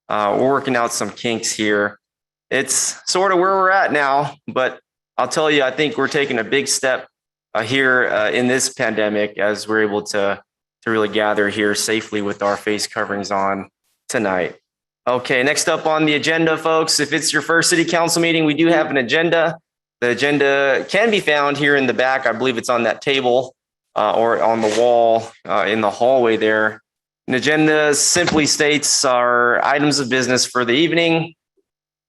We're working out some kinks here. It's sort of where we're at now, but I'll tell you, I think we're taking a big step here in this pandemic as we're able to really gather here safely with our face coverings on tonight. Okay, next up on the agenda, folks, if it's your first city council meeting, we do have an agenda. The agenda can be found here in the back. I believe it's on that table or on the wall in the hallway there. An agenda simply states our items of business for the evening,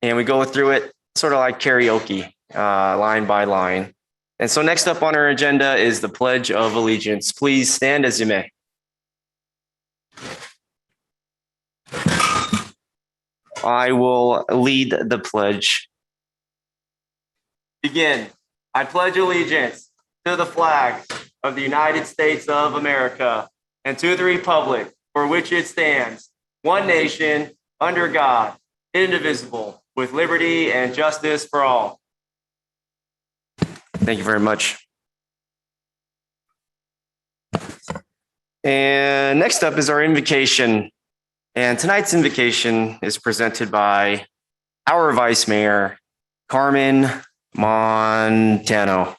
and we go through it sort of like karaoke, line by line. And so next up on our agenda is the Pledge of Allegiance. Please stand as you may. I will lead the pledge. Begin. I pledge allegiance to the flag of the United States of America and to the republic for which it stands, one nation, under God, indivisible, with liberty and justice for all. Thank you very much. And next up is our invocation. And tonight's invocation is presented by our Vice Mayor, Carmen Montano.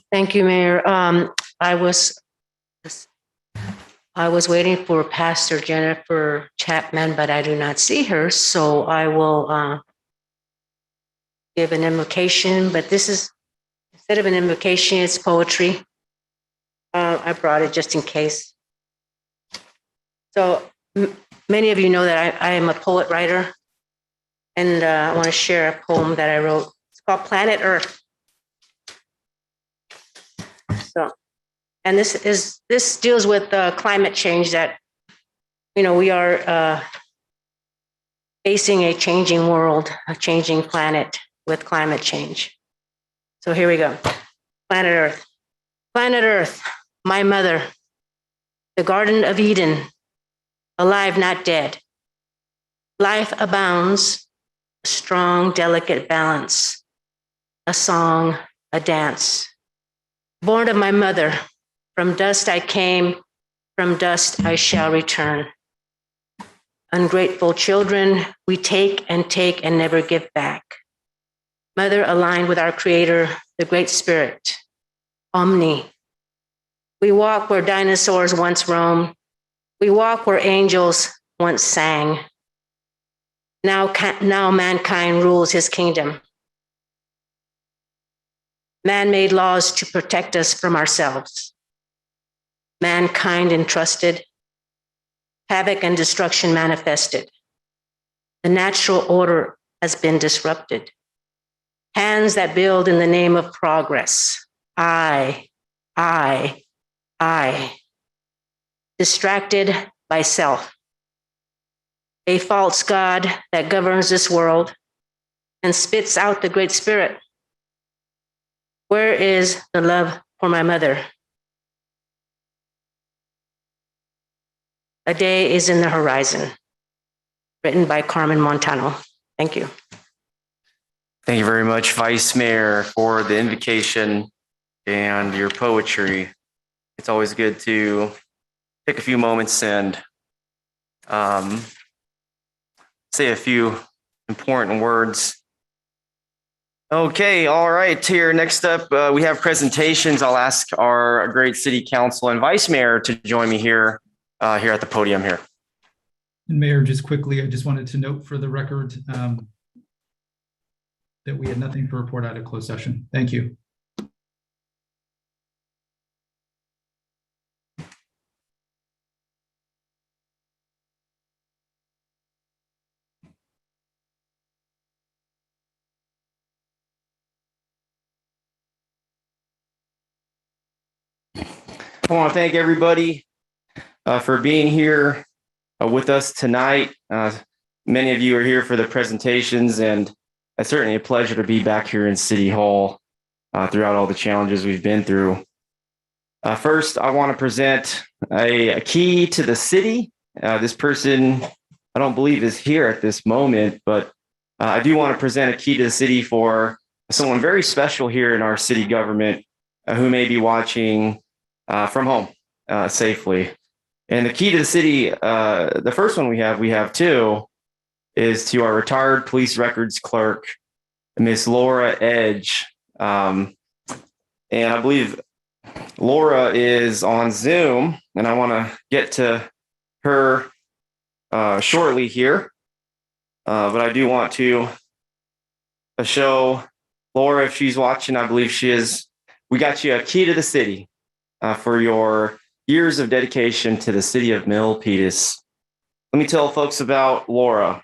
Thank you, Mayor. I was waiting for Pastor Jennifer Chapman, but I do not see her. So I will give an invocation, but this is, instead of an invocation, it's poetry. I brought it just in case. So many of you know that I am a poet writer, and I want to share a poem that I wrote. It's called Planet Earth. So, and this deals with climate change, that, you know, we are facing a changing world, a changing planet with climate change. So here we go. Planet Earth. Planet Earth, my mother, the Garden of Eden, alive, not dead. Life abounds, a strong, delicate balance, a song, a dance. Born of my mother, from dust I came, from dust I shall return. Ungrateful children, we take and never give back. Mother aligned with our Creator, the Great Spirit, Omni. We walk where dinosaurs once roamed. We walk where angels once sang. Now mankind rules his kingdom. Man made laws to protect us from ourselves. Mankind entrusted, havoc and destruction manifested. The natural order has been disrupted. Hands that build in the name of progress. I. Distracted by self. A false God that governs this world and spits out the Great Spirit. Where is the love for my mother? A day is in the horizon. Written by Carmen Montano. Thank you. Thank you very much, Vice Mayor, for the invocation and your poetry. It's always good to take a few moments and say a few important words. Okay, all right. Here, next up, we have presentations. I'll ask our great City Council and Vice Mayor to join me here at the podium here. And Mayor, just quickly, I just wanted to note for the record that we had nothing to report out of closed session. Thank you. I want to thank everybody for being here with us tonight. Many of you are here for the presentations, and it's certainly a pleasure to be back here in City Hall throughout all the challenges we've been through. First, I want to present a key to the city. This person, I don't believe, is here at this moment, but I do want to present a key to the city for someone very special here in our city government who may be watching from home safely. And the key to the city, the first one we have two, is to our retired police records clerk, Miss Laura Edge. And I believe Laura is on Zoom, and I want to get to her shortly here. But I do want to show Laura, if she's watching, I believe she is. We got you a key to the city for your years of dedication to the city of Milpitas. Let me tell folks about Laura.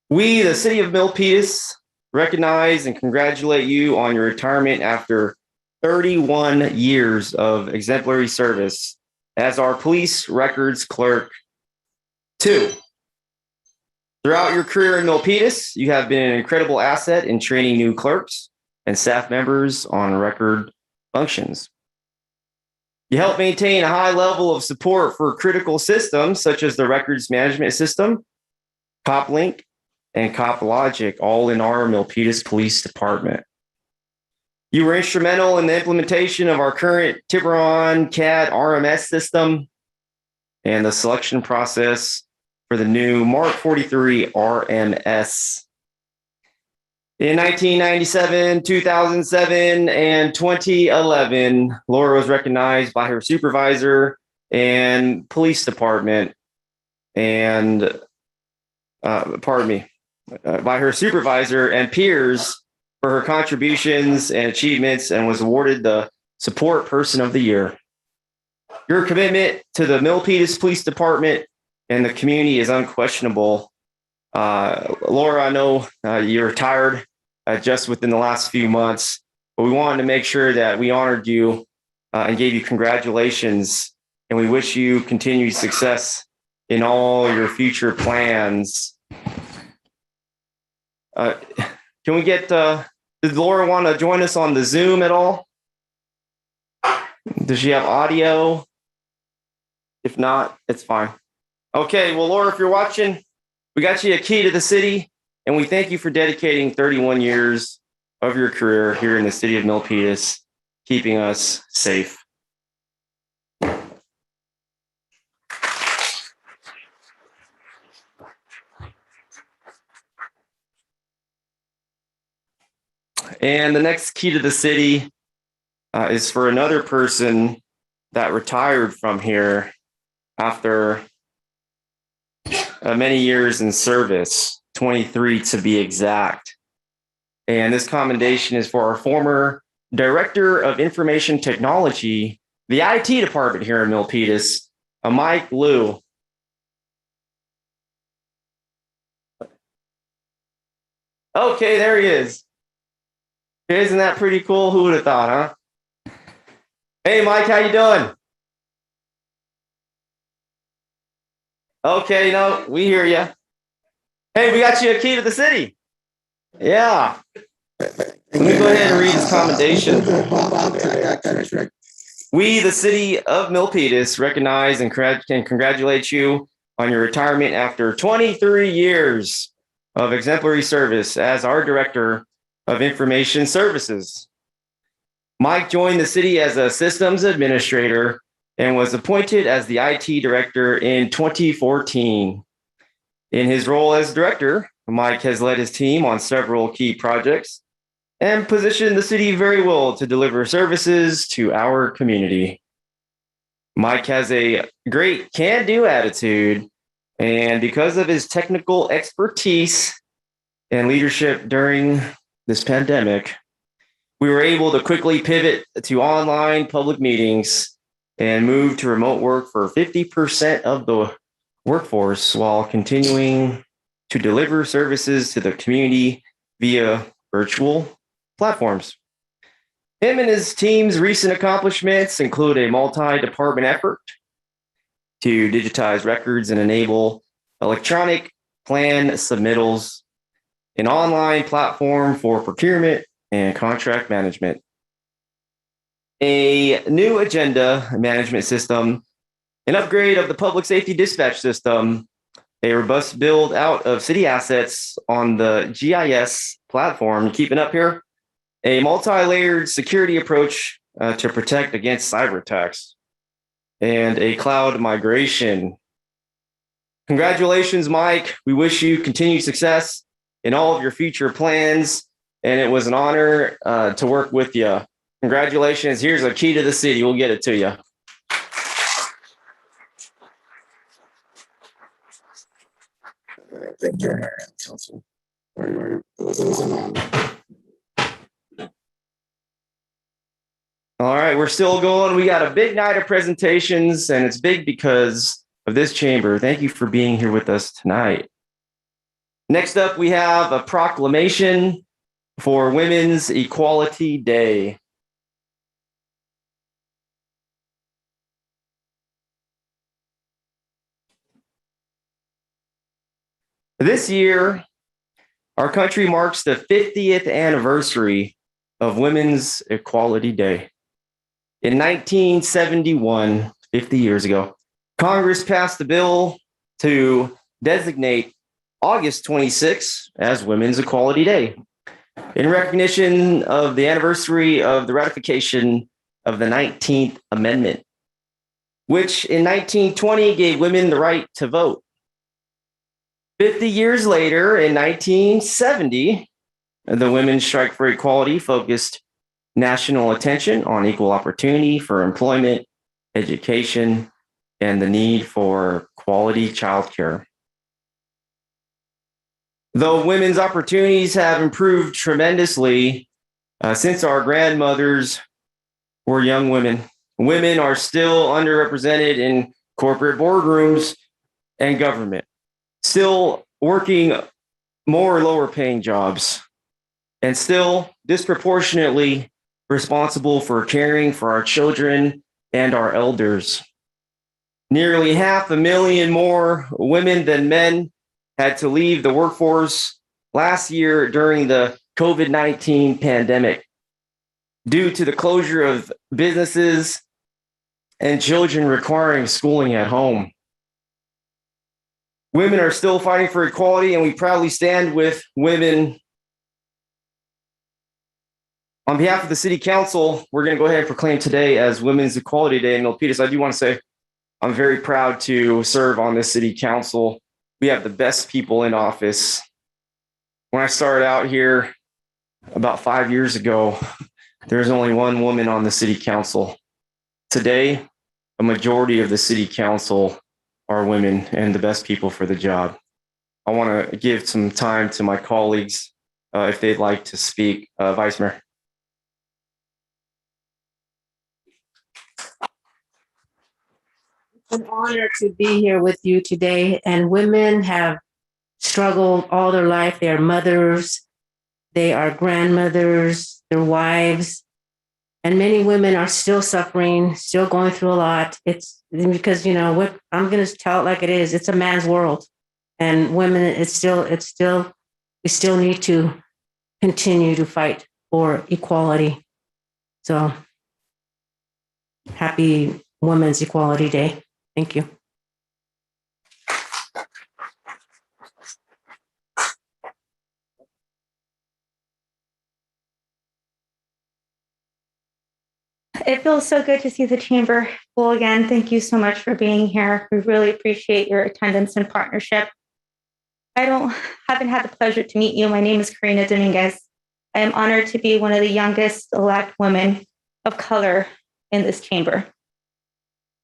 We, the city of Milpitas, recognize and congratulate you on your retirement after 31 years of exemplary service as our police records clerk. 2, throughout your career in Milpitas, you have been an incredible asset in training new clerks and staff members on record functions. You help maintain a high level of support for critical systems such as the records management system, CopLink, and CopLogic, all in our Milpitas Police Department. You were instrumental in the implementation of our current Tiburon CAD RMS system and the selection process for the new Mark 43 RMS. In 1997, 2007, and 2011, Laura was recognized by her supervisor and police department and, by her supervisor and peers for her contributions and achievements, and was awarded the Support Person of the Year. Your commitment to the Milpitas Police Department and the community is unquestionable. Laura, I know you're retired just within the last few months, but we wanted to make sure that we honored you and gave you congratulations, and we wish you continued success in all your future plans. Can we get, did Laura want to join us on the Zoom at all? Does she have audio? If not, it's fine. Okay, well, Laura, if you're watching, we got you a key to the city, and we thank you for dedicating 31 years of your career here in the city of Milpitas, keeping us safe. And the next key to the city is for another person that retired from here after many years in service, 23 to be exact. And this commendation is for our former Director of Information Technology, the IT department here in Milpitas, Mike Liu. Okay, there he is. Isn't that pretty cool? Who would have thought, huh? Hey, Mike, how you doing? Okay, no, we hear you. Hey, we got you a key to the city. Yeah. Let me go ahead and read this commendation. We, the city of Milpitas, recognize and congratulate you on your retirement after 23 years of exemplary service as our Director of Information Services. Mike joined the city as a systems administrator and was appointed as the IT director in 2014. In his role as director, Mike has led his team on several key projects and positioned the city very well to deliver services to our community. Mike has a great can-do attitude, and because of his technical expertise and leadership during this pandemic, we were able to quickly pivot to online public meetings and move to remote work for 50% of the workforce while continuing to deliver services to the community via virtual platforms. Him and his team's recent accomplishments include a multi-department effort to digitize records and enable electronic plan submittals, an online platform for procurement and contract management, a new agenda management system, an upgrade of the public safety dispatch system, a robust build out of city assets on the GIS platform. Keeping up here, a multi-layered security approach to protect against cyber attacks and a cloud migration. Congratulations, Mike. We wish you continued success in all of your future plans, and it was an honor to work with you. Congratulations. Here's a key to the city. We'll get it to you. Thank you, Council. All right, we're still going. We got a big night of presentations, and it's big because of this chamber. Thank you for being here with us tonight. Next up, we have a proclamation for Women's Equality Day. This year, our country marks the 50th anniversary of Women's Equality Day. In 1971, 50 years ago, Congress passed a bill to designate August 26 as Women's Equality Day in recognition of the anniversary of the ratification of the 19th Amendment, which in 1920 gave women the right to vote. 50 years later, in 1970, the Women's Strike for Equality focused national attention on equal opportunity for employment, education, and the need for quality childcare. Though women's opportunities have improved tremendously since our grandmothers were young women, women are still underrepresented in corporate boardrooms and government, still working more lower paying jobs, and still disproportionately responsible for caring for our children and our elders. Nearly 500,000 more women than men had to leave the workforce last year during the COVID-19 pandemic due to the closure of businesses and children requiring schooling at home. Women are still fighting for equality, and we proudly stand with women. On behalf of the City Council, we're going to go ahead and proclaim today as Women's Equality Day in Milpitas. I do want to say I'm very proud to serve on this City Council. We have the best people in office. When I started out here about 5 years ago, there's only one woman on the City Council. Today, a majority of the City Council are women and the best people for the job. I want to give some time to my colleagues if they'd like to speak. Vice Mayor. It's an honor to be here with you today. And women have struggled all their life. They are mothers, they are grandmothers, they're wives. And many women are still suffering, still going through a lot. It's because, you know, what I'm going to tell it like it is. It's a man's world. And women, we still need to continue to fight for equality. So happy Women's Equality Day. Thank you. It feels so good to see the chamber full again. Thank you so much for being here. We really appreciate your attendance and partnership. Haven't had the pleasure to meet you. My name is Karina Dominguez. I am honored to be one of the youngest elect women of color in this chamber.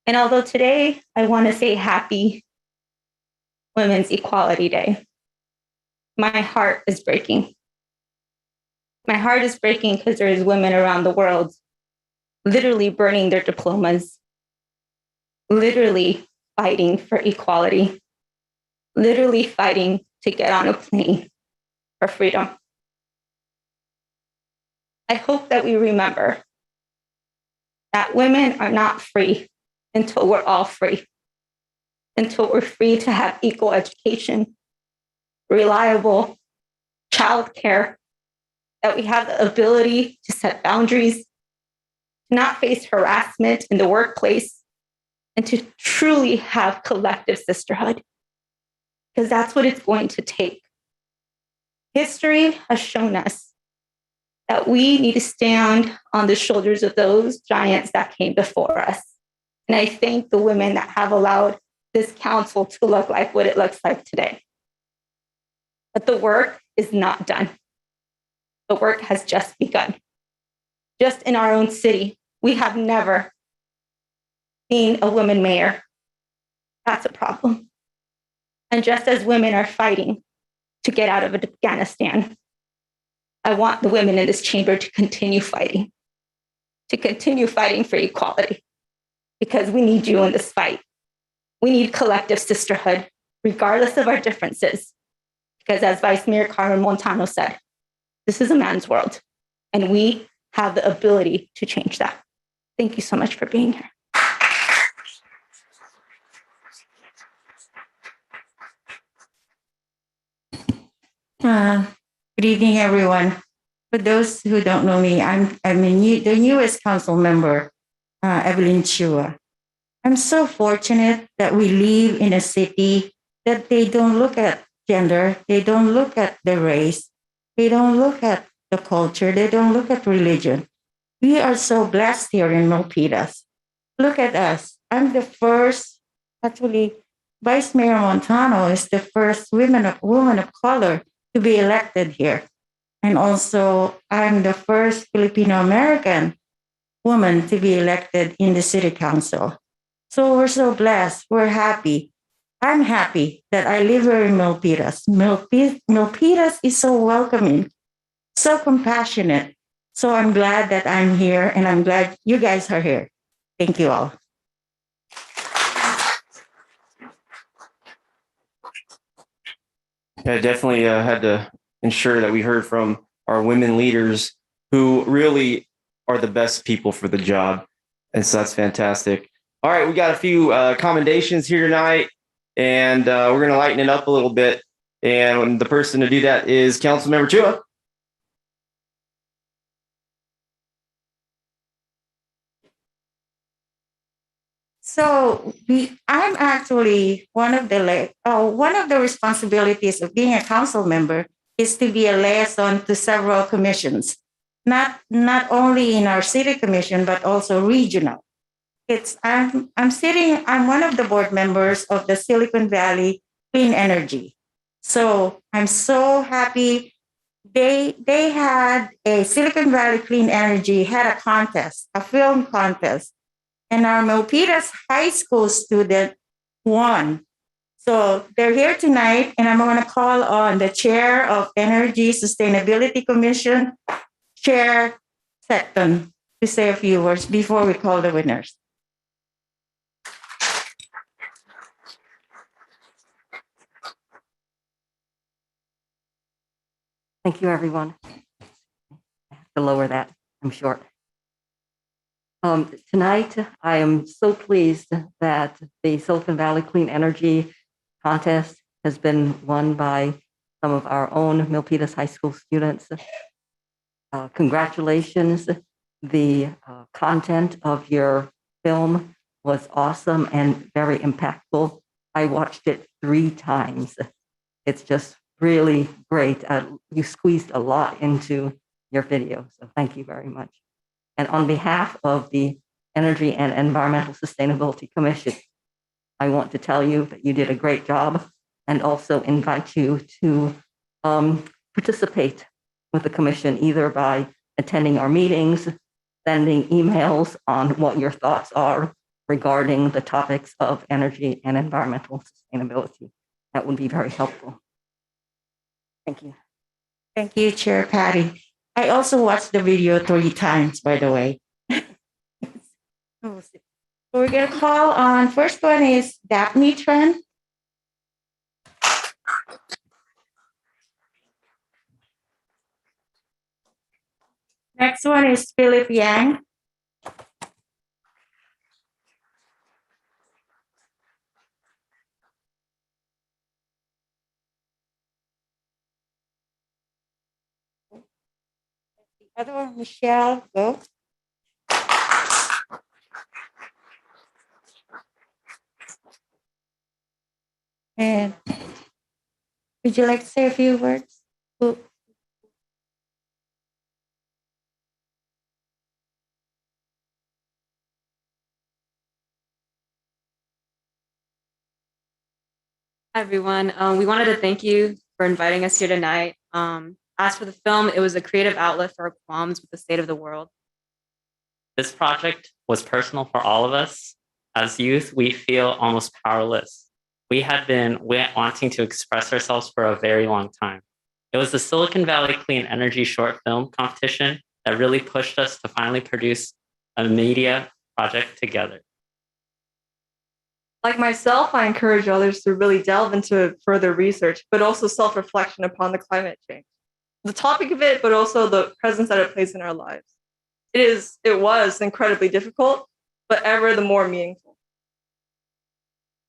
And although today I want to say happy Women's Equality Day, my heart is breaking. My heart is breaking because there's women around the world literally burning their diplomas, literally fighting for equality, literally fighting to get on a plane for freedom. I hope that we remember that women are not free until we're all free, until we're free to have equal education, reliable childcare, that we have the ability to set boundaries, to not face harassment in the workplace, and to truly have collective sisterhood, because that's what it's going to take. History has shown us that we need to stand on the shoulders of those giants that came before us. And I thank the women that have allowed this council to look like what it looks like today. But the work is not done. The work has just begun. Just in our own city, we have never seen a woman mayor. That's a problem. And just as women are fighting to get out of Afghanistan, I want the women in this chamber to continue fighting for equality, because we need you in this fight. We need collective sisterhood, regardless of our differences. Because as Vice Mayor Carmen Montano said, this is a man's world, and we have the ability to change that. Thank you so much for being here. Good evening, everyone. For those who don't know me, the newest council member, Evelyn Chua. I'm so fortunate that we live in a city that they don't look at gender, they don't look at the race, they don't look at the culture, they don't look at religion. We are so blessed here in Milpitas. Look at us. I'm the first, actually, Vice Mayor Montano is the first woman of color to be elected here. And also, I'm the first Filipino American woman to be elected in the city council. So we're so blessed. We're happy. I'm happy that I live here in Milpitas. Milpitas is so welcoming, so compassionate. So I'm glad that I'm here, and I'm glad you guys are here. Thank you all. I definitely had to ensure that we heard from our women leaders who really are the best people for the job. And so that's fantastic. All right, we got a few commendations here tonight, and we're going to lighten it up a little bit. And the person to do that is Councilmember Chua. So I'm actually one of the responsibilities of being a council member is to be a liaison to several commissions, not only in our city commission but also regional. I'm one of the board members of the Silicon Valley Clean Energy. So I'm so happy. They had a Silicon Valley Clean Energy had a contest, a film contest, and our Milpitas high school student won. So they're here tonight, and I'm going to call on the chair of Energy Sustainability Commission, Chair Secton, to say a few words before we call the winners. Thank you, everyone. I have to lower that. I'm short. Tonight, I am so pleased that the Silicon Valley Clean Energy Contest has been won by some of our own Milpitas High School students. Congratulations. The content of your film was awesome and very impactful. I watched it 3 times. It's just really great. You squeezed a lot into your video, so thank you very much. And on behalf of the Energy and Environmental Sustainability Commission, I want to tell you that you did a great job, and also invite you to participate with the commission either by attending our meetings, sending emails on what your thoughts are regarding the topics of energy and environmental sustainability. That would be very helpful. Thank you. Thank you, Chair Patty. I also watched the video 3 times, by the way. So we're going to call on, first one is Daphne Tran. Next one is Philip Yang. The other one, Michelle, go. And would you like to say a few words? Hi, everyone. We wanted to thank you for inviting us here tonight. As for the film, it was a creative outlet for our qualms with the state of the world. This project was personal for all of us. As youth, we feel almost powerless. We had been wanting to express ourselves for a very long time. It was the Silicon Valley Clean Energy short film competition that really pushed us to finally produce a media project together. Like myself, I encourage others to really delve into further research, but also self-reflection upon the climate change, the topic of it, but also the presence that it plays in our lives. It was incredibly difficult, but ever the more meaningful.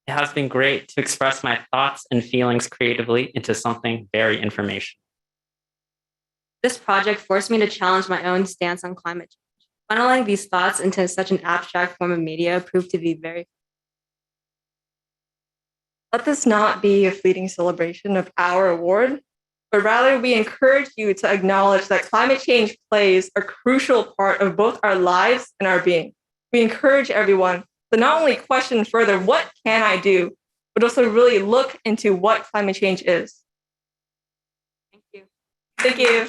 It has been great to express my thoughts and feelings creatively into something very informational. This project forced me to challenge my own stance on climate change. Funneling these thoughts into such an abstract form of media proved to be very. Let this not be a fleeting celebration of our award, but rather we encourage you to acknowledge that climate change plays a crucial part of both our lives and our being. We encourage everyone to not only question further, what can I do, but also really look into what climate change is. Thank you. Thank you.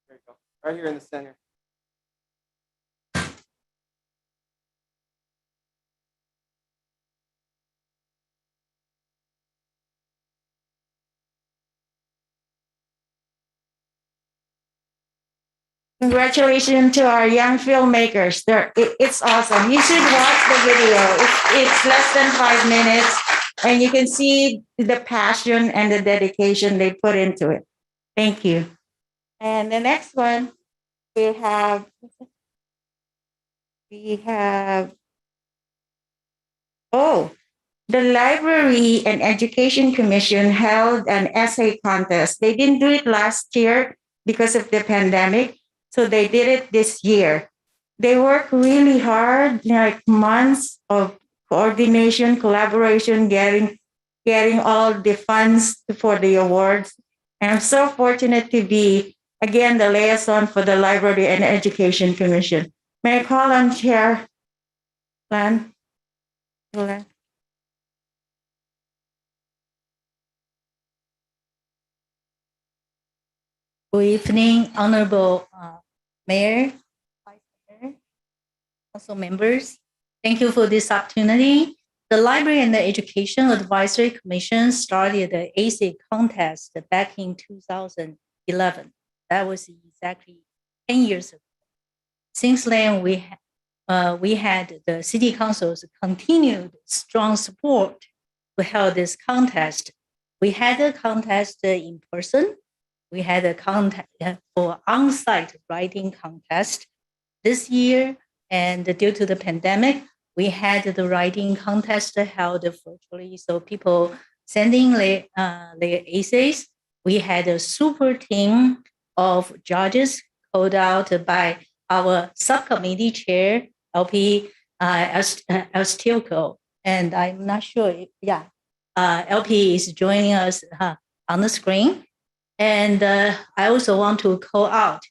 There you go. Right here in the center. Congratulations to our young filmmakers. It's awesome. You should watch the video. It's less than 5 minutes, and you can see the passion and the dedication they put into it. Thank you. And the next one, we have, the Library and Education Commission held an essay contest. They didn't do it last year because of the pandemic, so they did it this year. They worked really hard, like months of coordination, collaboration, getting all the funds for the awards. And I'm so fortunate to be, again, the liaison for the Library and Education Commission. May I call on Chair Lan? Good evening, Honorable Mayor, Vice Mayor, Council members. Thank you for this opportunity. The Library and the Education Advisory Commission started the AC contest back in 2011. That was exactly 10 years ago. Since then, we had the City Council's continued strong support to hold this contest. We had a contest in person. We had a contest for on-site writing contest this year, and due to the pandemic, we had the writing contest held virtually. So people sending their essays. We had a super team of judges called out by our subcommittee chair, LP Elstilko. And I'm not sure, LP is joining us on the screen. And I also want to call out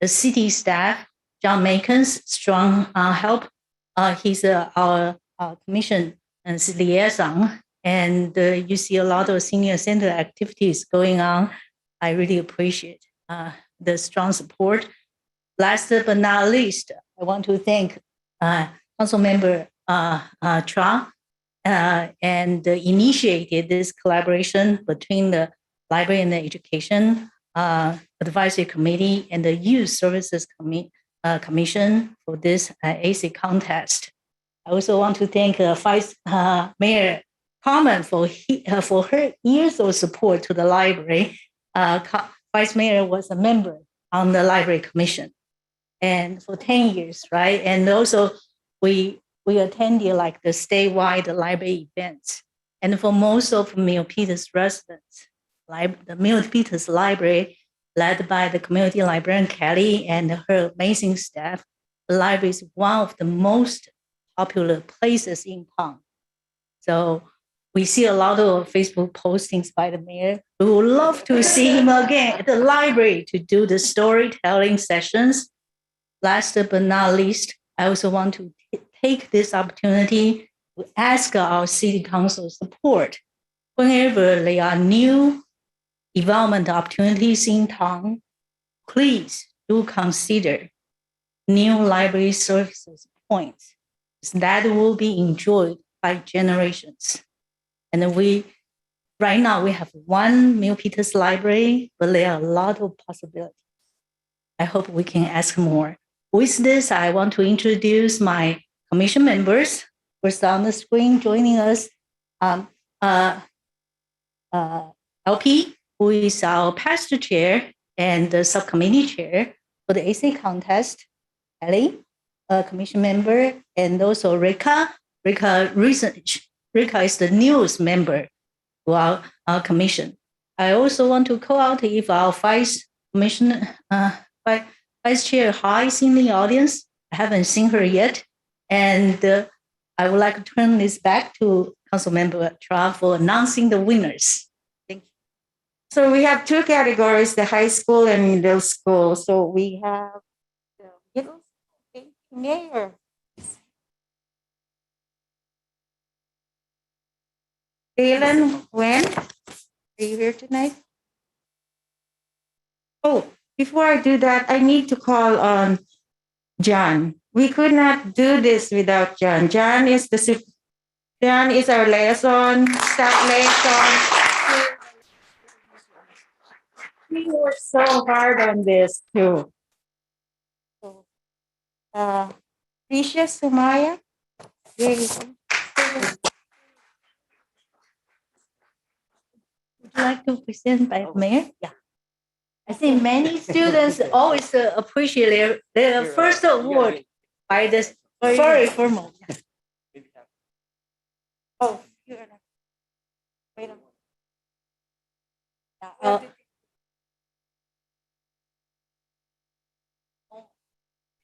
the city staff, John Macon's strong help. He's our commission liaison, and you see a lot of senior center activities going on. I really appreciate the strong support. Last but not least, I want to thank Councilmember Tra and initiated this collaboration between the Library and the Education Advisory Committee and the Youth Services Commission for this AC contest. I also want to thank Vice Mayor Carmen for her years of support to the library. Vice Mayor was a member on the Library Commission, and for 10 years, right? And also we attended like the statewide library events. And for most of Milpitas residents, the Milpitas Library, led by the community librarian Kelly and her amazing staff, the library is one of the most popular places in town. So we see a lot of Facebook postings by the mayor. We would love to see him again at the library to do the storytelling sessions last but not least, I also want to take this opportunity to ask our city council support whenever there are new development opportunities in town. Please do consider new library services points that will be enjoyed by generations. And right now we have one Milpitas library, but there are a lot of possibilities. I hope we can ask more. With this, I want to introduce my commission members. First on the screen, joining us, LP, who is our past chair and the subcommittee chair for the AC contest, Ellie, a commission member, and also Rika. Rika is the newest member to our commission. I also want to call out if our vice chair Hai is in the audience. I haven't seen her yet. And I would like to turn this back to Councilmember Tra for announcing the winners. Thank you. So we have two categories, the high school and middle school. So we have the middle school mayor. Dylan, when? Are you here tonight? Oh, before I do that, I need to call on John. We could not do this without John. John is our liaison, staff liaison. He worked so hard on this too. So, Risha Sumaya. There you go. Would you like to present by Mayor? Yeah. I think many students always appreciate their first award by this very formal. Oh, you're gonna wait a moment.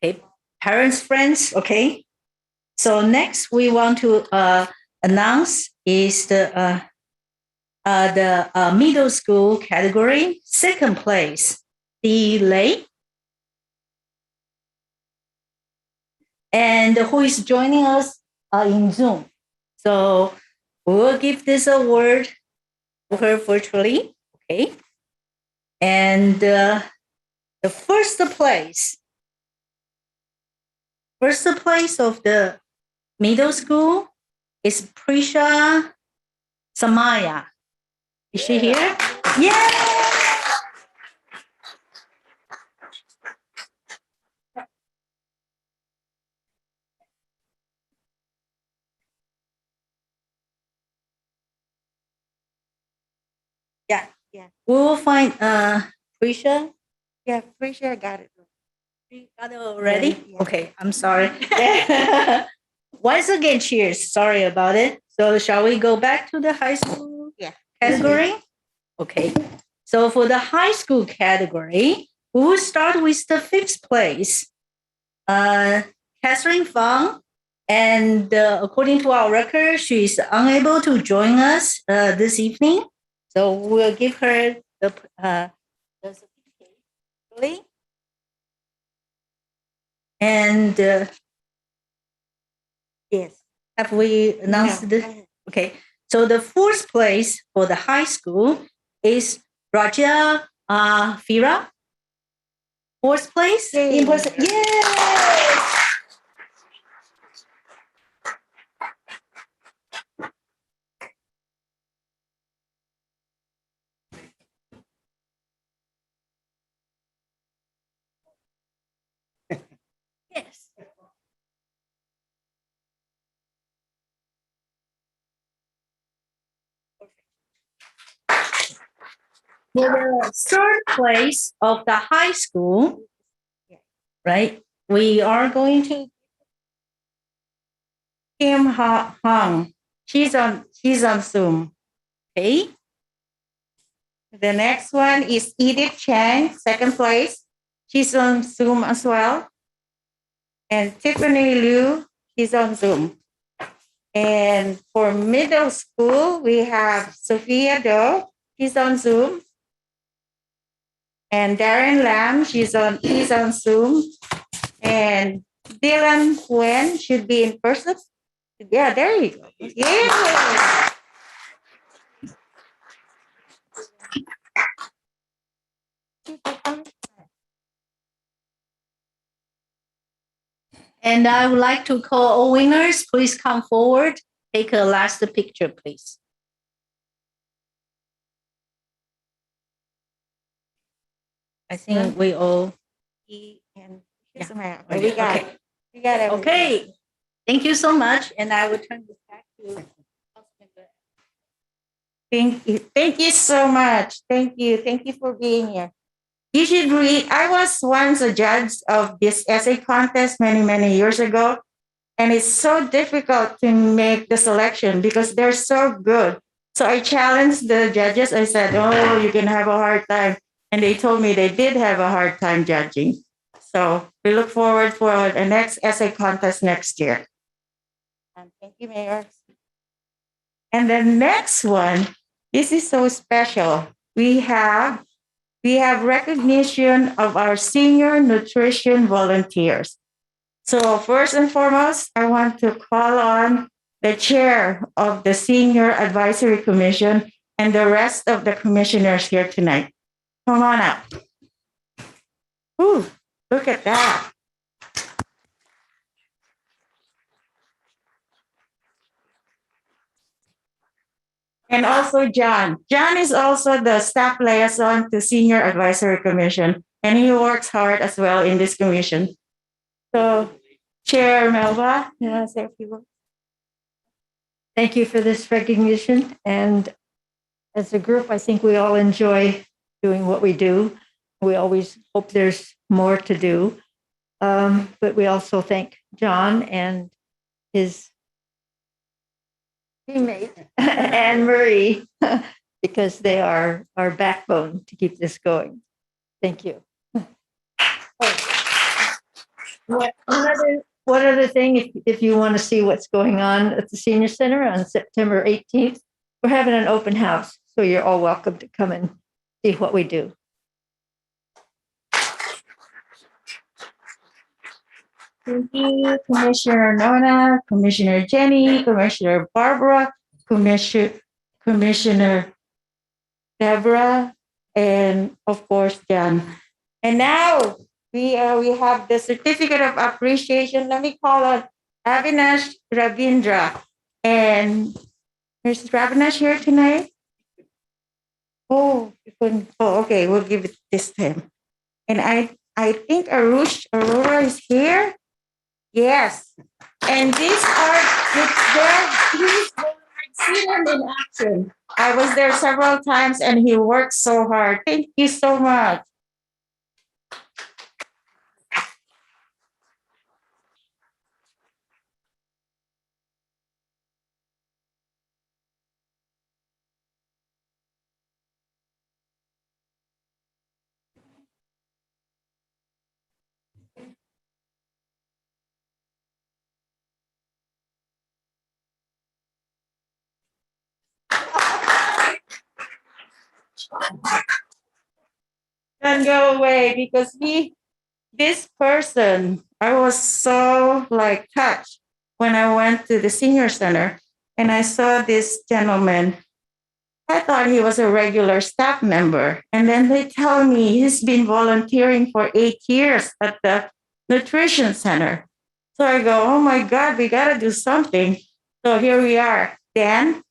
Okay, parents, friends, okay. So next we want to announce is the middle school category, second place, Di Lei. And who is joining us in Zoom. So we will give this award to her virtually, okay? And the first place of the middle school is Prisha Samaya. Is she here? Yeah! Yeah. We will find Prisha. Yeah, Prisha got it. You got it already? Yeah. Okay, I'm sorry. Once again, cheers. Sorry about it. So shall we go back to the high school category? Okay. So for the high school category, we will start with the fifth place. Catherine Fang. And according to our record, she is unable to join us this evening. So we'll give her the certificate. And yes, have we announced this? Okay. So the fourth place for the high school is Raja Fira. Fourth place in person. Yay! Yes. For the third place of the high school, right? We are going to Kim Hong. She's on Zoom. okay. The next one is Edith Chang, second place. She's on Zoom as well. And Tiffany Liu, she's on Zoom. And for middle school, we have Sophia Do, she's on Zoom. And Darren Lam, he's on Zoom. And Dylan Wen should be in person. Yeah, there you go. Yeah. And I would like to call all winners. Please come forward. Take a last picture, please. I think we all. And Yeah. Samantha. We got Okay. it. We got it. Okay. Thank you so much. And I will turn this back to. Thank you. Thank you so much. Thank you. Thank you for being here. You should read. I was once a judge of this essay contest many, many years ago. And it's so difficult to make the selection because they're so good. So I challenged the judges. I said, oh, you're going to have a hard time. And they told me they did have a hard time judging. So we look forward for the next essay contest next year. And thank you, Mayor. And the next one, this is so special. We have recognition of our senior nutrition volunteers. So first and foremost, I want to call on the chair of the Senior Advisory Commission and the rest of the commissioners here tonight. Come on up. Ooh, look at that. And also John. John is also the staff liaison to Senior Advisory Commission, and he works hard as well in this commission. So, Chair Melba, you want to say a few words? Thank you for this recognition. And as a group, I think we all enjoy doing what we do. We always hope there's more to do. But we also thank John and his teammate, Anne Marie, because they are our backbone to keep this going. Thank you. One other thing, if you want to see what's going on at the Senior Center on September 18th, we're having an open house. So you're all welcome to come and see what we do. Thank you, Commissioner Nona, Commissioner Jenny, Commissioner Barbara, Commissioner Deborah, and of course, John. And now we have the certificate of appreciation. Let me call on Avinash Ravindra. And is Ravinash here tonight? Oh, okay, we'll give it this to him. And I think Aurora is here. Yes. And these are, I've seen him in action. I was there several times and he worked so hard. Thank you so much. Don't go away because this person, I was so touched when I went to the senior center and I saw this gentleman. I thought he was a regular staff member. And then they tell me he's been volunteering for 8 years at the nutrition center. So I go, oh my God, we got to do something. So here we are. Dan?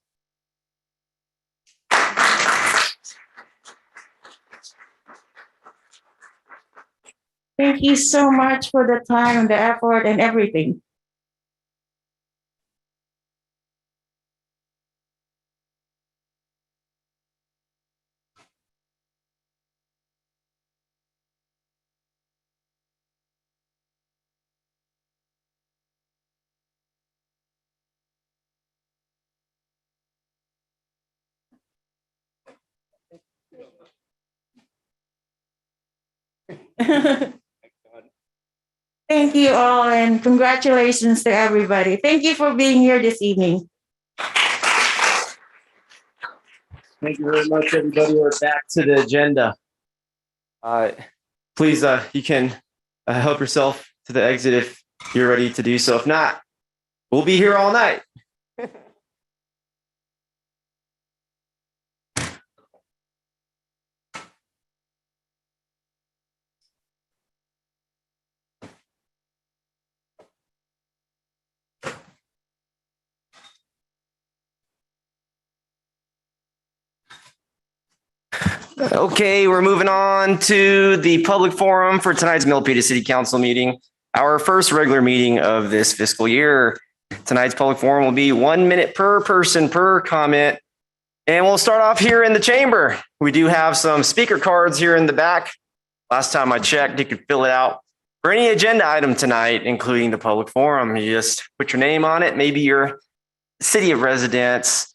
Thank you so much for the time, the effort, and everything. Thank you all and congratulations to everybody. Thank you for being here this evening. Thank you very much, everybody. We're back to the agenda. Please, you can help yourself to the exit if you're ready to do so. If not, we'll be here all night. Okay, we're moving on to the public forum for tonight's Milpitas City Council meeting, our first regular meeting of this fiscal year. Tonight's public forum will be 1 minute per person per comment. And we'll start off here in the chamber. We do have some speaker cards here in the back. Last time I checked, you could fill it out for any agenda item tonight, including the public forum. You just put your name on it, maybe your city of residence,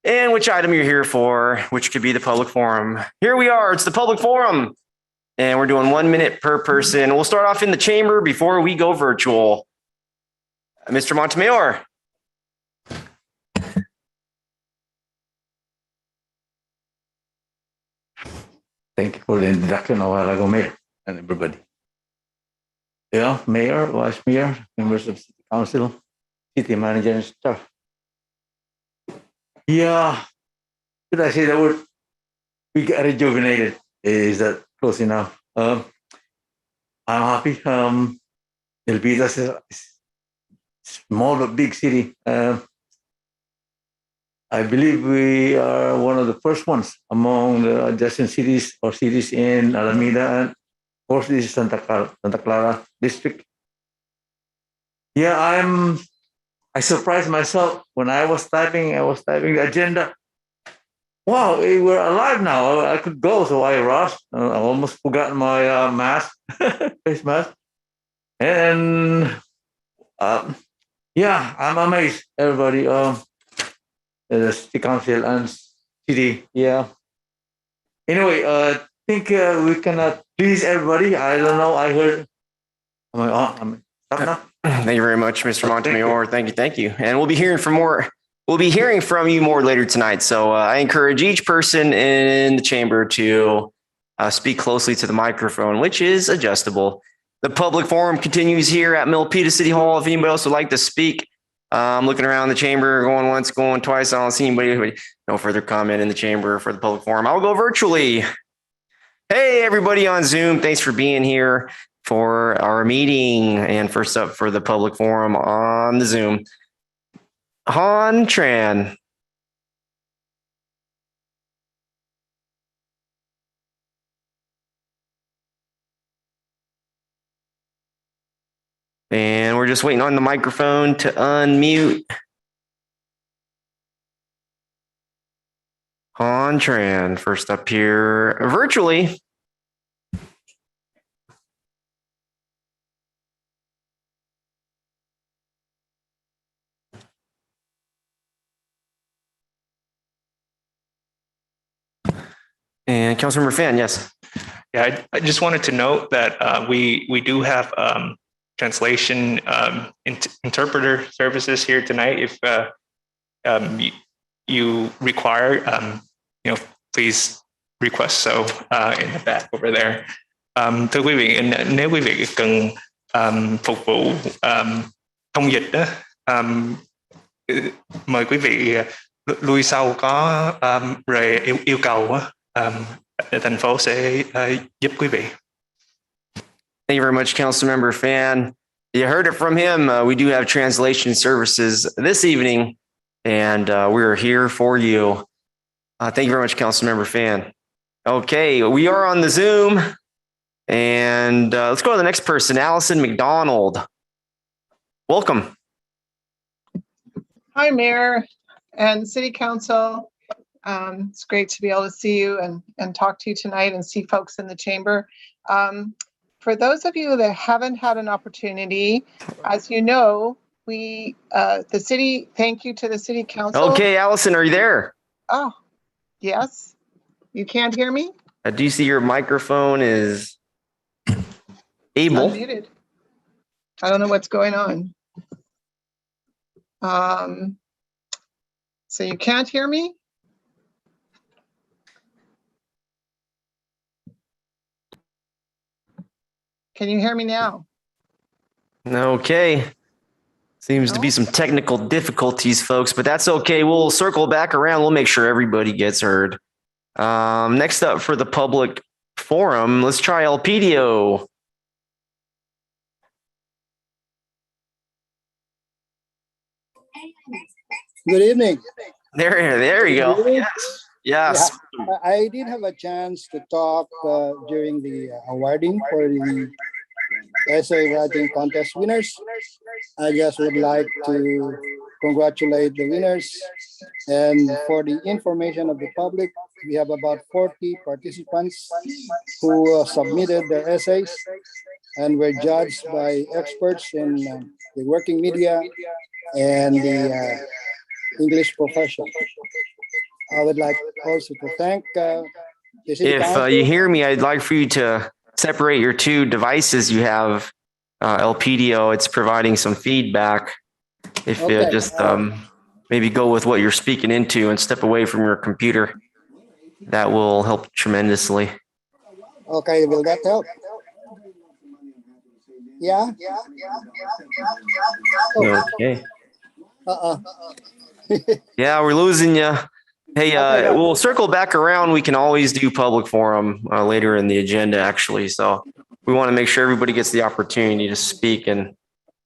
and which item you're here for, which could be the public forum. Here we are, it's the public forum. And we're doing 1 minute per person. We'll start off in the chamber before we go virtual. Mr. Montemayor. Thank you for the introduction a while ago, Mayor, and everybody. Yeah, Mayor, Vice Mayor, members of City Council, City Manager, and staff. Yeah, should I say the word? We got rejuvenated. Is that close enough? I'm happy. Milpitas is a small but big city. I believe we are one of the first ones among the adjacent cities or cities in Alameda, and of course this is Santa Clara district. Yeah, I surprised myself when I was typing the agenda. Wow, we're alive now. I could go, so I rushed. I almost forgot my mask, face mask. And yeah, I'm amazed, everybody. The city council and city, yeah. Anyway, I think we cannot please everybody. I don't know. I heard. Am I on? Stop now. Thank you very much, Mr. Montemayor. Thank you. And we'll be hearing from more. We'll be hearing from you more later tonight. So I encourage each person in the chamber to speak closely to the microphone, which is adjustable. The public forum continues here at Milpitas City Hall. If anybody else would like to speak, I'm looking around the chamber, going once, going twice. I don't see anybody. No further comment in the chamber for the public forum. I'll go virtually. Hey, everybody on Zoom. Thanks for being here for our meeting. And first up for the public forum on the Zoom, Han Tran. And we're just waiting on the microphone to unmute. Han Tran, first up here virtually. And Councilmember Fan, yes. Yeah, I just wanted to note that we do have translation interpreter services here tonight. If you require, please request so in the back over there. Thưa quý vị, nếu quý vị cần phục vụ thông dịch đó, mời quý vị lui sau có rề yêu cầu thành phố sẽ giúp quý vị. Thank you very much, Councilmember Fan. You heard it from him. We do have translation services this evening, and we're here for you. Thank you very much, Councilmember Fan. Okay, we are on the Zoom, and let's go to the next person, Allison McDonald. Welcome. Hi, Mayor and City Council. It's great to be able to see you and talk to you tonight and see folks in the chamber. For those of you that haven't had an opportunity, as you know, thank you to the City Council. Okay, Allison, are you there? Oh, yes. You can't hear me? I do see your microphone is able. Unmuted. I don't know what's going on. So you can't hear me? Can you hear me now? Okay. Seems to be some technical difficulties, folks, but that's okay. We'll circle back around. We'll make sure everybody gets heard. Next up for the public forum, let's try Elpidio. Good evening. There you go. Yes. Yes. Yeah, I did have a chance to talk during the awarding for the essay writing contest winners. I just would like to congratulate the winners. And for the information of the public, we have about 40 participants who submitted their essays and were judged by experts in the working media and the English profession. I would like also to thank the City If Council. you hear me, I'd like for you to separate your two devices you have. Elpidio, it's providing some feedback. If you Okay. just maybe go with what you're speaking into and step away from your computer, that will help tremendously. Okay, will that help? Yeah? Oh. Okay. Uh-uh. Yeah, we're losing you. Hey, we'll circle back around. We can always do public forum later in the agenda, actually. So we want to make sure everybody gets the opportunity to speak. And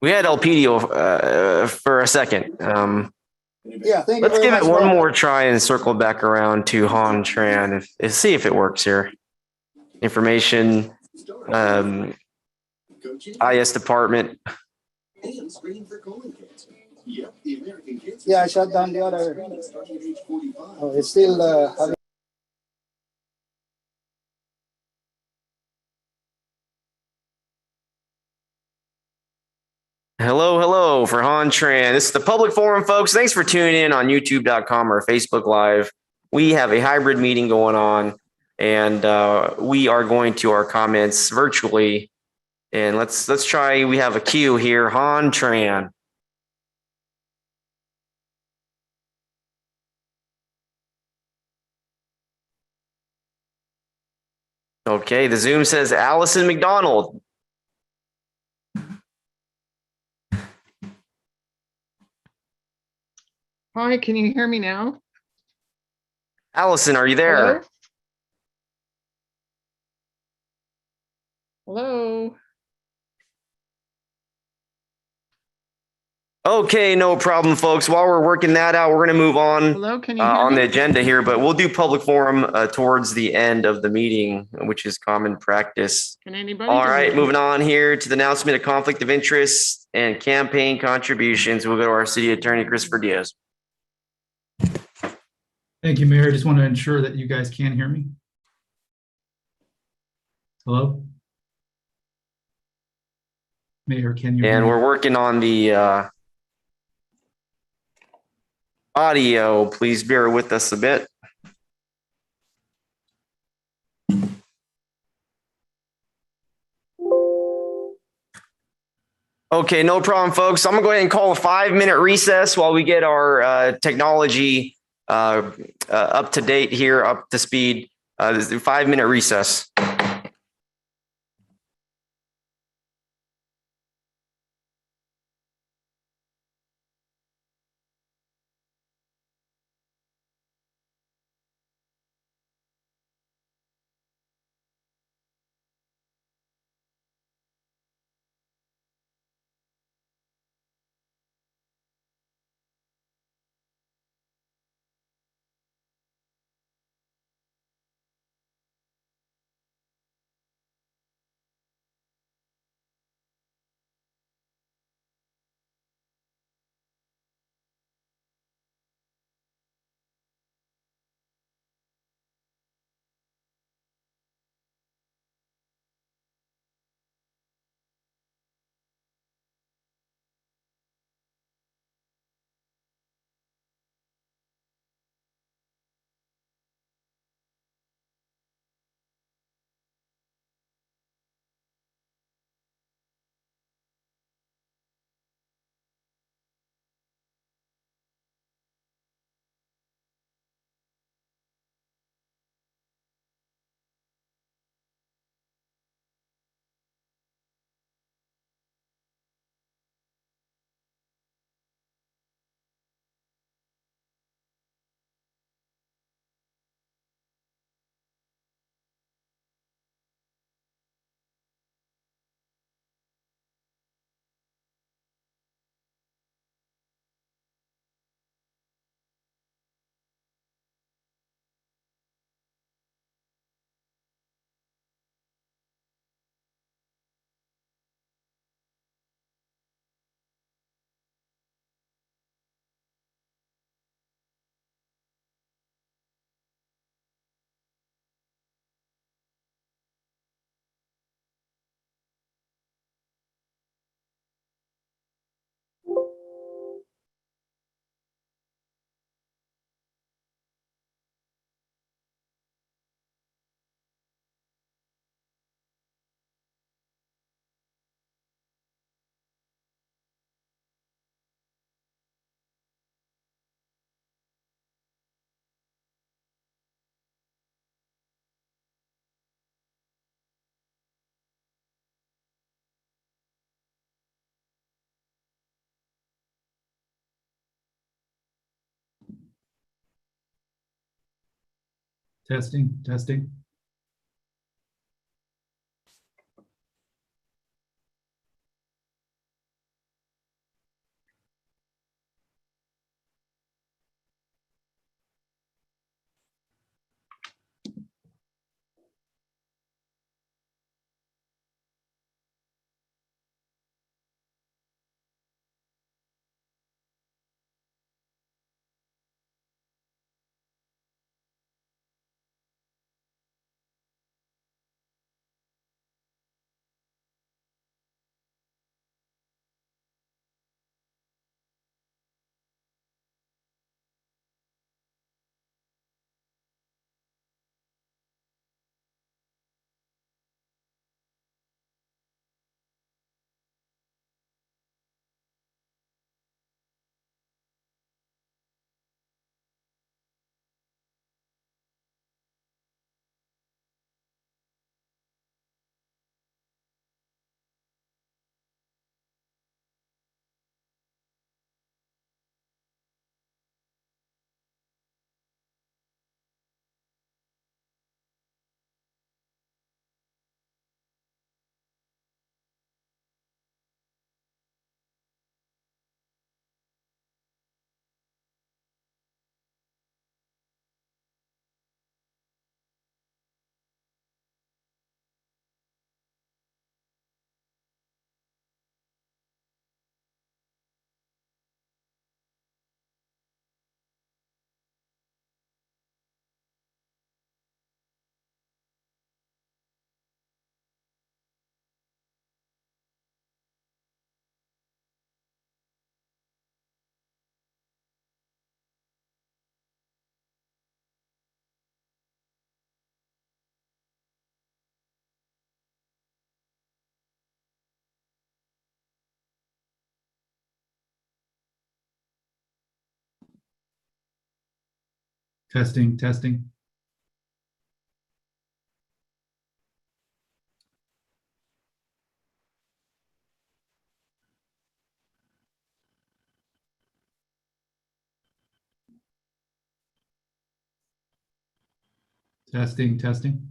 we had Elpidio for a second. Yeah, thank you Let's very give much, it one Rob. more try and circle back around to Han Tran. See if it works here. Information, IS department. Yeah, I shut down the other. Oh, it's still having. Hello for Han Tran. This is the public forum, folks. Thanks for tuning in on youtube.com or Facebook Live. We have a hybrid meeting going on, and we are going to our comments virtually. And let's try. We have a queue here. Han Tran. Okay, the Zoom says Allison McDonald. Hi, can you hear me now? Allison, are you there? Hello? Okay, no problem, folks. While we're working that out, we're going to move on Hello, can you hear on me? the agenda here, but we'll do public forum towards the end of the meeting, which is common practice. Can anybody? All hear right, me? moving on here to the announcement of conflict of interest and campaign contributions. We'll go to our city attorney, Christopher Diaz. Thank you, Mayor. I just want to ensure that you guys can hear me. Hello? Mayor, can you hear And me? we're working on the audio. Please bear with us a bit. Okay, no problem, folks. I'm gonna go ahead and call a 5-minute recess while we get our technology up to date here, up to speed. This is a 5-minute recess. Testing, testing. Testing, testing. Testing, testing.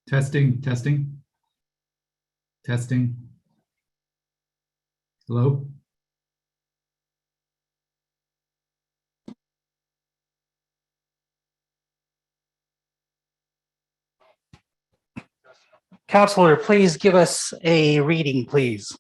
Testing, testing. Testing. Hello? Counselor, please give us a reading, please.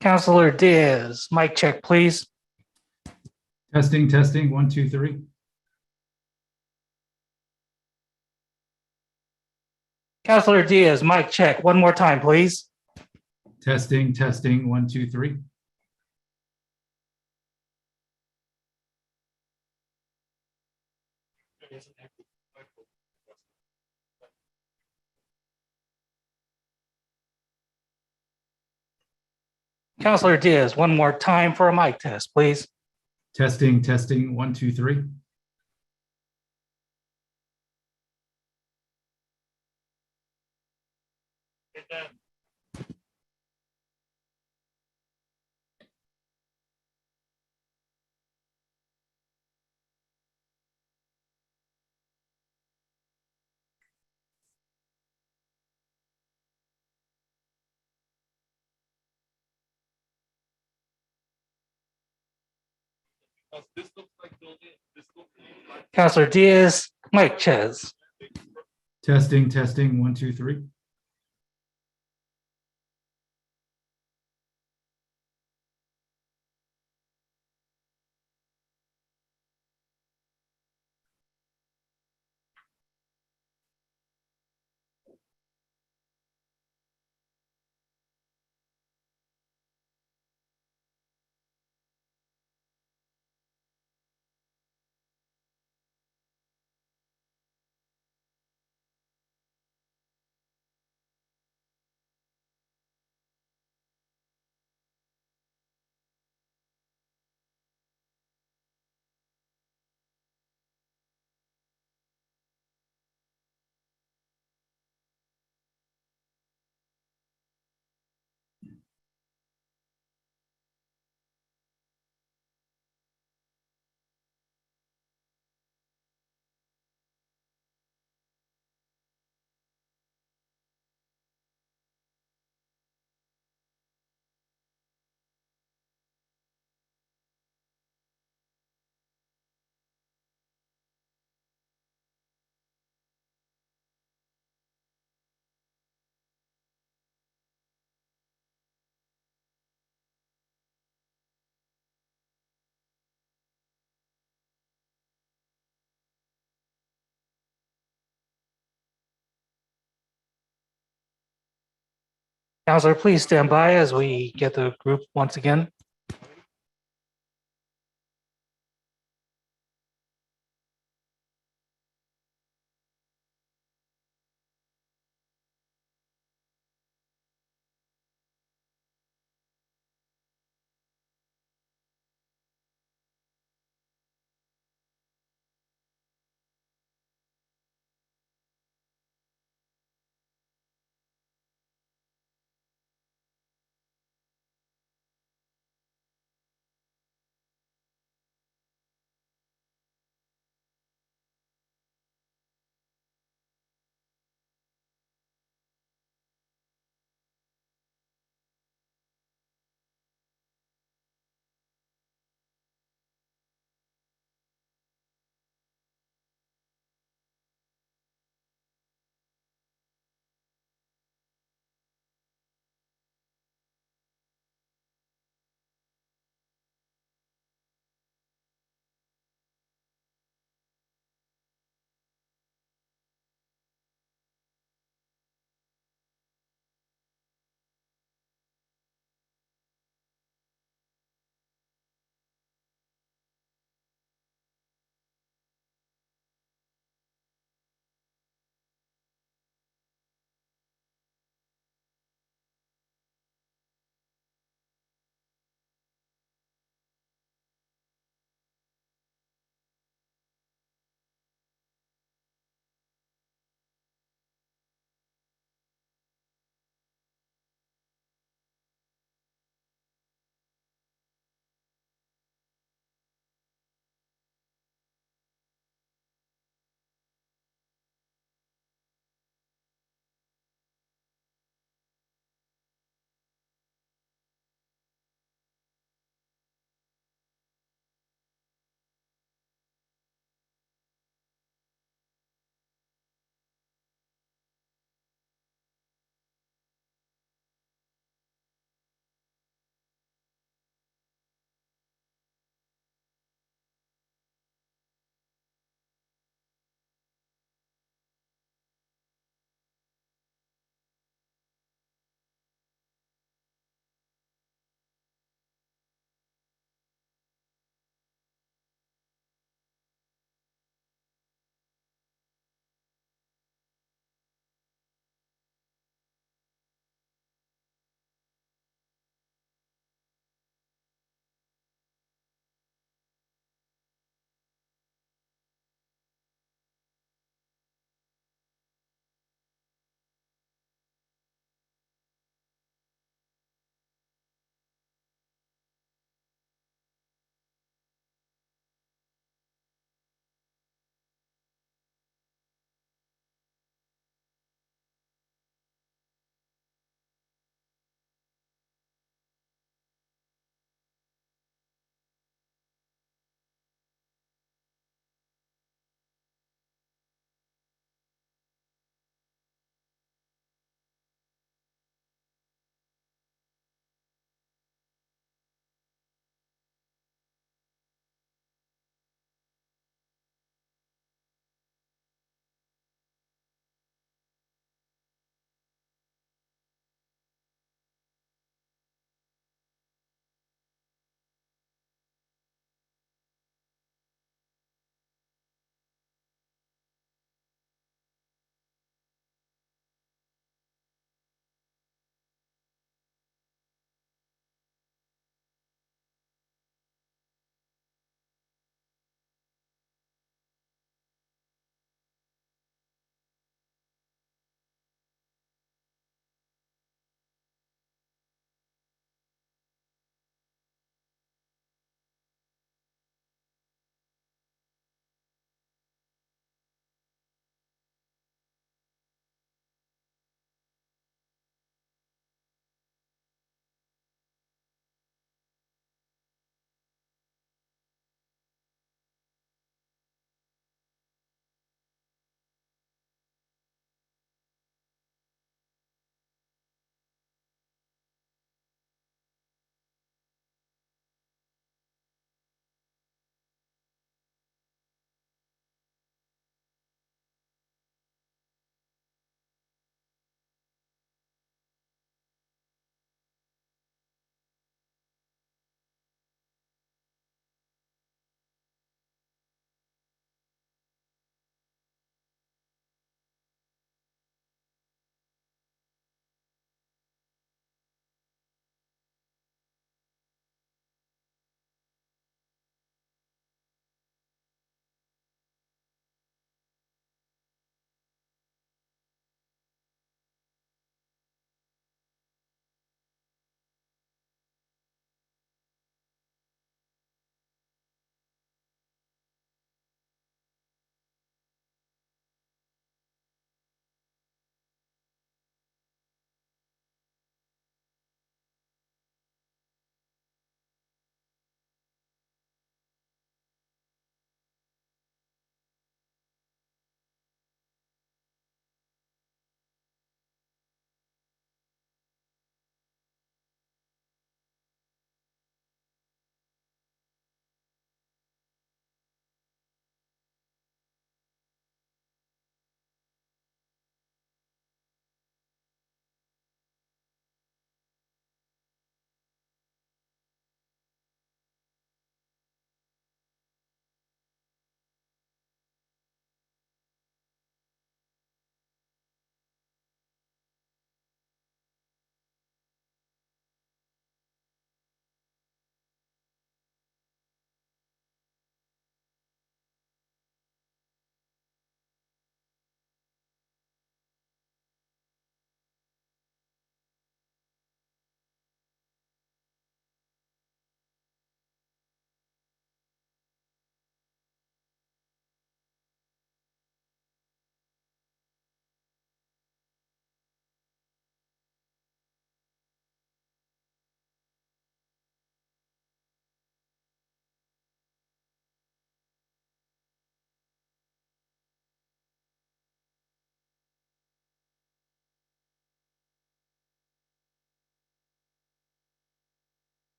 Counselor Diaz, mic check, please. Testing, testing. 1, 2, 3. Counselor Diaz, mic check, one more time, please. Testing, testing. 1, 2, 3. Counselor Diaz, one more time for a mic test, please. Testing, testing. 1, 2, 3. Counselor Diaz, mic Ches. Testing, testing. 1, 2, 3. Counselor, please stand by as we get the group once again.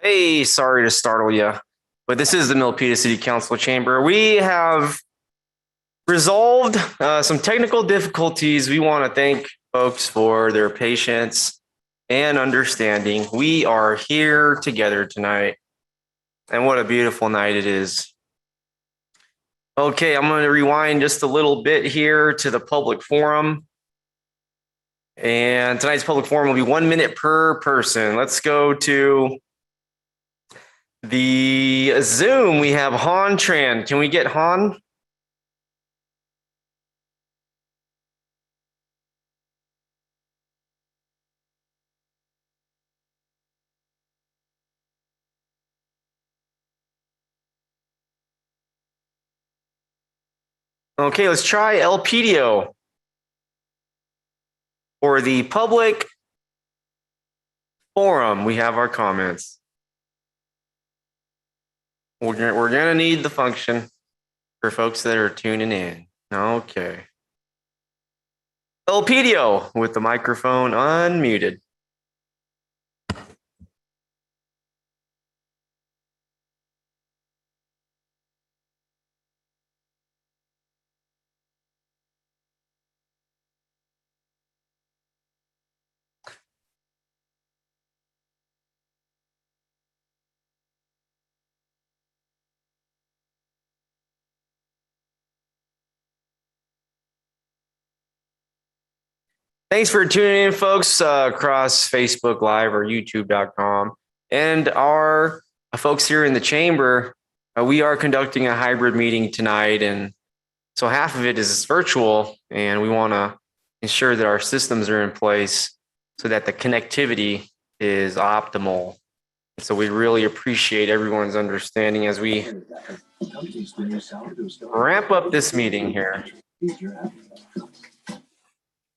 Hey, sorry to startle you, but this is the Milpitas City Council chamber. We have resolved some technical difficulties. We want to thank folks for their patience and understanding. We are here together tonight, and what a beautiful night it is. Okay, I'm going to rewind just a little bit here to the public forum. And tonight's public forum will be 1 minute per person. Let's go to the Zoom. We have Han Tran. Can we get Han? Okay, let's try Elpidio. For the public forum, we have our comments. We're gonna need the function for folks that are tuning in. Okay. Elpidio with the microphone unmuted. Thanks for tuning in, folks, across Facebook Live or YouTube.com. And our folks here in the chamber, we are conducting a hybrid meeting tonight. And so half of it is virtual, and we want to ensure that our systems are in place so that the connectivity is optimal. So we really appreciate everyone's understanding as we ramp up this meeting here.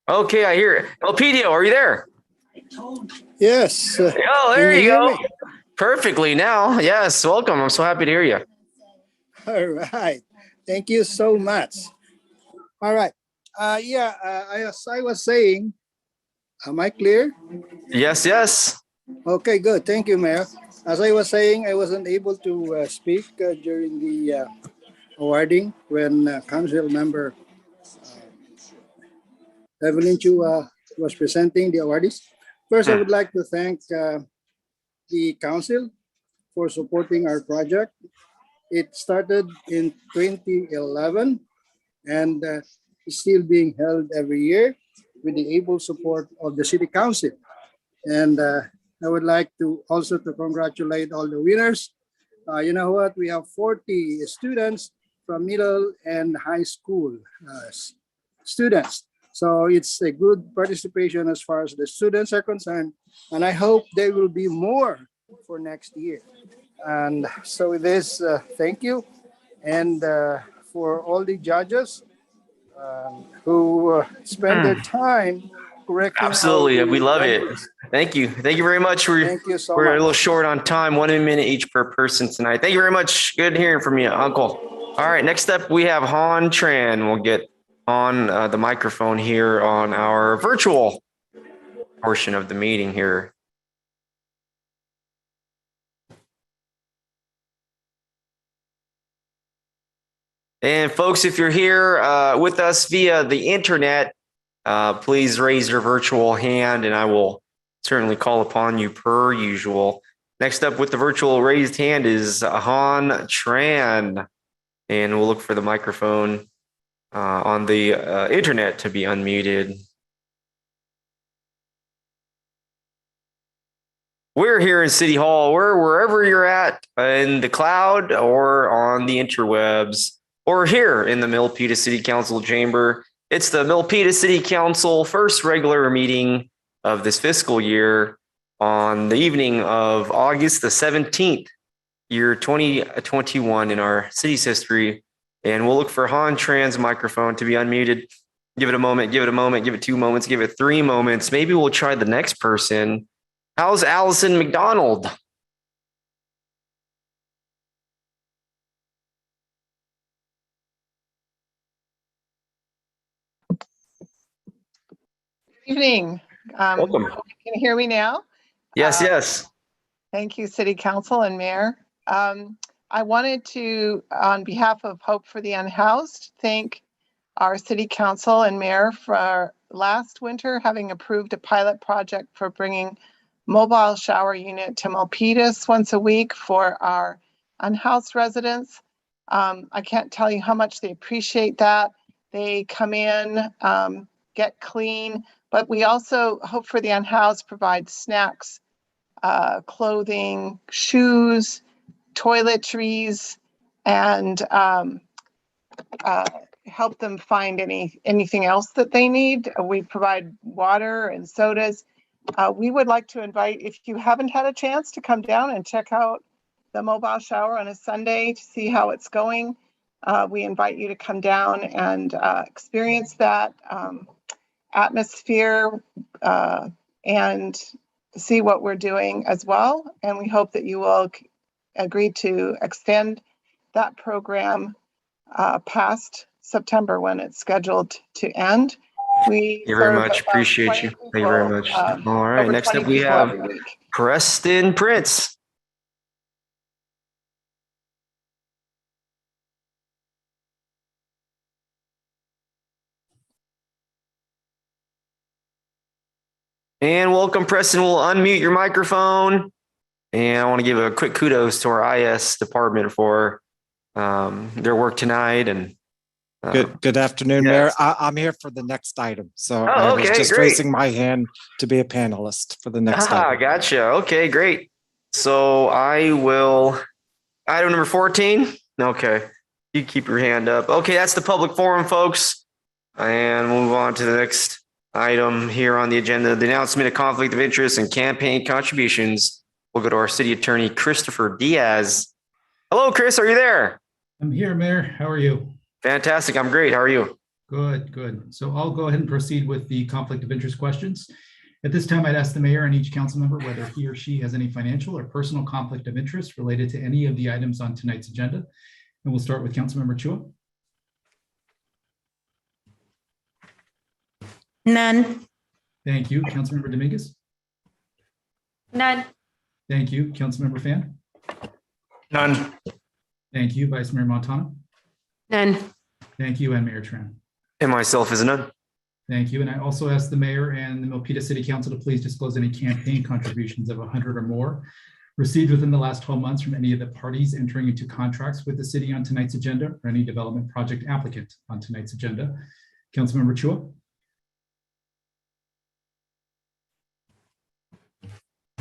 Okay, I hear it. Elpidio, are you there? Yes. Oh, there you go. Perfectly now. Yes, welcome. I'm so happy to hear you. All right. Thank you so much. All right. As I was saying, am I clear? Yes, yes. Okay, good. Thank you, Mayor. As I was saying, I wasn't able to speak during the awarding when council member Evelyn Chu was presenting the awardees. First, I would like to thank the council for supporting our project. It started in 2011 and is still being held every year with the able support of the city council. And I would like to also to congratulate all the winners. You know what? We have 40 students from middle and high school students. So it's a good participation as far as the students are concerned. And I hope there will be more for next year. And so with this, thank you. And for all the judges who spend their time correcting. Absolutely. We love it. Thank you. Thank you very much. Thank you so we're much. a little short on time, 1 minute each per person tonight. Thank you very much. Good hearing from you, Uncle. All right, next up we have Han Tran. We'll get on the microphone here on our virtual portion of the meeting here. And folks, if you're here with us via the internet, please raise your virtual hand and I will certainly call upon you per usual. Next up with the virtual raised hand is Han Tran. And we'll look for the microphone on the internet to be unmuted. We're here in City Hall. We're wherever you're at in the cloud or on the interwebs or here in the Milpitas City Council chamber. It's the Milpitas City Council first regular meeting of this fiscal year on the evening of August the 17th, year 2021 in our city's history. And we'll look for Han Tran's microphone to be unmuted. Give it a moment, give it a moment, give it 2 moments, give it 3 moments. Maybe we'll try the next person. How's Allison McDonald? Good evening. Welcome. Can you hear me now? Yes, yes. Thank you, City Council and Mayor. I wanted to, on behalf of Hope for the Unhoused, thank our City Council and Mayor for last winter having approved a pilot project for bringing mobile shower unit to Milpitas once a week for our unhoused residents. I can't tell you how much they appreciate that. They come in, get clean, but we also, Hope for the Unhoused, provide snacks, clothing, shoes, toiletries, and help them find anything else that they need. We provide water and sodas. We would like to invite, if you haven't had a chance to come down and check out the mobile shower on a Sunday to see how it's going, we invite you to come down and experience that atmosphere and see what we're doing as well. And we hope that you will agree to extend that program past September when it's scheduled to end. Thank you very much. Appreciate you. Thank you very much. All right. Next up, we have Preston Prince. And welcome, Preston. We'll unmute your microphone. And I want to give a quick kudos to our IS department for their work tonight. And Good afternoon, yes. Mayor. I'm here for the next item. So I was just great. raising my hand to be a panelist for the next item. Gotcha. Okay, great. So I will, item number 14. Okay, you keep your hand up. Okay, that's the public forum, folks. And we'll move on to the next item here on the agenda, the announcement of conflict of interest and campaign contributions. We'll go to our city attorney, Christopher Diaz. Hello, Chris, are you there? I'm here, Mayor. How are you? Fantastic. I'm great. How are you? Good, good. So I'll go ahead and proceed with the conflict of interest questions. At this time, I'd ask the mayor and each council member whether he or she has any financial or personal conflict of interest related to any of the items on tonight's agenda. And we'll start with Councilmember Chua. None. Thank you. Councilmember Dominguez. None. Thank you. Councilmember Fan. None. Thank you. Vice Mayor Montano. None. Thank you. And Mayor Tran. And myself is none. Thank you. And I also ask the mayor and the Milpitas City Council to please disclose any campaign contributions of 100 or more received within the last 12 months from any of the parties entering into contracts with the city on tonight's agenda or any development project applicant on tonight's agenda. Councilmember Chua.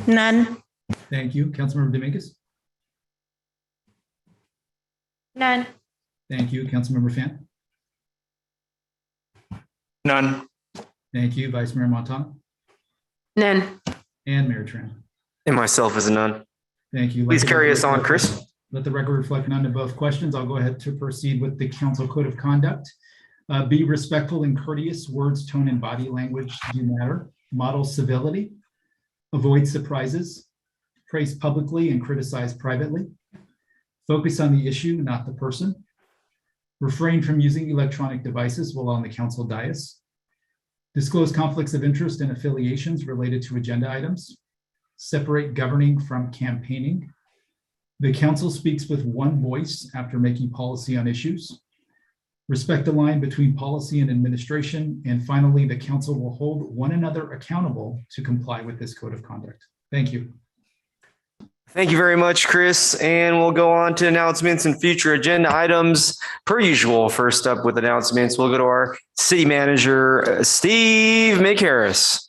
None. Thank you. Councilmember Dominguez. None. Thank you. Councilmember Fan. None. Thank you. Vice Mayor Montano. None. And Mayor Tran. And myself is none. Thank you. Please carry us on, Chris. Let the record reflect none to both questions. I'll go ahead to proceed with the council code of conduct. Be respectful and courteous. Words, tone, and body language do matter. Model civility. Avoid surprises. Praise publicly and criticize privately. Focus on the issue, not the person. Refrain from using electronic devices while on the council dais. Disclose conflicts of interest and affiliations related to agenda items. Separate governing from campaigning. The council speaks with one voice after making policy on issues. Respect the line between policy and administration. And finally, the council will hold one another accountable to comply with this code of conduct. Thank you. Thank you very much, Chris. And we'll go on to announcements and future agenda items. Per usual, first up with announcements, we'll go to our city manager, Steve McHarris.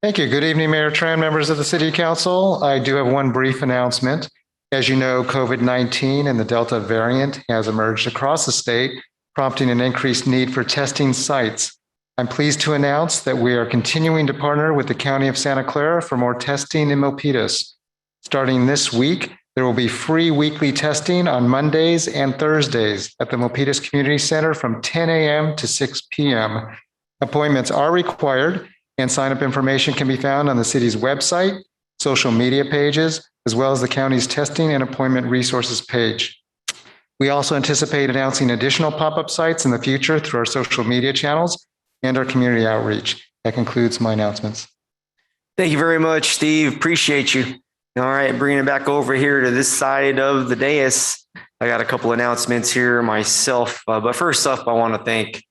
Thank you. Good evening, Mayor Tran, members of the City Council. I do have one brief announcement. As you know, COVID-19 and the Delta variant has emerged across the state, prompting an increased need for testing sites. I'm pleased to announce that we are continuing to partner with the County of Santa Clara for more testing in Milpitas. Starting this week, there will be free weekly testing on Mondays and Thursdays at the Milpitas Community Center from 10 a.m. to 6 p.m. Appointments are required, and sign-up information can be found on the city's website, social media pages, as well as the county's testing and appointment resources page. We also anticipate announcing additional pop-up sites in the future through our social media channels and our community outreach. That concludes my announcements. Thank you very much, Steve. Appreciate you. All right, bringing it back over here to this side of the dais. I got a couple announcements here myself, but first up, I want to thank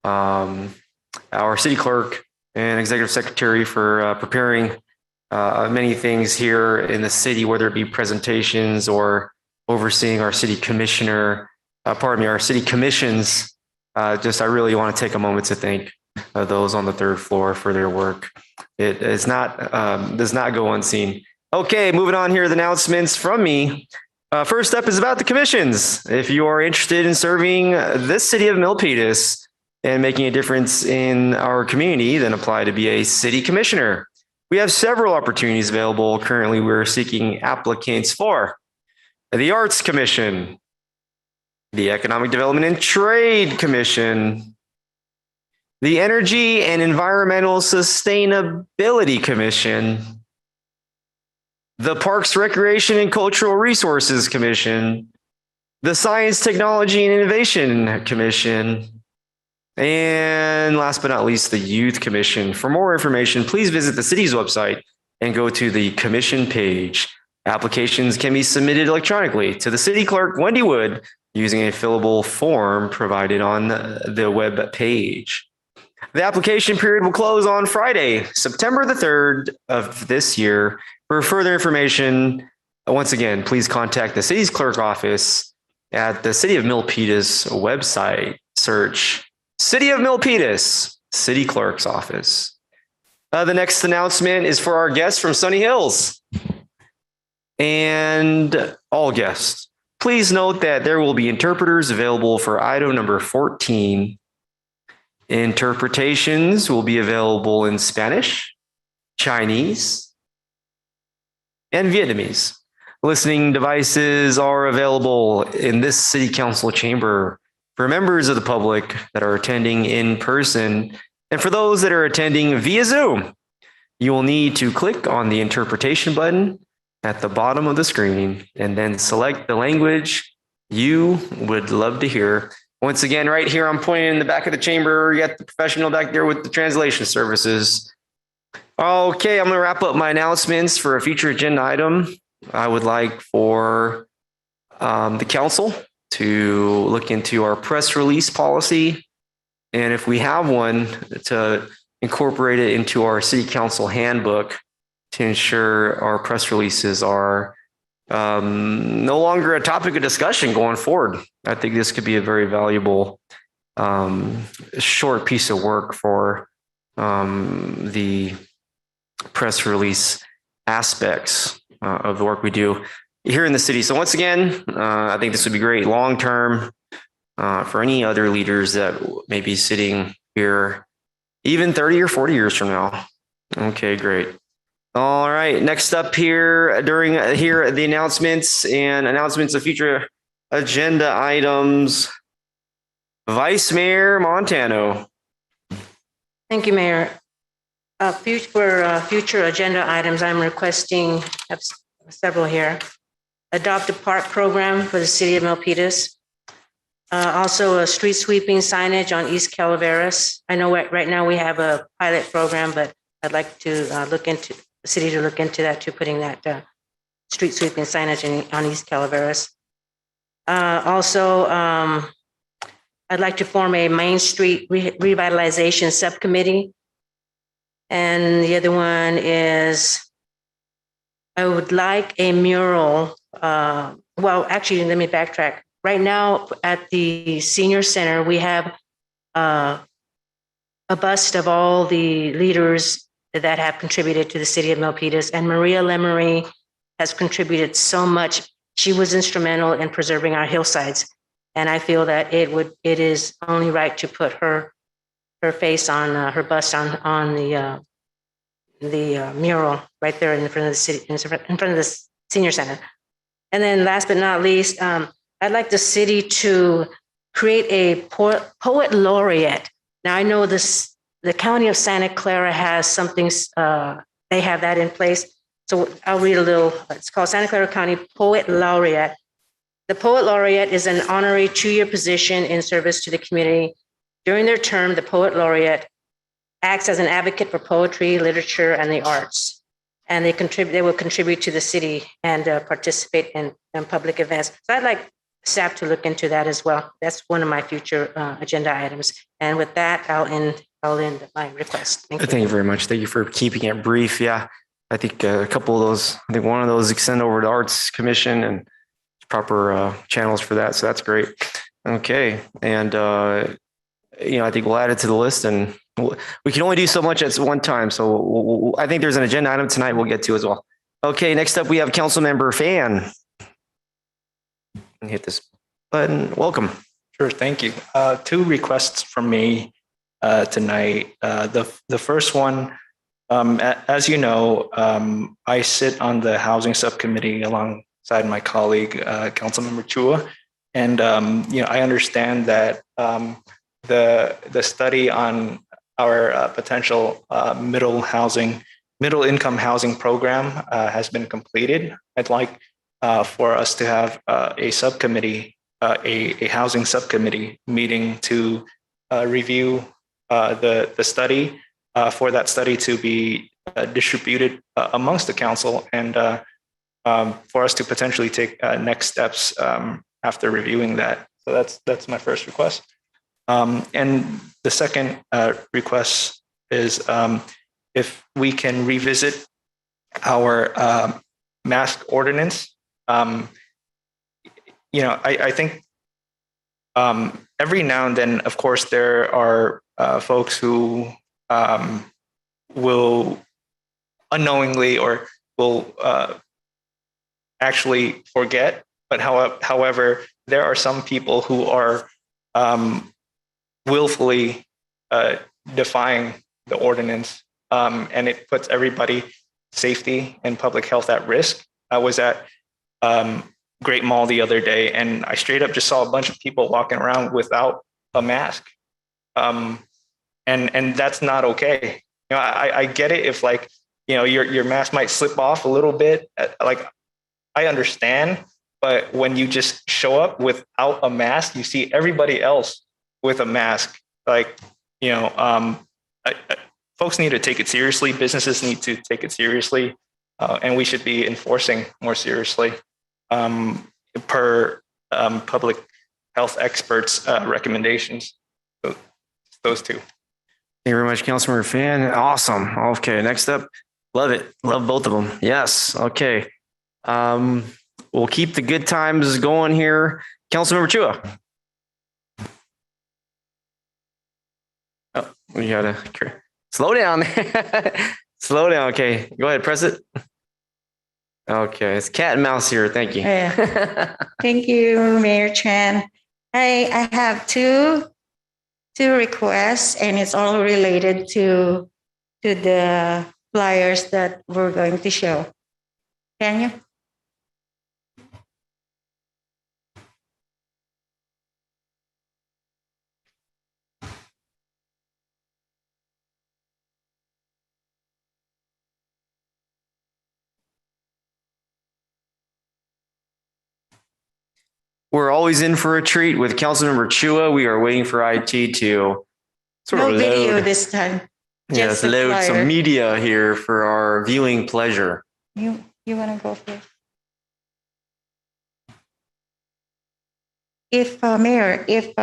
our city clerk and executive secretary for preparing many things here in the city, whether it be presentations or overseeing our city commissioner, our city commissions. I really want to take a moment to thank those on the third floor for their work. It is not does not go unseen. Okay, moving on here, the announcements from me. First up is about the commissions. If you are interested in serving this city of Milpitas and making a difference in our community, then apply to be a city commissioner. We have several opportunities available. Currently, we're seeking applicants for the Arts Commission, the Economic Development and Trade Commission, the Energy and Environmental Sustainability Commission, the Parks, Recreation and Cultural Resources Commission, the Science, Technology and Innovation Commission, and last but not least, the Youth Commission. For more information, please visit the city's website and go to the commission page. Applications can be submitted electronically to the city clerk, Wendy Wood, using a fillable form provided on the web page. The application period will close on Friday, September the 3rd of this year. For further information, once again, please contact the city's clerk office at the City of Milpitas website. Search City of Milpitas, City Clerk's Office. The next announcement is for our guests from Sunny Hills. And all guests, please note that there will be interpreters available for item number 14. Interpretations will be available in Spanish, Chinese, and Vietnamese. Listening devices are available in this city council chamber for members of the public that are attending in person. And for those that are attending via Zoom, you will need to click on the interpretation button at the bottom of the screen and then select the language you would love to hear. Once again, right here, I'm pointing in the back of the chamber. You got the professional back there with the translation services. Okay, I'm going to wrap up my announcements for a future agenda item. I would like for the council to look into our press release policy. And if we have one, to incorporate it into our city council handbook to ensure our press releases are no longer a topic of discussion going forward. I think this could be a very valuable short piece of work for the press release aspects of the work we do here in the city. So once again, I think this would be great long-term for any other leaders that may be sitting here even 30 or 40 years from now. Okay, great. All right, next up here the announcements of future agenda items. Vice Mayor Montano. Thank you, Mayor. For future agenda items, I'm requesting, have several here. Adopt a park program for the city of Milpitas. Also a street sweeping signage on East Calaveras. I know right now we have a pilot program, but I'd like to the city to look into that, to putting that street sweeping signage on East Calaveras. Also, I'd like to form a Main Street revitalization subcommittee. And the other one is, I would like a mural. Well, actually, let me backtrack. Right now at the senior center, we have a bust of all the leaders that have contributed to the city of Milpitas. And Maria Lemery has contributed so much. She was instrumental in preserving our hillsides. And I feel that it is only right to put her face on her bust on the mural right there in front of the city, in front of the senior center. And then last but not least, I'd like the city to create a poet laureate. Now I know the county of Santa Clara has something, they have that in place. So I'll read a little. It's called Santa Clara County Poet Laureate. The Poet Laureate is an honorary 2-year position in service to the community. During their term, the Poet Laureate acts as an advocate for poetry, literature, and the arts. and they will contribute to the city and participate in public events. So I'd like staff to look into that as well. That's one of my future agenda items. And with that, I'll end my request. Thank you very much. Thank you for keeping it brief. Yeah, I think a couple of those, I think one of those extend over to Arts Commission and proper channels for that. So that's great. Okay. And, I think we'll add it to the list, and we can only do so much at one time. So I think there's an agenda item tonight we'll get to as well. Okay. Next up, we have Councilmember Fan. Hit this button. Welcome. Sure, thank you. Two requests from me tonight. The first one, as you know, I sit on the housing subcommittee alongside my colleague, Councilmember Chua, and I understand that the study on our potential middle income housing program has been completed. I'd like for us to have a subcommittee, a housing subcommittee meeting to review the study, for that study to be distributed amongst the council, and for us to potentially take next steps after reviewing that. So that's my first request. And the second request is if we can revisit our mask ordinance. I think every now and then, of course, there are folks who will unknowingly or will actually forget. But however, there are some people who are willfully defying the ordinance, and it puts everybody's safety and public health at risk. I was at Great Mall the other day, and I straight up just saw a bunch of people walking around without a mask, and that's not okay. I get it if your mask might slip off a little bit. I understand, but when you just show up without a mask, you see everybody else with a mask. Folks need to take it seriously. Businesses need to take it seriously. And we should be enforcing more seriously per public health experts' recommendations. So those two. Thank you very much, Councilmember Fan. Awesome. Okay, next up. Love it. Love both of them. Yes. Okay. We'll keep the good times going here. Councilmember Chua. Oh, we gotta slow down. Slow down. Okay, go ahead. Press it. Okay, it's cat and mouse here. Thank you. Thank you, Mayor Chan. I have two requests, and it's all related to the flyers that we're going to show. Can you? We're always in for a treat with Councilmember Chua. We are waiting for IT to No video this time. Yes, load some media here for our viewing pleasure. You want to go first? If Mayor, if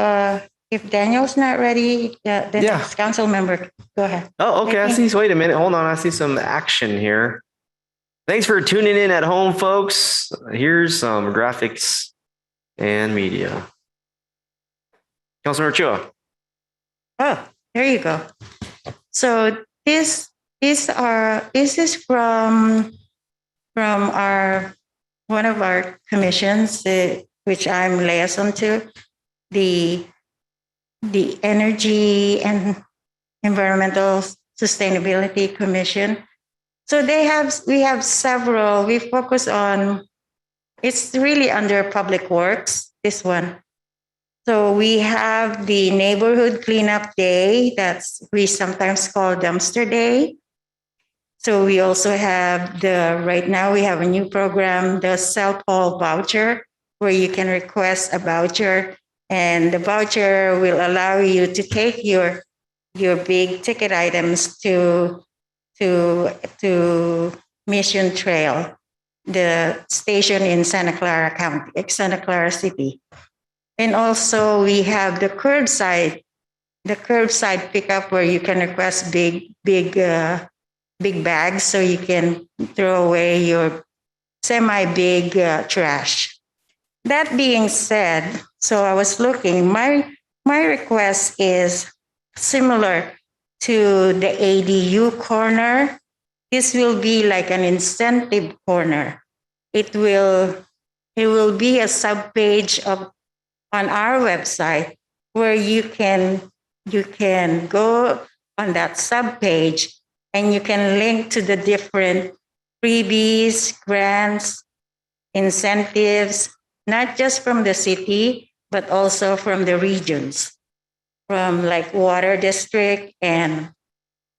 Daniel's not ready, the next council member, go ahead. Oh, okay. I see. Wait a minute. Hold on. I see some action here. Thanks for tuning in at home, folks. Here's some graphics and media. Councilmember Chua. Oh, there you go. So this is from our one of our commissions, which I'm liaison to, the Energy and Environmental Sustainability Commission. So we have several. We focus on. It's really under Public Works, this one. So we have the Neighborhood Cleanup Day, we sometimes call Dumpster Day. So we also have right now we have a new program, the Cell Call Voucher, where you can request a voucher, and the voucher will allow you to take your big ticket items to Mission Trail, the station in Santa Clara County, Santa Clara City. And also we have the curbside pickup where you can request big bags so you can throw away your semi-big trash. That being said, so I was looking, my request is similar to the ADU corner. This will be like an incentive corner. It will be a subpage on our website where you can go on that subpage and you can link to the different freebies, grants, incentives, not just from the city, but also from the regions, from like Water District and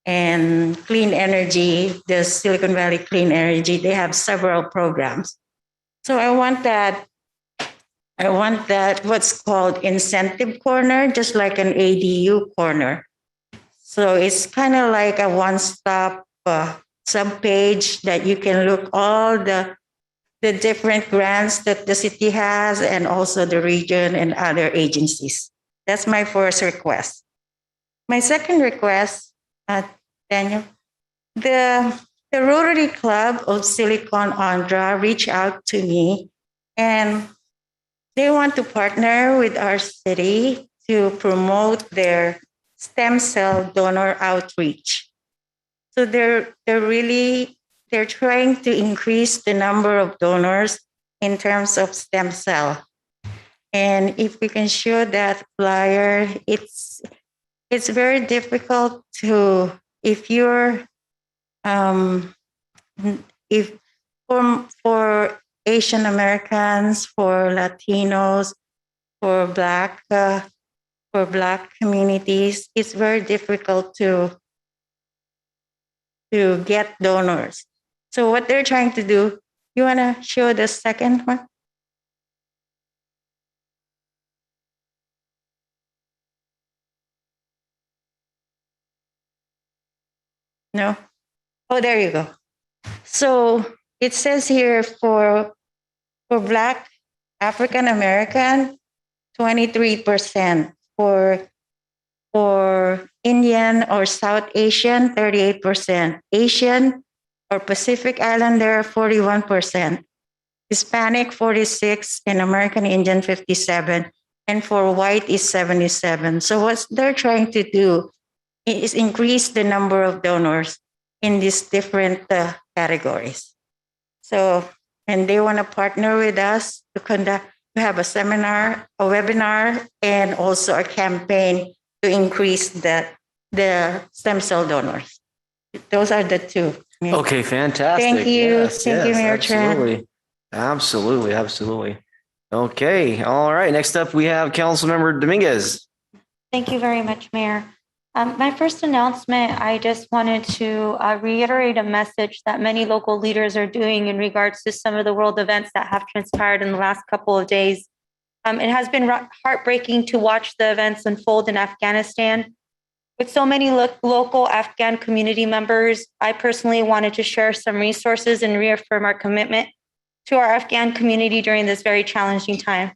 Clean Energy, the Silicon Valley Clean Energy. They have several programs. So I want that what's called incentive corner, just like an ADU corner. So it's kind of like a one-stop subpage that you can look all the different grants that the city has and also the region and other agencies. That's my first request. My second request, Daniel, the Rotary Club of Silicon Andhra reached out to me and they want to partner with our city to promote their stem cell donor outreach. So they're trying to increase the number of donors in terms of stem cell. And if we can show that flyer, it's very difficult to, if for Asian Americans, for Latinos, for Black communities, it's very difficult to get donors. So what they're trying to do, you want to show the second one? No? Oh, there you go. So it says here for Black African American, 23%. For Indian or South Asian, 38%. Asian or Pacific Islander, 41%. Hispanic, 46%, and American Indian, 57%. And for white is 77%. So what they're trying to do is increase the number of donors in these different categories. So, and they want to partner with us to have a seminar, a webinar, and also a campaign to increase the stem cell donors. Those are the two. Okay, fantastic. Thank you. Thank you, Mayor Tran. Absolutely. Okay, all right. Next up, we have Councilmember Dominguez. Thank you very much, Mayor. My first announcement, I just wanted to reiterate a message that many local leaders are doing in regards to some of the world events that have transpired in the last couple of days. It has been heartbreaking to watch the events unfold in Afghanistan. With so many local Afghan community members, I personally wanted to share some resources and reaffirm our commitment to our Afghan community during this very challenging time.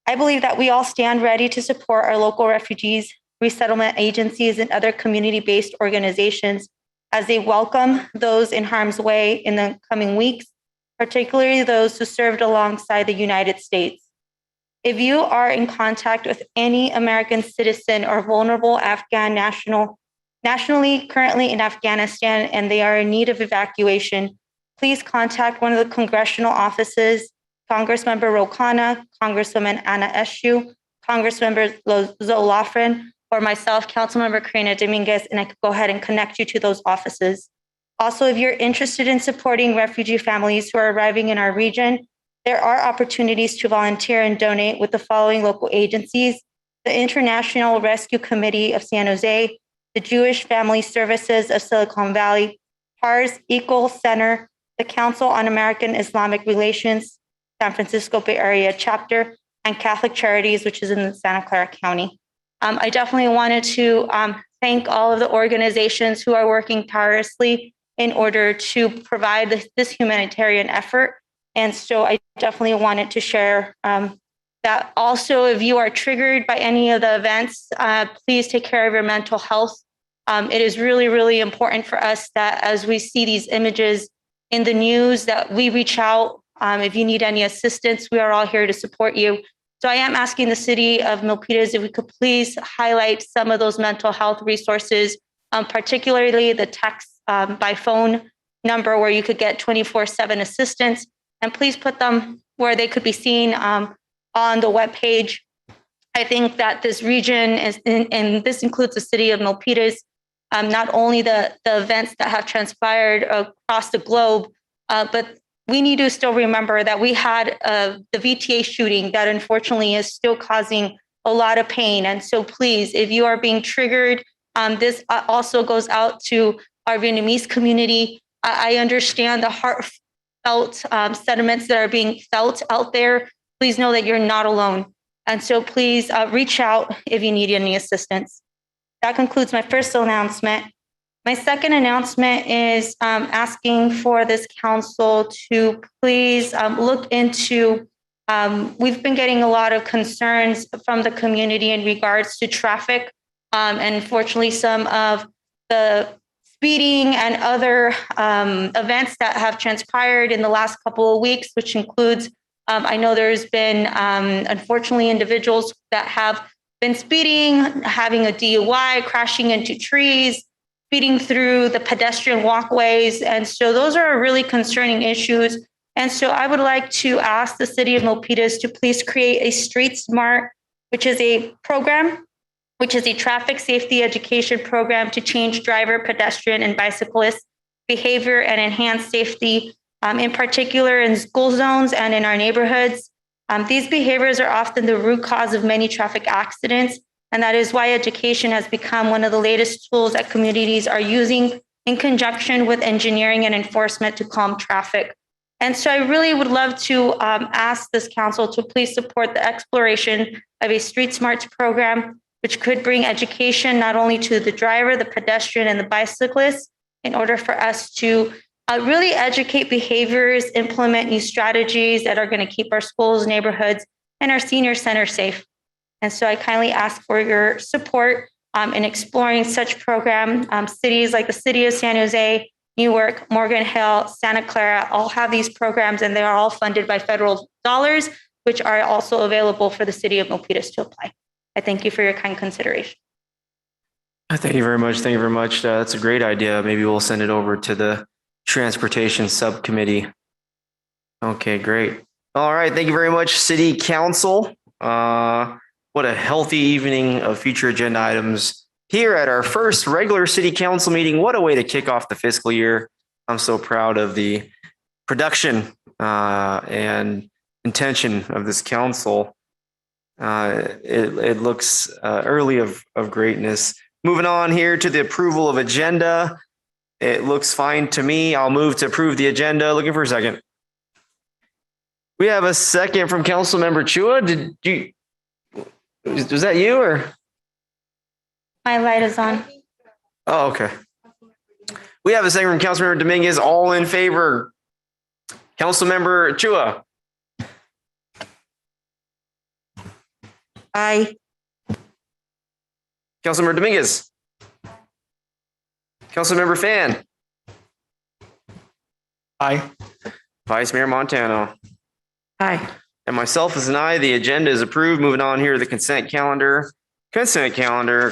I believe that we all stand ready to support our local refugees, resettlement agencies, and other community-based organizations as they welcome those in harm's way in the coming weeks, particularly those who served alongside the United States. If you are in contact with any American citizen or vulnerable Afghan nationally currently in Afghanistan and they are in need of evacuation, please contact one of the congressional offices, Congressmember Ro Khanna, Congresswoman Anna Eshoo, Congressmember Zoe Lofgren, or myself, Councilmember Karina Dominguez, and I could go ahead and connect you to those offices. Also, if you're interested in supporting refugee families who are arriving in our region, there are opportunities to volunteer and donate with the following local agencies: the International Rescue Committee of San Jose, the Jewish Family Services of Silicon Valley, HARS Equal Center, the Council on American Islamic Relations, San Francisco Bay Area chapter, and Catholic Charities, which is in Santa Clara County. I definitely wanted to thank all of the organizations who are working tirelessly in order to provide this humanitarian effort. And so I definitely wanted to share that. Also, if you are triggered by any of the events, please take care of your mental health. It is really, really important for us that as we see these images in the news, that we reach out. If you need any assistance, we are all here to support you. So I am asking the city of Milpitas if we could please highlight some of those mental health resources, particularly the text by phone number where you could get 24/7 assistance, and please put them where they could be seen on the webpage. I think that this region is, and this includes the city of Milpitas, not only the events that have transpired across the globe, but we need to still remember that we had the VTA shooting that unfortunately is still causing a lot of pain. And so please, if you are being triggered, this also goes out to our Vietnamese community. I understand the heartfelt sentiments that are being felt out there. Please know that you're not alone. And so please reach out if you need any assistance. That concludes my first announcement. My second announcement is asking for this council to please look into, we've been getting a lot of concerns from the community in regards to traffic. And unfortunately, some of the speeding and other events that have transpired in the last couple of weeks, which includes, I know there's been, unfortunately, individuals that have been speeding, having a DUI, crashing into trees, speeding through the pedestrian walkways. And so those are really concerning issues. And so I would like to ask the city of Milpitas to please create a Street Smart, which is a program, which is a traffic safety education program to change driver, pedestrian, and bicyclist behavior and enhance safety, in particular in school zones and in our neighborhoods. These behaviors are often the root cause of many traffic accidents, and that is why education has become one of the latest tools that communities are using in conjunction with engineering and enforcement to calm traffic. And so I really would love to ask this council to please support the exploration of a Street Smarts program, which could bring education not only to the driver, the pedestrian, and the bicyclist, in order for us to really educate behaviors, implement new strategies that are going to keep our schools, neighborhoods, and our senior centers safe. And so I kindly ask for your support in exploring such program. Cities like the city of San Jose, Newark, Morgan Hill, Santa Clara all have these programs, and they are all funded by federal dollars, which are also available for the city of Milpitas to apply. I thank you for your kind consideration. Thank you very much. Thank you very much. That's a great idea. Maybe we'll send it over to the Transportation Subcommittee. Okay, great. All right. Thank you very much, City Council. What a healthy evening of future agenda items here at our first regular City Council meeting. What a way to kick off the fiscal year. I'm so proud of the production and intention of this council. It looks early of greatness. Moving on here to the approval of agenda. It looks fine to me. I'll move to approve the agenda. Looking for a second. We have a second from Councilmember Chua. Was that you or? My light is on. Oh, okay. We have a second from Councilmember Dominguez. All in favor. Councilmember Chua. Aye. Councilmember Dominguez. Councilmember Fan. Aye. Vice Mayor Montano. Aye. And myself as an aye. The agenda is approved. Moving on here to the consent calendar. Consent calendar.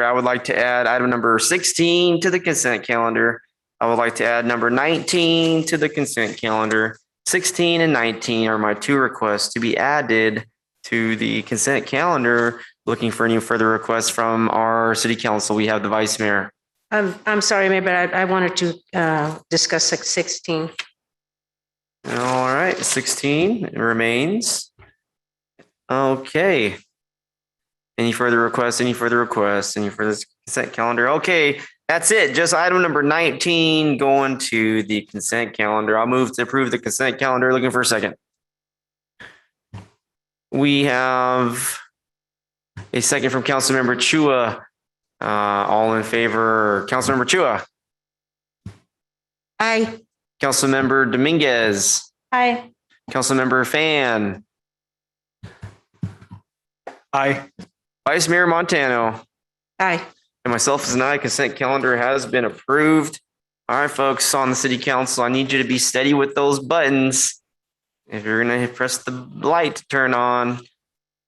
I would like to add item number 16 to the consent calendar. I would like to add number 19 to the consent calendar. 16 and 19 are my two requests to be added to the consent calendar. Looking for any further requests from our city council. We have the vice mayor. I'm sorry, Mayor, but I wanted to discuss 16. All right, 16 remains. Okay. Any further requests? Any further consent calendar? Okay, that's it. Just item number 19 going to the consent calendar. I'll move to approve the consent calendar. Looking for a second. We have a second from Councilmember Chua. All in favor, Councilmember Chua. Aye. Councilmember Dominguez, Aye. Councilmember Fan, Aye. Vice Mayor Montano, Aye. and myself as an aye. Consent calendar has been approved. All right, folks on the city council, I need you to be steady with those buttons. If you're gonna press the light to turn on,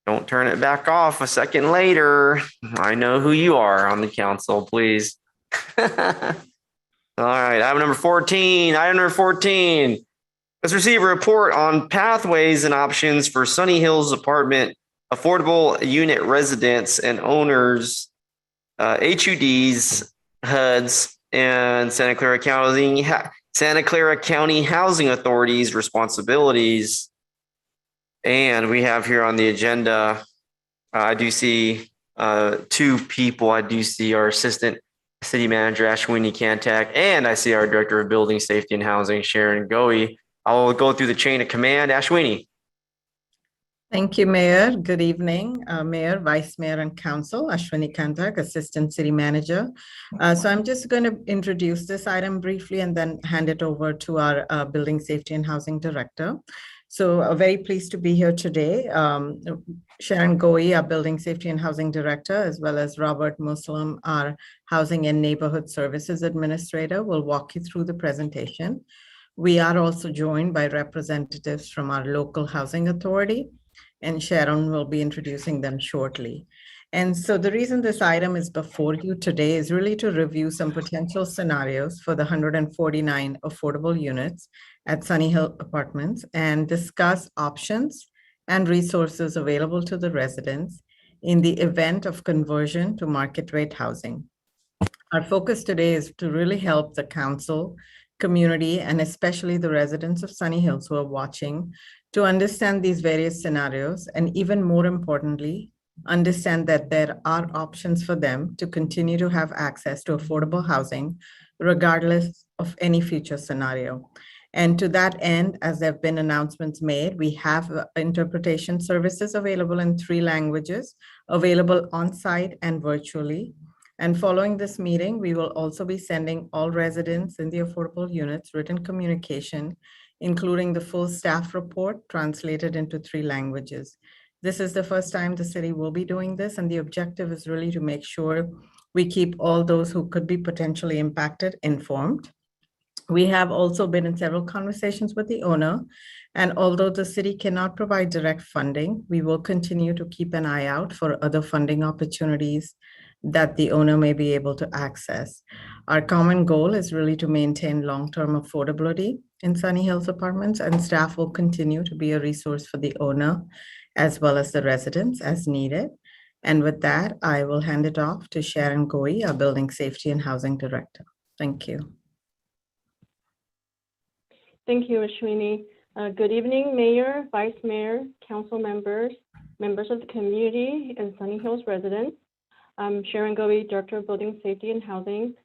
don't turn it back off a second later. I know who you are on the council, please. All right, item number 14. Item number 14. Let's receive a report on pathways and options for Sunny Hills Apartment affordable unit residents and owners, HUDs, HUDs, and Santa Clara County Housing Authority's responsibilities. And we have here on the agenda, I do see two people. I do see our Assistant City Manager, Ashwini Kantak, and I see our Director of Building Safety and Housing, Sharon Goey. I will go through the chain of command. Ashwini. Thank you, Mayor. Good evening, Mayor, Vice Mayor, and Council. Ashwini Kantak, Assistant City Manager. So I'm just going to introduce this item briefly and then hand it over to our Building Safety and Housing Director. So very pleased to be here today. Sharon Goey, our Building Safety and Housing Director, as well as Robert Muslim, our Housing and Neighborhood Services Administrator, will walk you through the presentation. We are also joined by representatives from our local housing authority, and Sharon will be introducing them shortly. And so the reason this item is before you today is really to review some potential scenarios for the 149 affordable units at Sunny Hill Apartments and discuss options and resources available to the residents in the event of conversion to market rate housing. Our focus today is to really help the council, community, and especially the residents of Sunny Hills who are watching to understand these various scenarios, and even more importantly, understand that there are options for them to continue to have access to affordable housing, regardless of any future scenario. And to that end, as there have been announcements made, we have interpretation services available in 3 languages, available on-site and virtually. And following this meeting, we will also be sending all residents in the affordable units written communication, including the full staff report translated into 3 languages. This is the first time the city will be doing this, and the objective is really to make sure we keep all those who could be potentially impacted informed. We have also been in several conversations with the owner, and although the city cannot provide direct funding, we will continue to keep an eye out for other funding opportunities that the owner may be able to access. Our common goal is really to maintain long-term affordability in Sunny Hills Apartments, and staff will continue to be a resource for the owner as well as the residents as needed. And with that, I will hand it off to Sharon Goey, our Building Safety and Housing Director. Thank you. Thank you, Ashwini. Good evening, Mayor, Vice Mayor, Council members, members of the community, and Sunny Hills residents. I'm Sharon Goey, Director of Building Safety and Housing.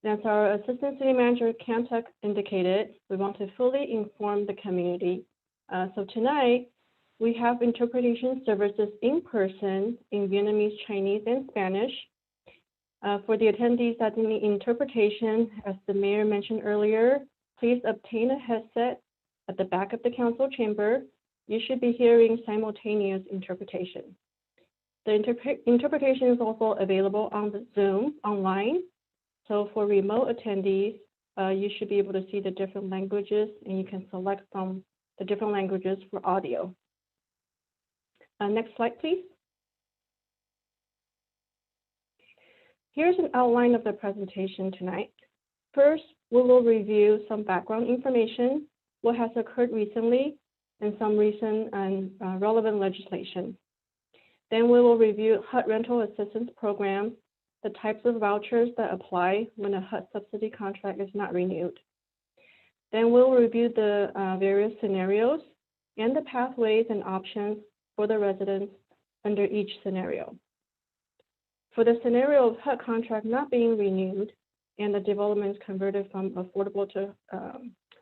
As our Assistant City Manager, Kantak, indicated, we want to fully inform the community. So tonight, we have interpretation services in person in Vietnamese, Chinese, and Spanish. For the attendees that need interpretation, as the Mayor mentioned earlier, please obtain a headset at the back of the council chamber. You should be hearing simultaneous interpretation. The interpretation is also available on the Zoom online. So for remote attendees, you should be able to see the different languages, and you can select from the different languages for audio. Next slide, please. Here's an outline of the presentation tonight. First, we will review some background information, what has occurred recently, and some recent and relevant legislation. Then we will review HUD rental assistance program, the types of vouchers that apply when a HUD subsidy contract is not renewed. Then we'll review the various scenarios and the pathways and options for the residents under each scenario. For the scenario of HUD contract not being renewed and the developments converted from affordable to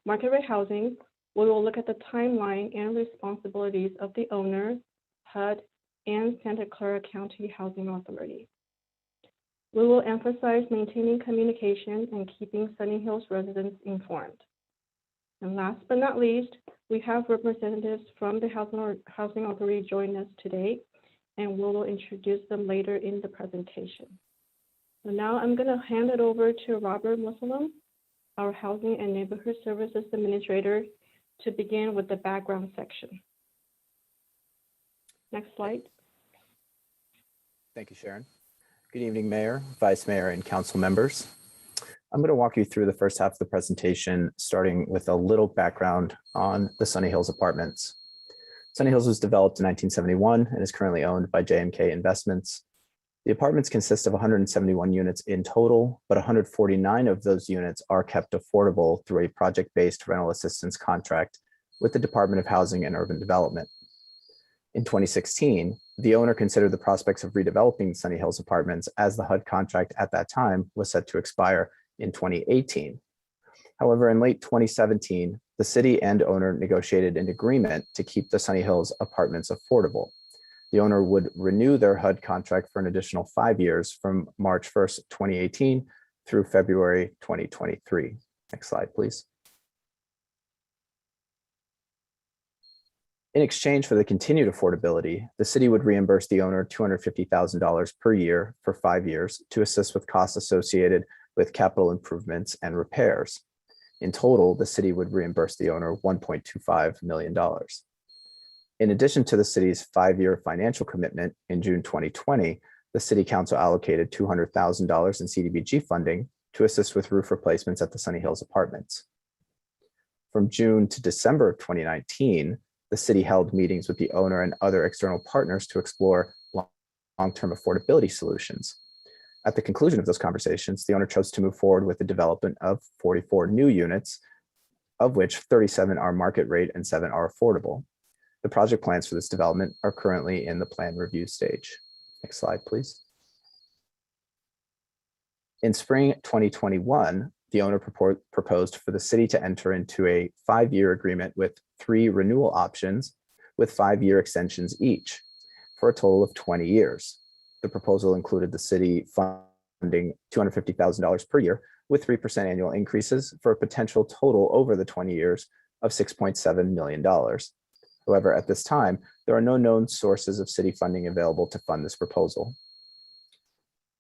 market rate housing, we will look at the timeline and responsibilities of the owner, HUD, and Santa Clara County Housing Authority. We will emphasize maintaining communication and keeping Sunny Hills residents informed. And last but not least, we have representatives from the Housing Authority join us today, and we will introduce them later in the presentation. So now I'm going to hand it over to Robert Muslim, our Housing and Neighborhood Services Administrator, to begin with the background section. Next slide. Thank you, Sharon. Good evening, Mayor, Vice Mayor, and Council members. I'm going to walk you through the first half of the presentation, starting with a little background on the Sunny Hills Apartments. Sunny Hills was developed in 1971 and is currently owned by J&K Investments. The apartments consist of 171 units in total, but 149 of those units are kept affordable through a project-based rental assistance contract with the Department of Housing and Urban Development. In 2016, the owner considered the prospects of redeveloping Sunny Hills Apartments as the HUD contract at that time was set to expire in 2018. However, in late 2017, the city and owner negotiated an agreement to keep the Sunny Hills Apartments affordable. The owner would renew their HUD contract for an additional 5 years from March 1st, 2018 through February 2023. Next slide, please. In exchange for the continued affordability, the city would reimburse the owner $250,000 per year for 5 years to assist with costs associated with capital improvements and repairs. In total, the city would reimburse the owner $1.25 million. In addition to the city's 5-year financial commitment in June 2020, the City Council allocated $200,000 in CDBG funding to assist with roof replacements at the Sunny Hills Apartments. From June to December of 2019, the city held meetings with the owner and other external partners to explore long-term affordability solutions. At the conclusion of those conversations, the owner chose to move forward with the development of 44 new units, of which 37 are market rate and 7 are affordable. The project plans for this development are currently in the plan review stage. Next slide, please. In spring 2021, the owner proposed for the city to enter into a 5-year agreement with 3 renewal options with 5-year extensions each for a total of 20 years. The proposal included the city funding $250,000 per year with 3% annual increases for a potential total over the 20 years of $6.7 million. However, at this time, there are no known sources of city funding available to fund this proposal.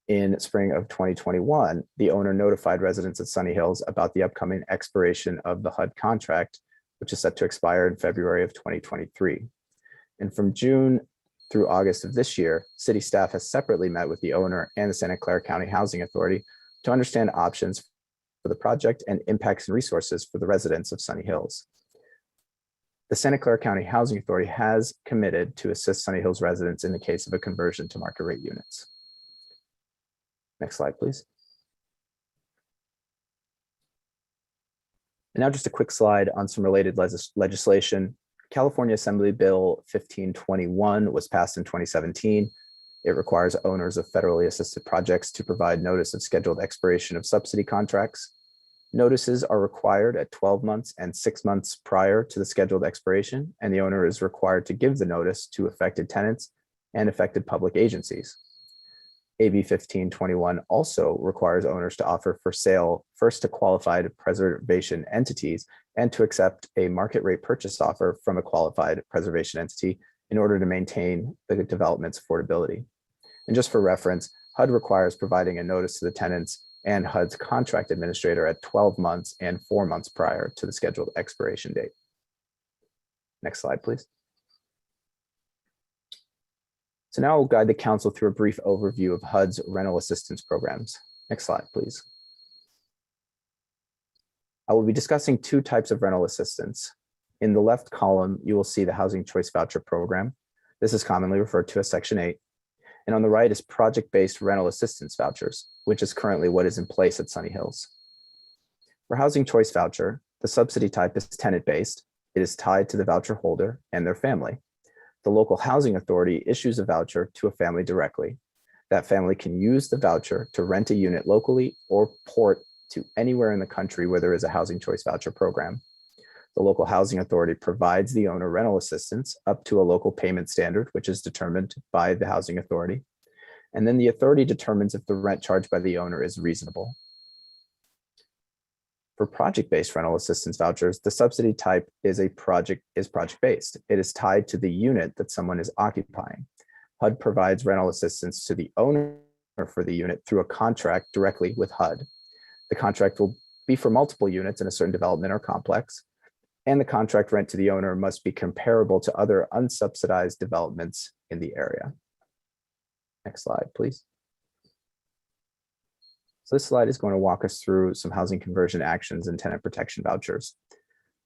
In spring of 2021, the owner notified residents at Sunny Hills about the upcoming expiration of the HUD contract, which is set to expire in February of 2023. And from June through August of this year, city staff has separately met with the owner and the Santa Clara County Housing Authority to understand options for the project and impacts and resources for the residents of Sunny Hills. The Santa Clara County Housing Authority has committed to assist Sunny Hills residents in the case of a conversion to market rate units. Next slide, please. And now just a quick slide on some related legislation. California Assembly Bill 1521 was passed in 2017. It requires owners of federally assisted projects to provide notice of scheduled expiration of subsidy contracts. Notices are required at 12 months and 6 months prior to the scheduled expiration, and the owner is required to give the notice to affected tenants and affected public agencies. AB 1521 also requires owners to offer for sale first to qualified preservation entities and to accept a market rate purchase offer from a qualified preservation entity in order to maintain the development's affordability. And just for reference, HUD requires providing a notice to the tenants and HUD's contract administrator at 12 months and 4 months prior to the scheduled expiration date. Next slide, please. So now I'll guide the council through a brief overview of HUD's rental assistance programs. Next slide, please. I will be discussing 2 types of rental assistance. In the left column, you will see the Housing Choice Voucher Program. This is commonly referred to as Section 8. And on the right is project-based rental assistance vouchers, which is currently what is in place at Sunny Hills. For Housing Choice Voucher, the subsidy type is tenant-based. It is tied to the voucher holder and their family. The local housing authority issues a voucher to a family directly. That family can use the voucher to rent a unit locally or port to anywhere in the country where there is a Housing Choice Voucher program. The local housing authority provides the owner rental assistance up to a local payment standard, which is determined by the housing authority. And then the authority determines if the rent charged by the owner is reasonable. For project-based rental assistance vouchers, the subsidy type is project-based. It is tied to the unit that someone is occupying. HUD provides rental assistance to the owner for the unit through a contract directly with HUD. The contract will be for multiple units in a certain development or complex, and the contract rent to the owner must be comparable to other unsubsidized developments in the area. Next slide, please. So this slide is going to walk us through some housing conversion actions and tenant protection vouchers.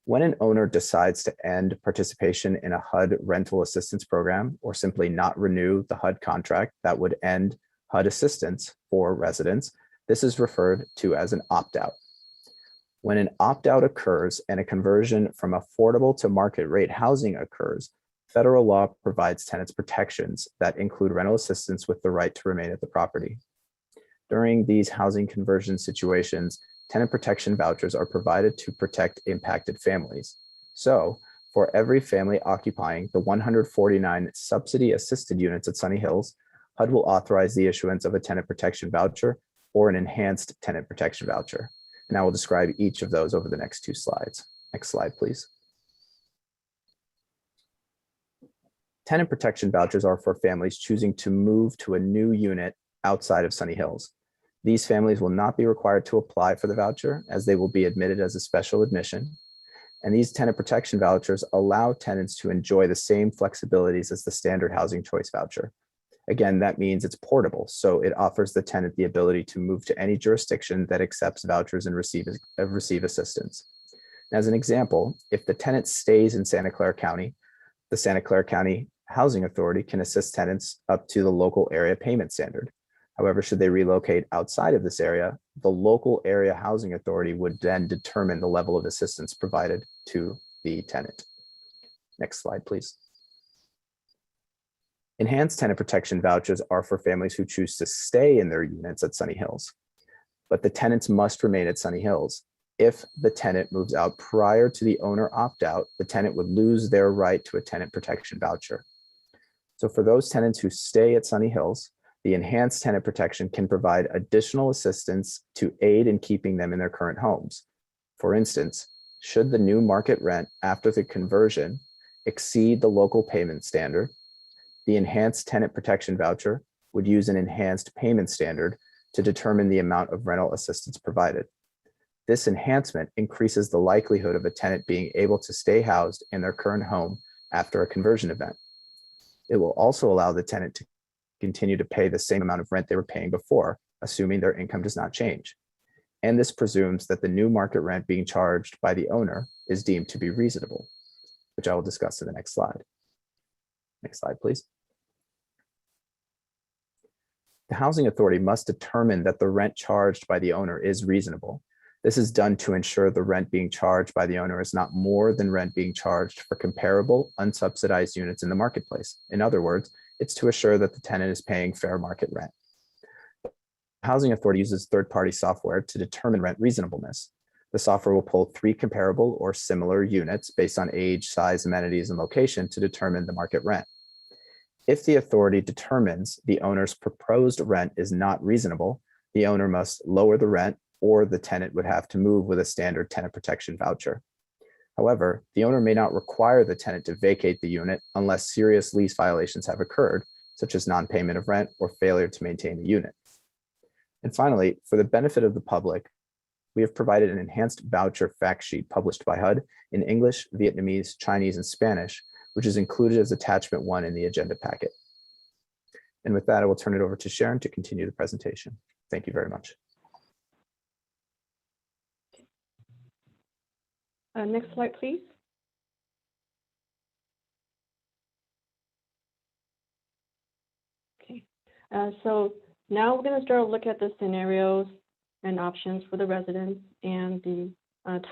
When an owner decides to end participation in a HUD rental assistance program or simply not renew the HUD contract that would end HUD assistance for residents, this is referred to as an opt-out. When an opt-out occurs and a conversion from affordable to market rate housing occurs, federal law provides tenants protections that include rental assistance with the right to remain at the property. During these housing conversion situations, tenant protection vouchers are provided to protect impacted families. So, for every family occupying the 149 subsidy-assisted units at Sunny Hills, HUD will authorize the issuance of a tenant protection voucher or an enhanced tenant protection voucher. And I will describe each of those over the next 2 slides. Next slide, please. Tenant protection vouchers are for families choosing to move to a new unit outside of Sunny Hills. These families will not be required to apply for the voucher as they will be admitted as a special admission. And these tenant protection vouchers allow tenants to enjoy the same flexibilities as the standard housing choice voucher. Again, that means it's portable, so it offers the tenant the ability to move to any jurisdiction that accepts vouchers and receive assistance. As an example, if the tenant stays in Santa Clara County, the Santa Clara County Housing Authority can assist tenants up to the local area payment standard. However, should they relocate outside of this area, the local area housing authority would then determine the level of assistance provided to the tenant. Next slide, please. Enhanced tenant protection vouchers are for families who choose to stay in their units at Sunny Hills, but the tenants must remain at Sunny Hills. If the tenant moves out prior to the owner opt-out, the tenant would lose their right to a tenant protection voucher. So for those tenants who stay at Sunny Hills, the enhanced tenant protection can provide additional assistance to aid in keeping them in their current homes. For instance, should the new market rent after the conversion exceed the local payment standard, the enhanced tenant protection voucher would use an enhanced payment standard to determine the amount of rental assistance provided. This enhancement increases the likelihood of a tenant being able to stay housed in their current home after a conversion event. It will also allow the tenant to continue to pay the same amount of rent they were paying before, assuming their income does not change. And this presumes that the new market rent being charged by the owner is deemed to be reasonable, which I will discuss in the next slide. Next slide, please. The housing authority must determine that the rent charged by the owner is reasonable. This is done to ensure the rent being charged by the owner is not more than rent being charged for comparable unsubsidized units in the marketplace. In other words, it's to assure that the tenant is paying fair market rent. The housing authority uses third-party software to determine rent reasonableness. The software will pull 3 comparable or similar units based on age, size, amenities, and location to determine the market rent. If the authority determines the owner's proposed rent is not reasonable, the owner must lower the rent or the tenant would have to move with a standard tenant protection voucher. However, the owner may not require the tenant to vacate the unit unless serious lease violations have occurred, such as non-payment of rent or failure to maintain the unit. And finally, for the benefit of the public, we have provided an enhanced voucher fact sheet published by HUD in English, Vietnamese, Chinese, and Spanish, which is included as attachment 1 in the agenda packet. And with that, I will turn it over to Sharon to continue the presentation. Thank you very much. Next slide, please. Okay, so now we're going to start to look at the scenarios and options for the residents and the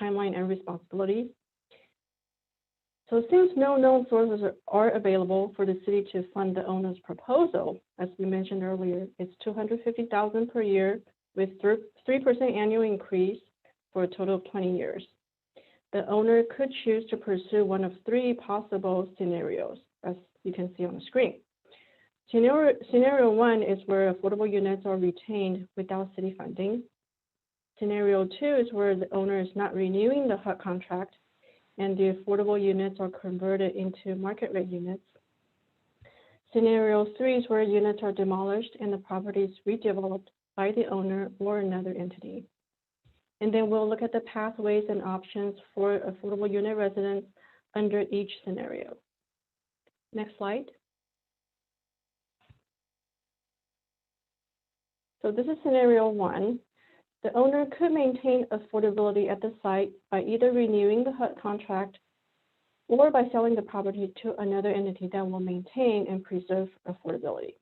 timeline and responsibilities. So since no known sources are available for the city to fund the owner's proposal, as we mentioned earlier, it's $250,000 per year with 3% annual increase for a total of 20 years. The owner could choose to pursue one of 3 possible scenarios, as you can see on the screen. Scenario 1 is where affordable units are retained without city funding. Scenario 2 is where the owner is not renewing the HUD contract and the affordable units are converted into market rate units. Scenario 3 is where units are demolished and the property is redeveloped by the owner or another entity. And then we'll look at the pathways and options for affordable unit residents under each scenario. Next slide. So this is scenario 1. The owner could maintain affordability at the site by either renewing the HUD contract or by selling the property to another entity that will maintain and preserve affordability.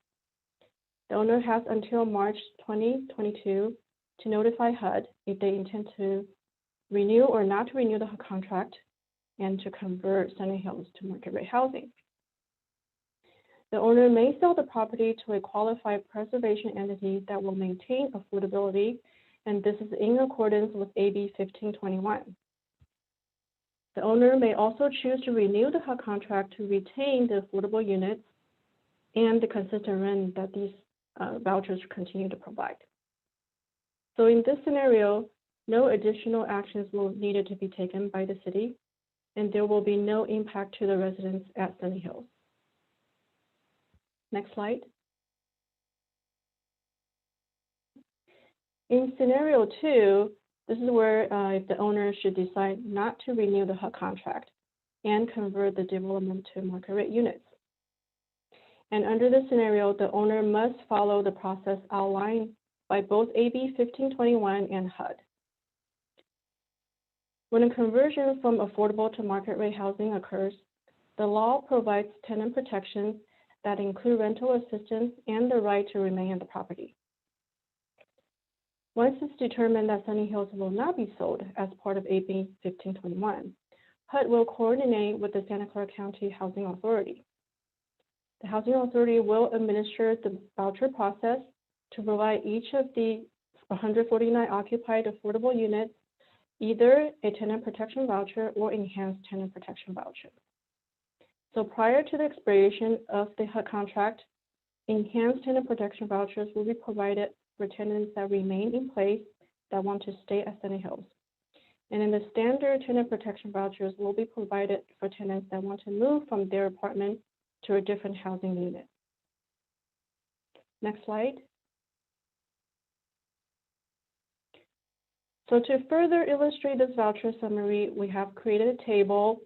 The owner has until March 2022 to notify HUD if they intend to renew or not to renew the HUD contract and to convert Sunny Hills to market rate housing. The owner may sell the property to a qualified preservation entity that will maintain affordability, and this is in accordance with AB 1521. The owner may also choose to renew the HUD contract to retain the affordable units and the consistent rent that these vouchers continue to provide. So in this scenario, no additional actions will needed to be taken by the city, and there will be no impact to the residents at Sunny Hills. Next slide. In scenario 2, this is where if the owner should decide not to renew the HUD contract and convert the development to market rate units. And under this scenario, the owner must follow the process outlined by both AB 1521 and HUD. When a conversion from affordable to market rate housing occurs, the law provides tenant protections that include rental assistance and the right to remain on the property. Once it's determined that Sunny Hills will not be sold as part of AB 1521, HUD will coordinate with the Santa Clara County Housing Authority. The Housing Authority will administer the voucher process to provide each of the 149 occupied affordable units either a tenant protection voucher or enhanced tenant protection voucher. So prior to the expiration of the HUD contract, enhanced tenant protection vouchers will be provided for tenants that remain in place that want to stay at Sunny Hills. And then the standard tenant protection vouchers will be provided for tenants that want to move from their apartment to a different housing unit. Next slide. So to further illustrate this voucher summary, we have created a table,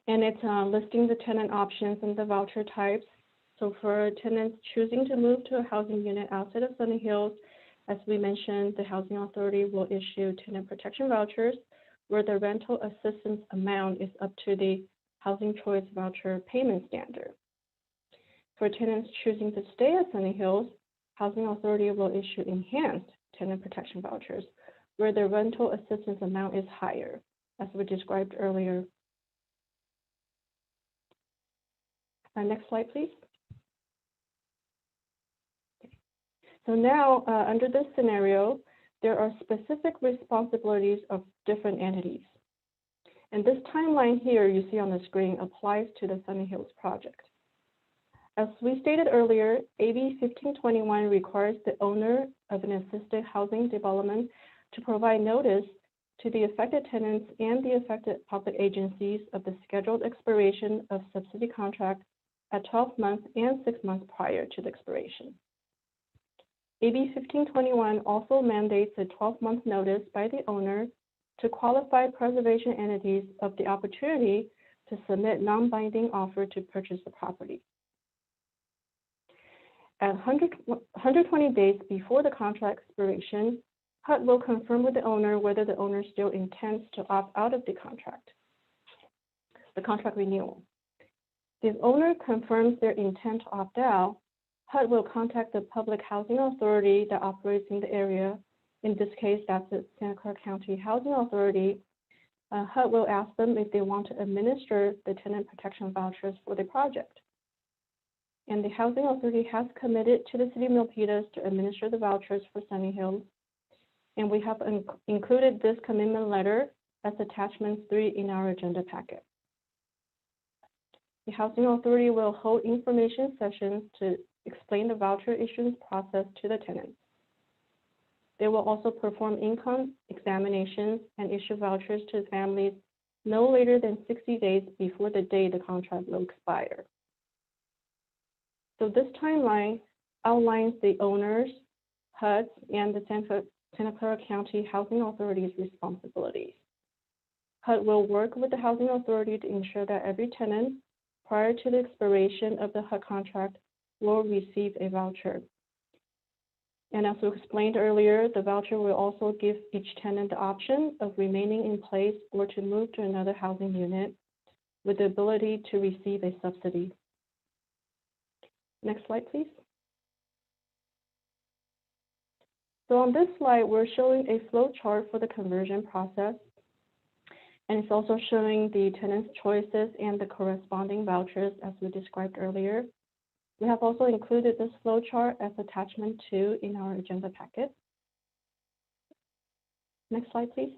and it's listing the tenant options and the voucher types. So for tenants choosing to move to a housing unit outside of Sunny Hills, as we mentioned, the Housing Authority will issue tenant protection vouchers where the rental assistance amount is up to the Housing Choice Voucher payment standard. For tenants choosing to stay at Sunny Hills, Housing Authority will issue enhanced tenant protection vouchers where the rental assistance amount is higher, as we described earlier. Next slide, please. So now, under this scenario, there are specific responsibilities of different entities. And this timeline here you see on the screen applies to the Sunny Hills project. As we stated earlier, AB 1521 requires the owner of an assisted housing development to provide notice to the affected tenants and the affected public agencies of the scheduled expiration of subsidy contract at 12 months and 6 months prior to the expiration. AB 1521 also mandates a 12-month notice by the owner to qualified preservation entities of the opportunity to submit non-binding offer to purchase the property. At 120 days before the contract expiration, HUD will confirm with the owner whether the owner still intends to opt out of the contract renewal. If owner confirms their intent to opt out, HUD will contact the Public Housing Authority that operates in the area. In this case, that's the Santa Clara County Housing Authority. HUD will ask them if they want to administer the tenant protection vouchers for the project. And the Housing Authority has committed to the City of Milpitas to administer the vouchers for Sunny Hills. And we have included this commitment letter as attachment 3 in our agenda packet. The Housing Authority will hold information sessions to explain the voucher issuance process to the tenants. They will also perform income examinations and issue vouchers to families no later than 60 days before the day the contract will expire. So this timeline outlines the owners, HUD's, and the Santa Clara County Housing Authority's responsibilities. HUD will work with the Housing Authority to ensure that every tenant, prior to the expiration of the HUD contract, will receive a voucher. And as we explained earlier, the voucher will also give each tenant the option of remaining in place or to move to another housing unit with the ability to receive a subsidy. Next slide, please. So on this slide, we're showing a flow chart for the conversion process. And it's also showing the tenant's choices and the corresponding vouchers as we described earlier. We have also included this flow chart as attachment 2 in our agenda packet. Next slide, please.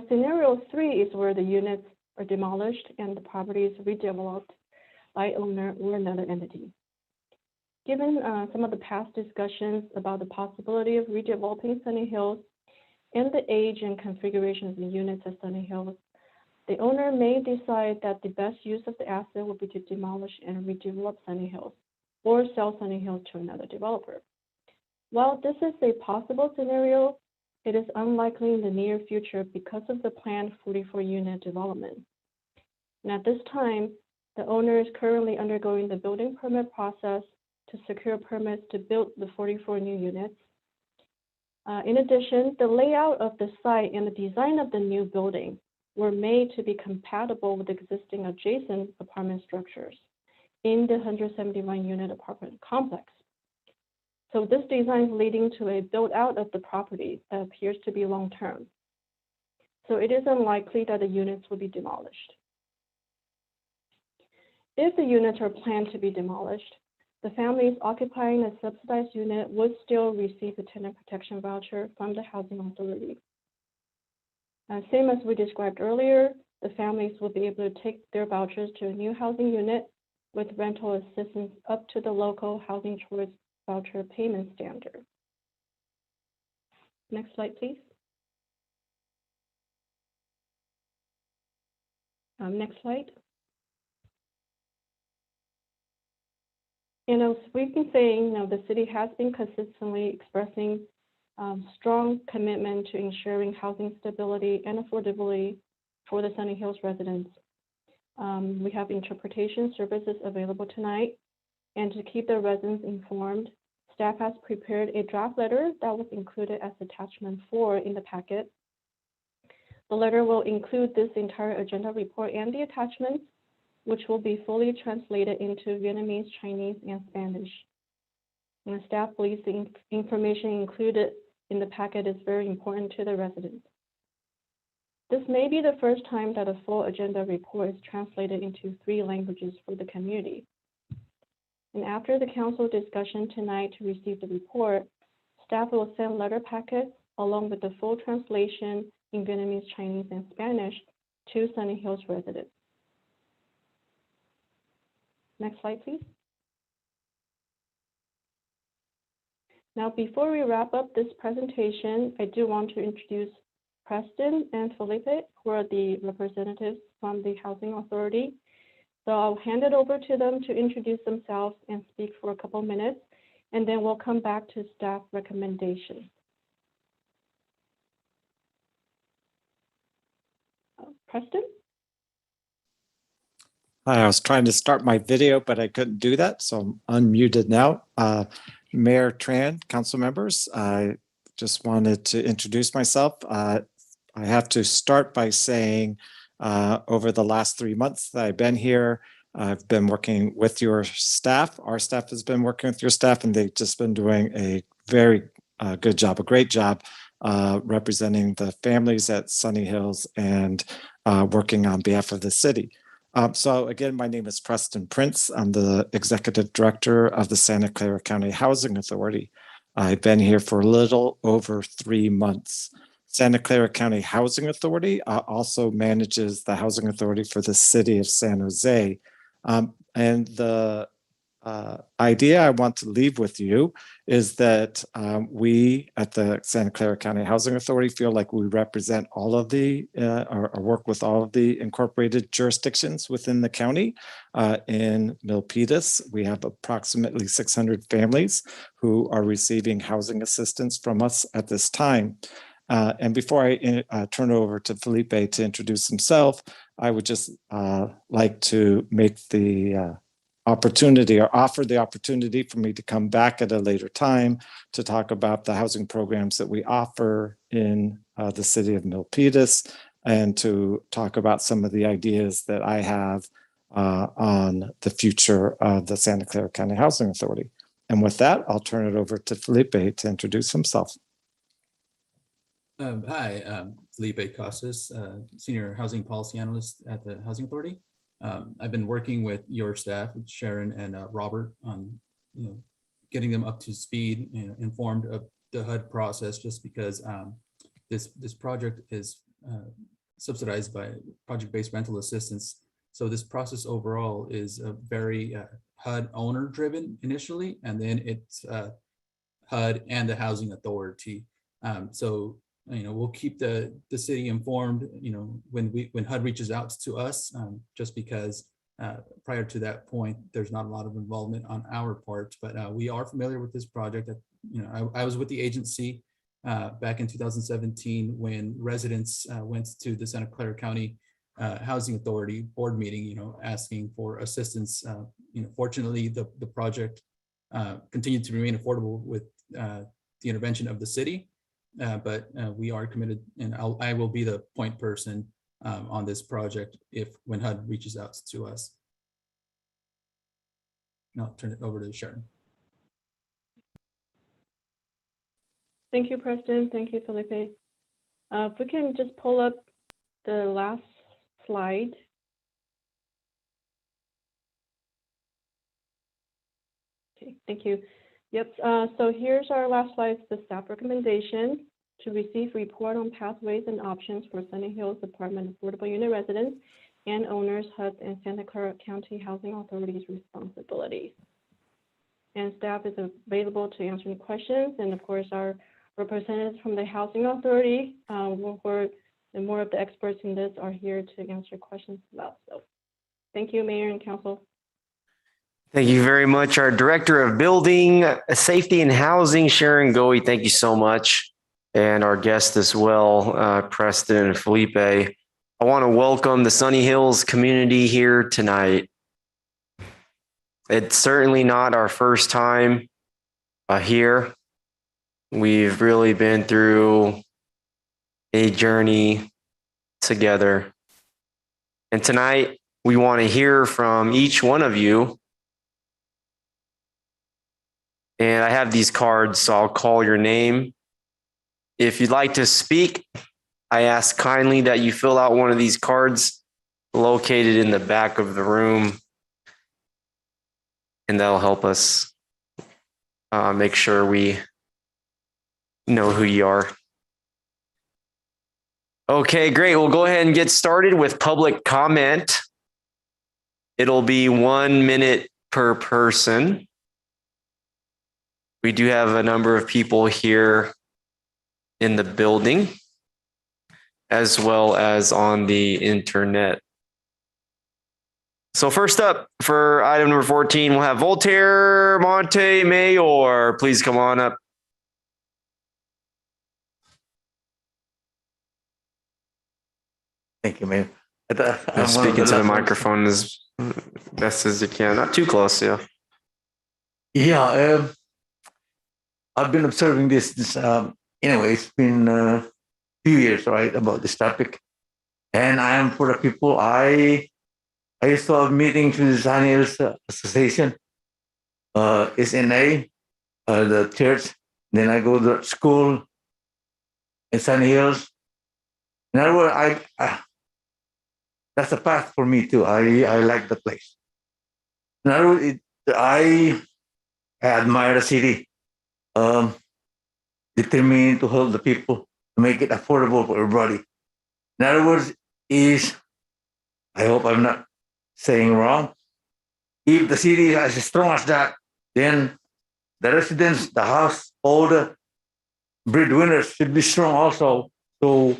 Scenario 3 is where the units are demolished and the property is redeveloped by owner or another entity. Given some of the past discussions about the possibility of redeveloping Sunny Hills and the age and configuration of the units at Sunny Hills, the owner may decide that the best use of the asset would be to demolish and redevelop Sunny Hills or sell Sunny Hills to another developer. While this is a possible scenario, it is unlikely in the near future because of the planned 44-unit development. And at this time, the owner is currently undergoing the building permit process to secure permits to build the 44 new units. In addition, the layout of the site and the design of the new building were made to be compatible with existing adjacent apartment structures in the 171-unit apartment complex. So this design is leading to a build-out of the property that appears to be long-term. So it is unlikely that the units will be demolished. If the units are planned to be demolished, the families occupying a subsidized unit would still receive a tenant protection voucher from the Housing Authority. Same as we described earlier, the families will be able to take their vouchers to a new housing unit with rental assistance up to the local housing choice voucher payment standard. Next slide, please. Next slide. And as we've been saying, the city has been consistently expressing strong commitment to ensuring housing stability and affordability for the Sunny Hills residents. We have interpretation services available tonight, and to keep the residents informed, staff has prepared a draft letter that was included as attachment 4 in the packet. The letter will include this entire agenda report and the attachments, which will be fully translated into Vietnamese, Chinese, and Spanish. And the staff believes the information included in the packet is very important to the residents. This may be the first time that a full agenda report is translated into 3 languages for the community. And after the council discussion tonight to receive the report, staff will send letter packets along with the full translation in Vietnamese, Chinese, and Spanish to Sunny Hills residents. Next slide, please. Now, before we wrap up this presentation, I do want to introduce Preston and Felipe, who are the representatives from the Housing Authority. So I'll hand it over to them to introduce themselves and speak for a couple minutes, and then we'll come back to staff recommendations. Preston? Hi, I was trying to start my video, but I couldn't do that, so I'm unmuted now. Mayor Tran, council members, I just wanted to introduce myself. I have to start by saying over the last 3 months that I've been here, I've been working with your staff. Our staff has been working with your staff, and they've just been doing a very good job, a great job representing the families at Sunny Hills and working on behalf of the city. So again, my name is Preston Prince. I'm the Executive Director of the Santa Clara County Housing Authority. I've been here for a little over 3 months. Santa Clara County Housing Authority also manages the housing authority for the city of San Jose. And the idea I want to leave with you is that we at the Santa Clara County Housing Authority feel like we represent all of the, or work with all of the incorporated jurisdictions within the county. In Milpitas, we have approximately 600 families who are receiving housing assistance from us at this time. And before I turn it over to Felipe to introduce himself, I would just like to make the opportunity or offer the opportunity for me to come back at a later time to talk about the housing programs that we offer in the city of Milpitas and to talk about some of the ideas that I have on the future of the Santa Clara County Housing Authority. And with that, I'll turn it over to Felipe to introduce himself. Hi, Felipe Casas, Senior Housing Policy Analyst at the Housing Authority. I've been working with your staff, Sharon and Robert, on getting them up to speed, informed of the HUD process, just because this project is subsidized by project-based rental assistance. So this process overall is a very HUD owner-driven initially, and then it's HUD and the Housing Authority. So we'll keep the city informed, when HUD reaches out to us, just because prior to that point, there's not a lot of involvement on our part, but we are familiar with this project. I was with the agency back in 2017 when residents went to the Santa Clara County Housing Authority board meeting, asking for assistance. Fortunately, the project continued to remain affordable with the intervention of the city. But we are committed, and I will be the point person on this project when HUD reaches out to us. And I'll turn it over to Sharon. Thank you, Preston. Thank you, Felipe. If we can just pull up the last slide. Okay, thank you. Yep, so here's our last slide, the staff recommendation to receive report on pathways and options for Sunny Hills Department of Affordable Unit Residents and owners, HUD and Santa Clara County Housing Authority's responsibilities. And staff is available to answer any questions. And of course, our representatives from the Housing Authority, and more of the experts in this are here to answer questions about. So thank you, Mayor and Council. Thank you very much. Our Director of Building, Safety and Housing, Sharon Goey, thank you so much. And our guest as well, Preston and Felipe. I want to welcome the Sunny Hills community here tonight. It's certainly not our first time here. We've really been through a journey together. And tonight, we want to hear from each one of you. And I have these cards, so I'll call your name. If you'd like to speak, I ask kindly that you fill out one of these cards located in the back of the room. And that'll help us make sure we know who you are. Okay, great. We'll go ahead and get started with public comment. It'll be 1 minute per person. We do have a number of people here in the building, as well as on the internet. So first up for item number 14, we'll have Voltaire Montemayor. Please come on up. Thank you, Mayor. Speak into the microphone as best as you can. Not too close, yeah. Yeah, I've been observing this anyway, it's been a few years, right, about this topic. And I am for the people, I used to have meetings with the Sunny Hills Association, SNA, the church. Then I go to school in Sunny Hills. In other words, that's a path for me too. I like the place. In other words, I admire the city. Determined to help the people to make it affordable for everybody. In other words, is I hope I'm not saying wrong. If the city is as strong as that, then the residents, the house, all the breadwinners should be strong also. So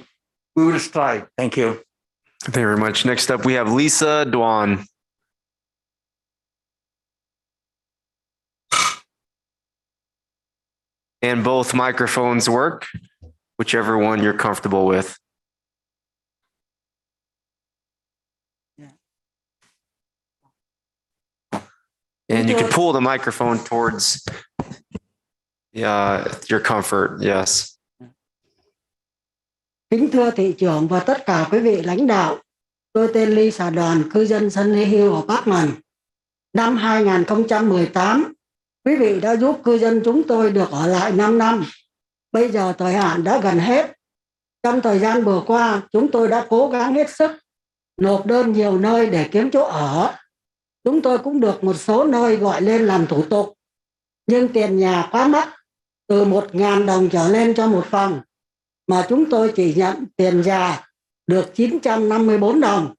we will strive. Thank you. Thank you very much. Next up, we have Lisa Dwan. And both microphones work, whichever one you're comfortable with. And you can pull the microphone towards your comfort. Yes. Kính thưa thị trưởng và tất cả quý vị lãnh đạo, tôi tên Lisa Đoàn, cư dân Sunny Hill ở Parkland. Năm 2018, quý vị đã giúp cư dân chúng tôi được ở lại 5 năm. Bây giờ thời hạn đã gần hết. Trong thời gian vừa qua, chúng tôi đã cố gắng hết sức, nộp đơn nhiều nơi để kiếm chỗ ở. Chúng tôi cũng được một số nơi gọi lên làm thủ tục. Nhưng tiền nhà quá mắc, từ 1.000 đồng trở lên cho một phòng. Mà chúng tôi chỉ nhận tiền già được 954 đồng.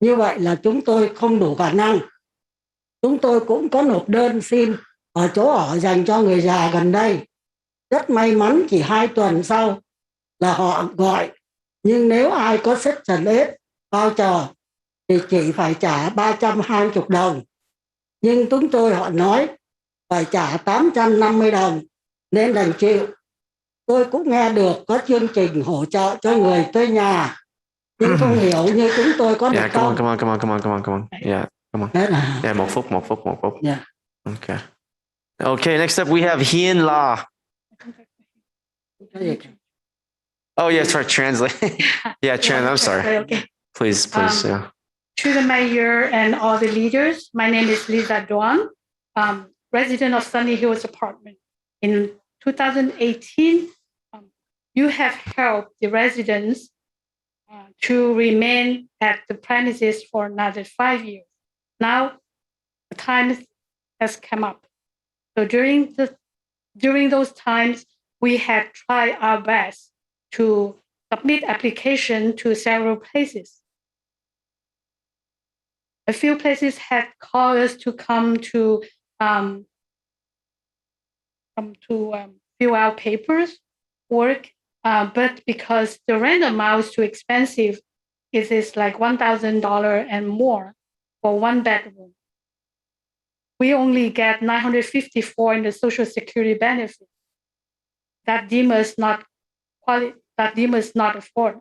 Như vậy là chúng tôi không đủ khả năng. Chúng tôi cũng có nộp đơn xin ở chỗ ở dành cho người già gần đây. Rất may mắn chỉ 2 tuần sau là họ gọi. Nhưng nếu ai có section 8 voucher thì chỉ phải trả 320 đồng. Nhưng chúng tôi họ nói phải trả 850 đồng nên đành chịu. Tôi cũng nghe được có chương trình hỗ trợ cho người thuê nhà. Nhưng không hiểu như chúng tôi có được không? Come on. Yeah, come on. Yeah, một phút. Yeah. Okay. Okay, next up we have Hien La. Oh, yeah, sorry, translate. Yeah, I'm sorry. Okay. Please, yeah. To the mayor and all the leaders, my name is Lisa Duan, resident of Sunny Hills apartment. In 2018, you have helped the residents to remain at the premises for another 5 years. Now, the time has come up. So during those times, we have tried our best to submit application to several places. A few places had called us to come to fill out papers, work, but because the rent amount is too expensive, it is like $1,000 and more for 1 bedroom. We only get $954 in the Social Security benefit. That deem us not afford.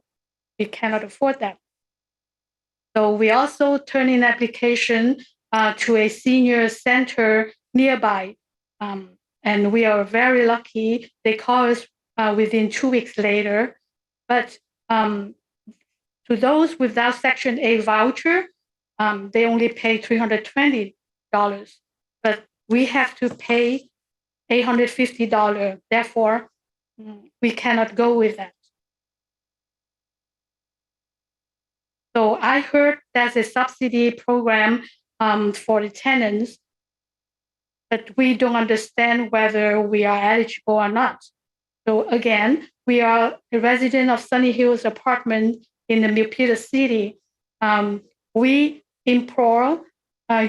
We cannot afford that. So we also turn in application to a senior center nearby. And we are very lucky. They call us within 2 weeks later. But to those without Section 8 voucher, they only pay $320. But we have to pay $850. Therefore, we cannot go with that. So I heard there's a subsidy program for the tenants, but we don't understand whether we are eligible or not. So again, we are a resident of Sunny Hills apartment in the Milpitas city. We implore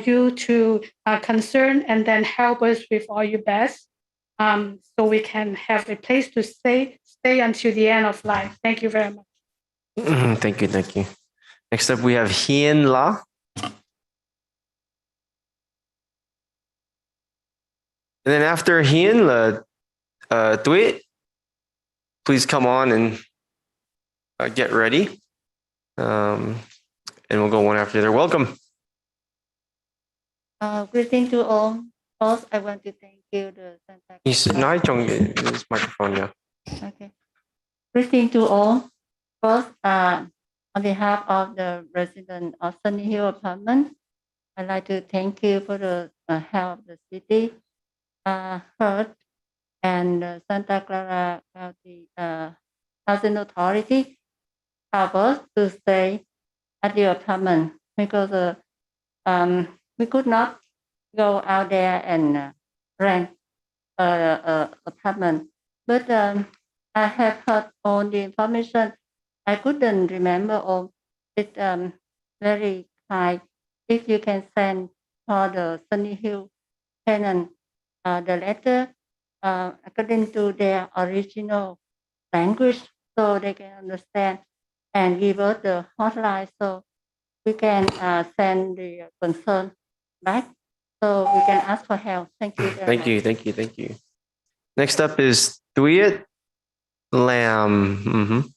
you to concern and then help us with all your best, so we can have a place to stay until the end of life. Thank you very much. Thank you. Next up, we have Hien La. And then after Hien La, Thuy, please come on and get ready. And we'll go one after the other. Welcome. Greeting to all. First, I want to thank you, the Santa Clara. This microphone, yeah. Okay. Greeting to all. First, on behalf of the resident of Sunny Hill apartment, I'd like to thank you for the help the city, HUD, and Santa Clara County Housing Authority help us to stay at the apartment because we could not go out there and rent apartment. But I have heard all the information. I couldn't remember all. It's very kind. If you can send for the Sunny Hill tenant the letter according to their original language, so they can understand and give us the hotline, so we can send the concern back, so we can ask for help. Thank you very Thank much. you, thank you, thank you. Next up is Thuit Lamb.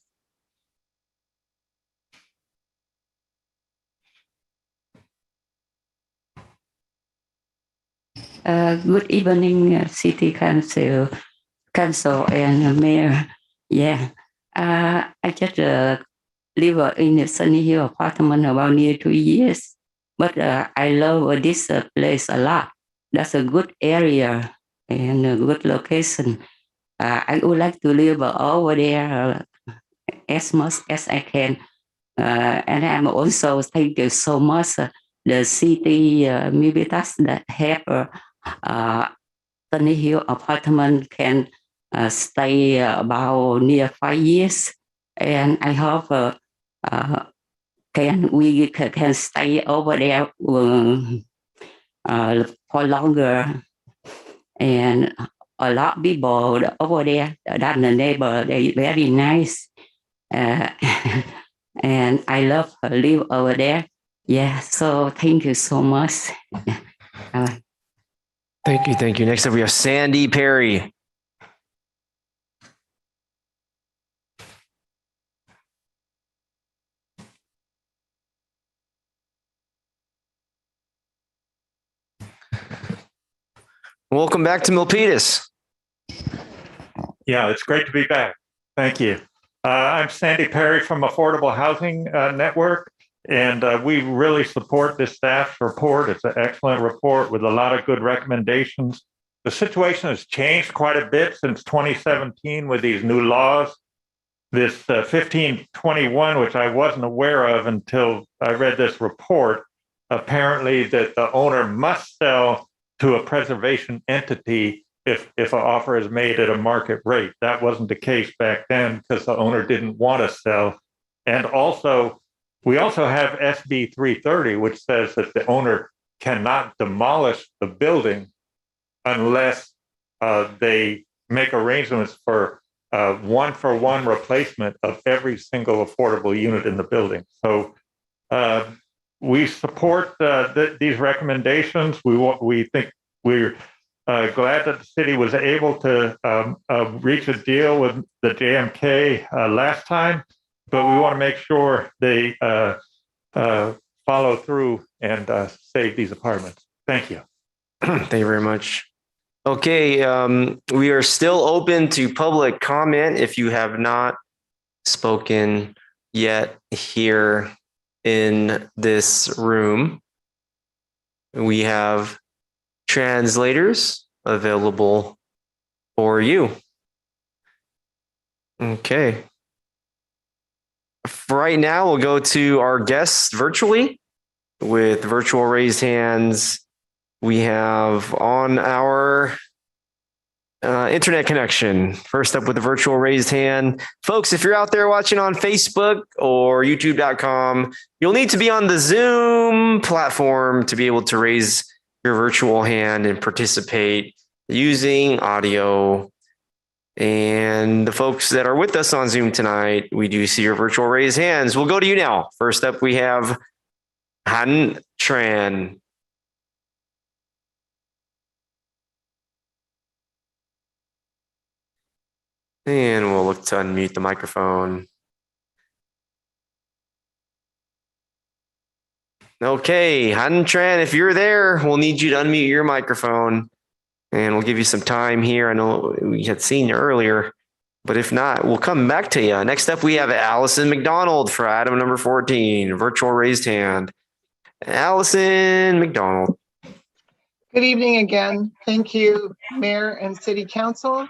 Good evening, City Council, and Mayor. Yeah, I just live in a Sunny Hill apartment about near 2 years, but I love this place a lot. That's a good area and a good location. I would like to live over there as much as I can. And I'm also thank you so much the city Milpitas that have Sunny Hill apartment can stay about near 5 years, and I hope can stay over there for longer. And a lot of people over there, that the neighbor, they very nice, and I love live over there. Yeah, so thank you so much. Thank you, thank you. Next up, we have Sandy Perry. Welcome back to Milpitas. Yeah, it's great to be back. Thank you. I'm Sandy Perry from Affordable Housing Network, and we really support this staff's report. It's an excellent report with a lot of good recommendations. The situation has changed quite a bit since 2017 with these new laws. This 1521, which I wasn't aware of until I read this report, apparently that the owner must sell to a preservation entity if an offer is made at a market rate. That wasn't the case back then because the owner didn't want to sell. And also, we also have SB 330, which says that the owner cannot demolish the building unless they make arrangements for one-for-one replacement of every single affordable unit in the building. So we support these recommendations. We think we're glad that the city was able to reach a deal with the JMK last time, but we want to make sure they follow through and save these apartments. Thank you. Thank you very much. Okay, we are still open to public comment if you have not spoken yet here in this room. We have translators available for you. Okay. For right now, we'll go to our guests virtually with virtual raised hands. We have on our internet connection. First up with a virtual raised hand. Folks, if you're out there watching on Facebook or youtube.com, you'll need to be on the Zoom platform to be able to raise your virtual hand and participate using audio. And the folks that are with us on Zoom tonight, we do see your virtual raised hands. We'll go to you now. First up, we have Han Tran. And we'll look to unmute the microphone. Okay, Han Tran, if you're there, we'll need you to unmute your microphone and we'll give you some time here. I know we had seen you earlier, but if not, we'll come back to you. Next up, we have Allison McDonald for item number 14, virtual raised hand. Allison McDonald. Good evening again. Thank you, Mayor and City Council.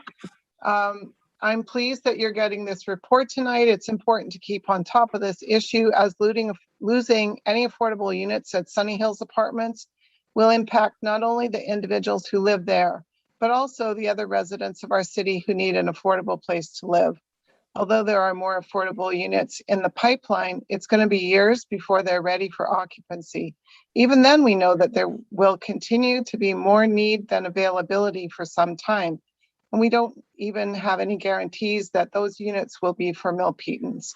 I'm pleased that you're getting this report tonight. It's important to keep on top of this issue as losing any affordable units at Sunny Hills Apartments will impact not only the individuals who live there, but also the other residents of our city who need an affordable place to live. Although there are more affordable units in the pipeline, it's going to be years before they're ready for occupancy. Even then, we know that there will continue to be more need than availability for some time. And we don't even have any guarantees that those units will be for Milpitans.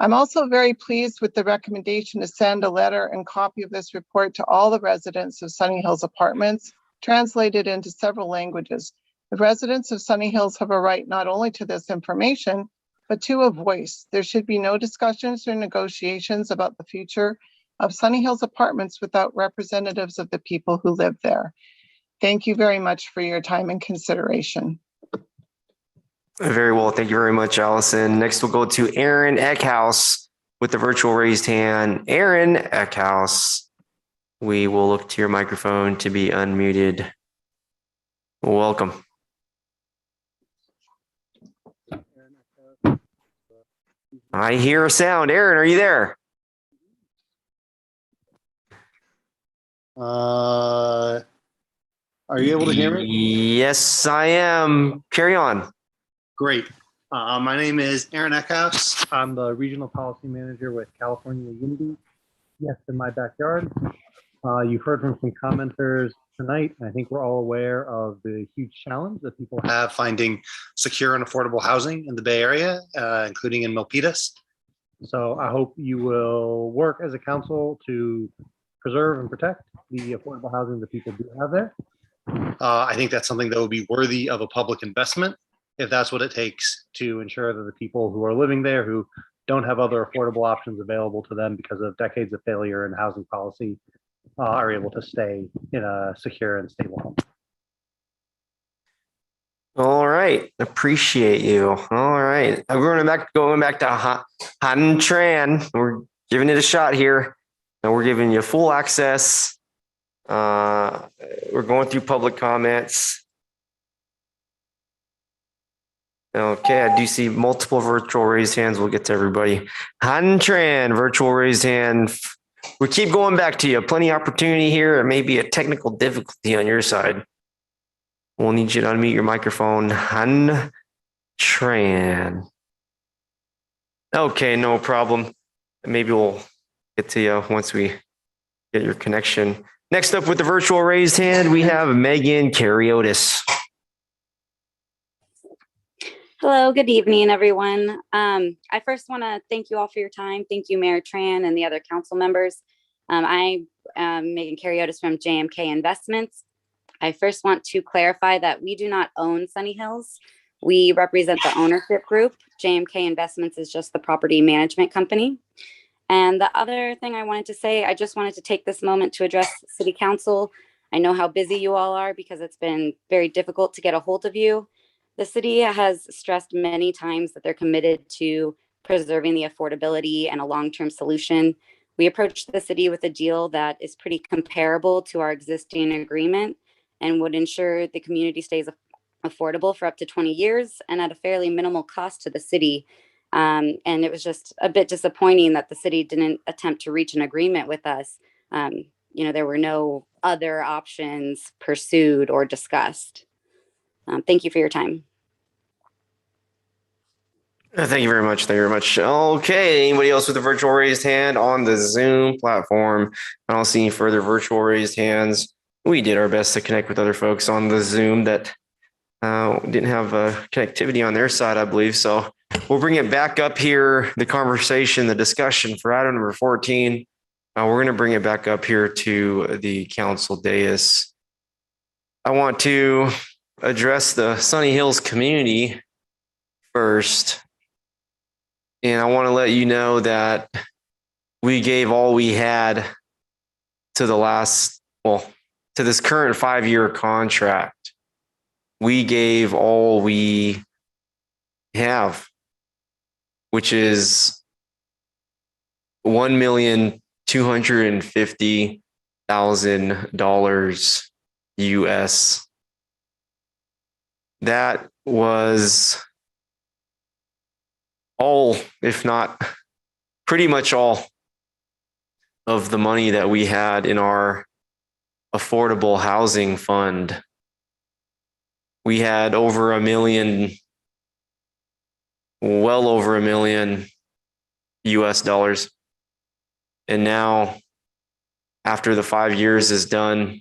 I'm also very pleased with the recommendation to send a letter and copy of this report to all the residents of Sunny Hills Apartments, translated into several languages. The residents of Sunny Hills have a right not only to this information, but to a voice. There should be no discussions or negotiations about the future of Sunny Hills Apartments without representatives of the people who live there. Thank you very much for your time and consideration. Very well. Thank you very much, Allison. Next, we'll go to Aaron Eckhouse with the virtual raised hand. Aaron Eckhouse, we will look to your microphone to be unmuted. Welcome. I hear a sound. Aaron, are you there? Are you able to hear me? Yes, I am. Carry on. Great. My name is Aaron Eckhouse. I'm the Regional Policy Manager with California Unity. Yes, in my backyard. You've heard from some commenters tonight. I think we're all aware of the huge challenge that people have finding secure and affordable housing in the Bay Area, including in Milpitas. So I hope you will work as a council to preserve and protect the affordable housing that people do have there. I think that's something that would be worthy of a public investment, if that's what it takes to ensure that the people who are living there who don't have other affordable options available to them because of decades of failure in housing policy are able to stay in a secure and stable home. All right. Appreciate you. All right. We're going back to Han Tran. We're giving it a shot here. And we're giving you full access. We're going through public comments. Okay, I do see multiple virtual raised hands. We'll get to everybody. Han Tran, virtual raised hand. We keep going back to you. Plenty of opportunity here. It may be a technical difficulty on your side. We'll need you to unmute your microphone. Han Tran. Okay, no problem. Maybe we'll get to you once we get your connection. Next up with the virtual raised hand, we have Megan Cariotis. Hello, good evening, everyone. I first want to thank you all for your time. Thank you, Mayor Tran and the other council members. I'm Megan Cariotis from JMK Investments. I first want to clarify that we do not own Sunny Hills. We represent the ownership group. JMK Investments is just the property management company. And the other thing I wanted to say, I just wanted to take this moment to address City Council. I know how busy you all are because it's been very difficult to get a hold of you. The city has stressed many times that they're committed to preserving the affordability and a long-term solution. We approached the city with a deal that is pretty comparable to our existing agreement and would ensure the community stays affordable for up to 20 years and at a fairly minimal cost to the city. And it was just a bit disappointing that the city didn't attempt to reach an agreement with us. There were no other options pursued or discussed. Thank you for your time. Thank you very much. Thank you very much. Okay. Anybody else with a virtual raised hand on the Zoom platform? I don't see any further virtual raised hands. We did our best to connect with other folks on the Zoom that didn't have connectivity on their side, I believe. So we'll bring it back up here, the conversation, the discussion for item number 14. We're going to bring it back up here to the council dais. I want to address the Sunny Hills community first. And I want to let you know that we gave all we had to to this current 5-year contract. We gave all we have, which is $1,250,000 US. That was all, if not pretty much all, of the money that we had in our affordable housing fund. we had over a million, well over $1 million US. And now, after the 5 years is done,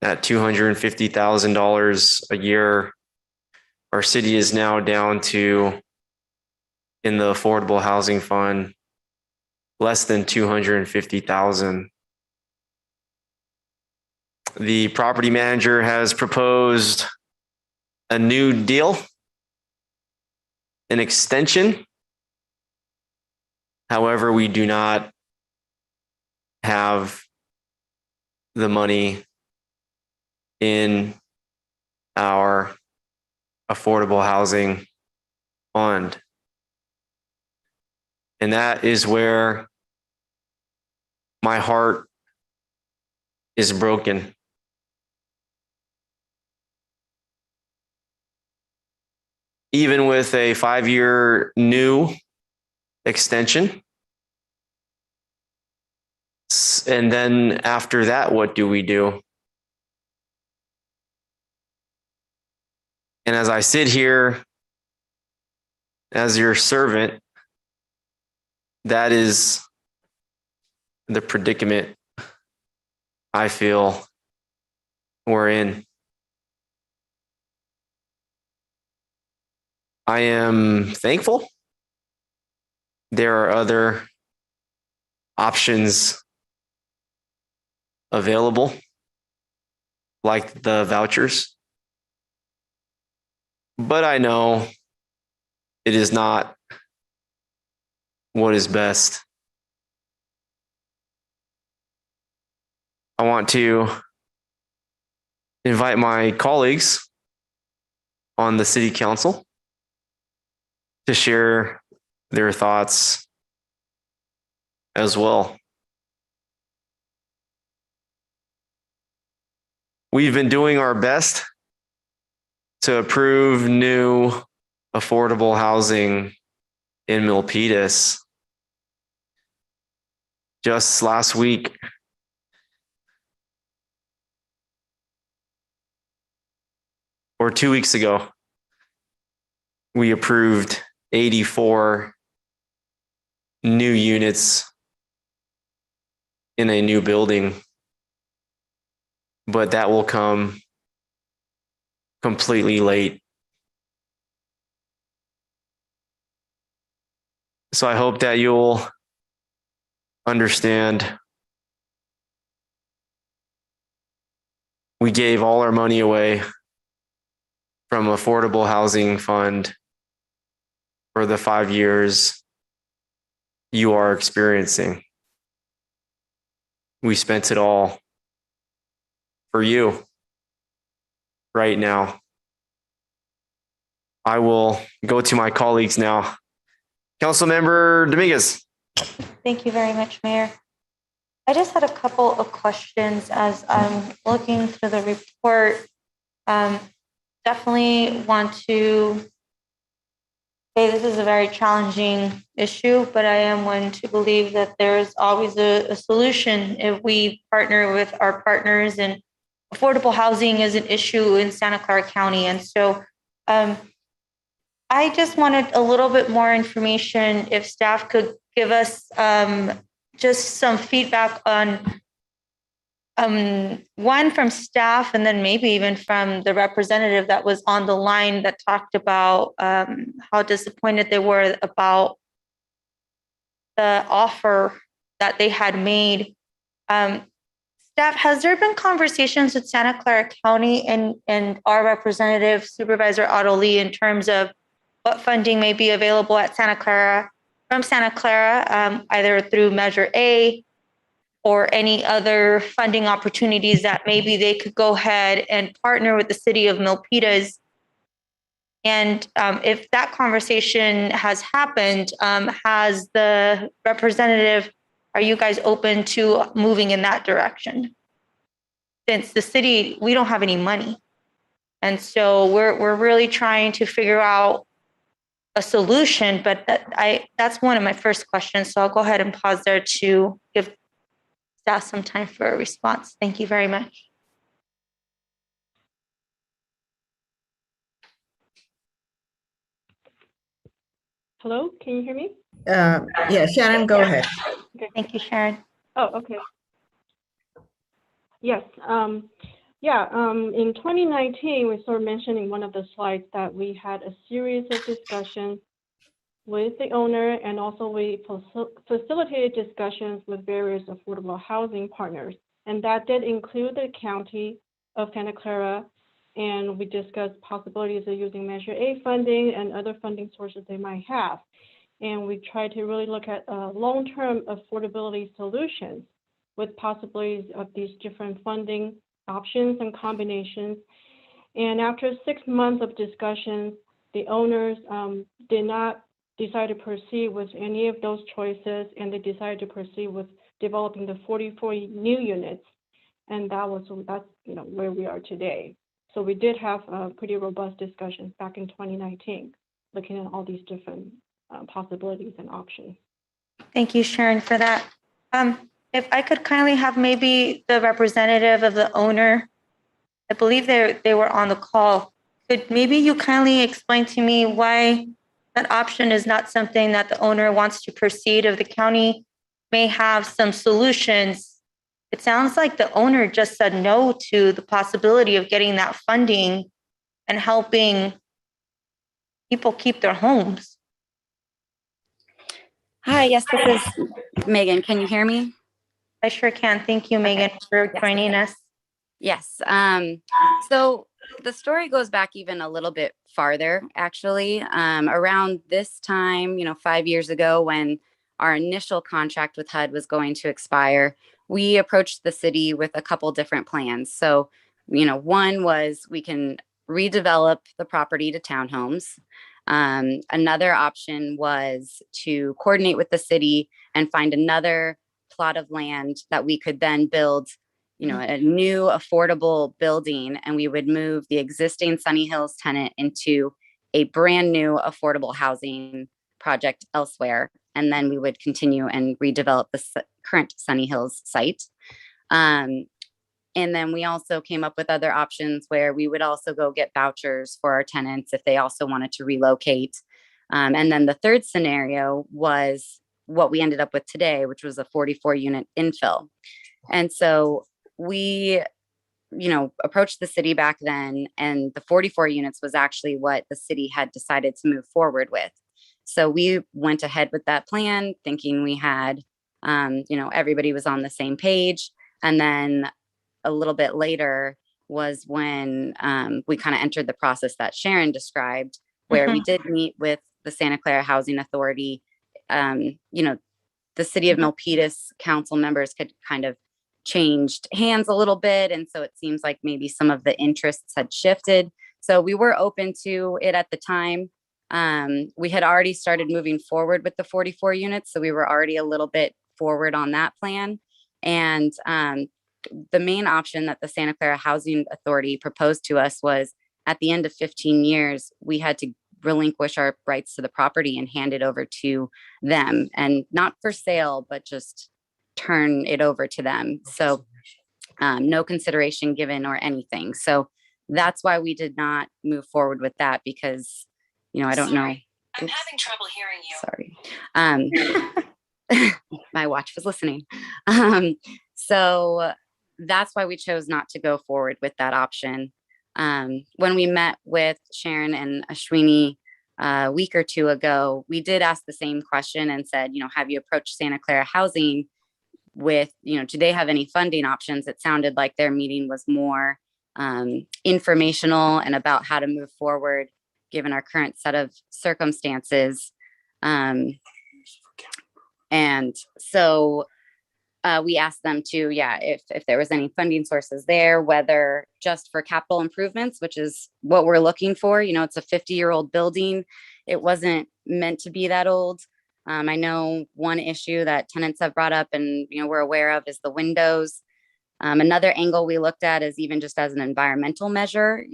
at $250,000 a year, our city is now down to, in the affordable housing fund, less than 250,000. The property manager has proposed a new deal, an extension. However, we do not have the money in our affordable housing fund. And that is where my heart is broken. Even with a 5-year new extension. And then after that, what do we do? And as I sit here as your servant, that is the predicament I feel we're in. I am thankful there are other options available, like the vouchers. But I know it is not what is best. I want to invite my colleagues on the city council to share their thoughts as well. We've been doing our best to approve new affordable housing in Milpitas. Just last week, or 2 weeks ago, we approved 84 new units in a new building, but that will come completely late. So I hope that you'll understand we gave all our money away from affordable housing fund for the 5 years you are experiencing. We spent it all for you right now. I will go to my colleagues now. Councilmember Dominguez. Thank you very much, Mayor. I just had a couple of questions as I'm looking through the report. Definitely want to say this is a very challenging issue, but I am one to believe that there's always a solution if we partner with our partners, and affordable housing is an issue in Santa Clara County. And so I just wanted a little bit more information if staff could give us just some feedback on one from staff, and then maybe even from the representative that was on the line that talked about how disappointed they were about the offer that they had made. Staff, has there been conversations with Santa Clara County and our representative, Supervisor Otto Lee, in terms of what funding may be available at Santa Clara, from Santa Clara, either through Measure A or any other funding opportunities that maybe they could go ahead and partner with the city of Milpitas? And if that conversation has happened, has the representative, are you guys open to moving in that direction? Since the city, we don't have any money. And so we're really trying to figure out a solution, but that's one of my first questions. So I'll go ahead and pause there to give staff some time for a response. Thank you very much. Hello, can you hear me? Yeah, Sharon, go ahead. Okay. Thank you, Sharon. Oh, okay. Yes. In 2019, we sort of mentioned in one of the slides that we had a series of discussions with the owner, and also we facilitated discussions with various affordable housing partners. And that did include the county of Santa Clara, and we discussed possibilities of using Measure A funding and other funding sources they might have. And we tried to really look at long-term affordability solutions with possibilities of these different funding options and combinations. And after 6 months of discussions, the owners did not decide to proceed with any of those choices, and they decided to proceed with developing the 44 new units. And that's where we are today. So we did have pretty robust discussions back in 2019, looking at all these different possibilities and options. Thank you, Sharon, for that. If I could kindly have maybe the representative of the owner, I believe they were on the call. Could maybe you kindly explain to me why that option is not something that the owner wants to proceed, if the county may have some solutions? It sounds like the owner just said no to the possibility of getting that funding and helping people keep their homes. Hi, yes, this is Megan. Can you hear me? I sure can. Thank you, Megan, for joining us. Yes. So the story goes back even a little bit farther, actually. Around this time, 5 years ago, when our initial contract with HUD was going to expire, we approached the city with a couple different plans. So, one was we can redevelop the property to townhomes. Another option was to coordinate with the city and find another plot of land that we could then build a new affordable building, and we would move the existing Sunny Hills tenant into a brand new affordable housing project elsewhere. And then we would continue and redevelop the current Sunny Hills site. And then we also came up with other options where we would also go get vouchers for our tenants if they also wanted to relocate. And then the third scenario was what we ended up with today, which was a 44 unit infill. And so we, approached the city back then, and the 44 units was actually what the city had decided to move forward with. So we went ahead with that plan, thinking we had, everybody was on the same page. And then a little bit later was when we kind of entered the process that Sharon described, where we did meet with the Santa Clara Housing Authority. The city of Milpitas council members could kind of changed hands a little bit. And so it seems like maybe some of the interests had shifted. So we were open to it at the time. We had already started moving forward with the 44 units. So we were already a little bit forward on that plan. And the main option that the Santa Clara Housing Authority proposed to us was at the end of 15 years, we had to relinquish our rights to the property and hand it over to them, and not for sale, but just turn it over to them. So no consideration given or anything. So that's why we did not move forward with that, because, I don't know. I'm having trouble hearing you. Sorry. My watch was listening. So that's why we chose not to go forward with that option. When we met with Sharon and Ashwini a week or two ago, we did ask the same question and said, have you approached Santa Clara Housing with, do they have any funding options? It sounded like their meeting was more informational and about how to move forward given our current set of circumstances. And so we asked them to, if there was any funding sources there, whether just for capital improvements, which is what we're looking for. It's a 50-year-old building. It wasn't meant to be that old. I know one issue that tenants have brought up and, we're aware of is the windows. Another angle we looked at is even just as an environmental measure,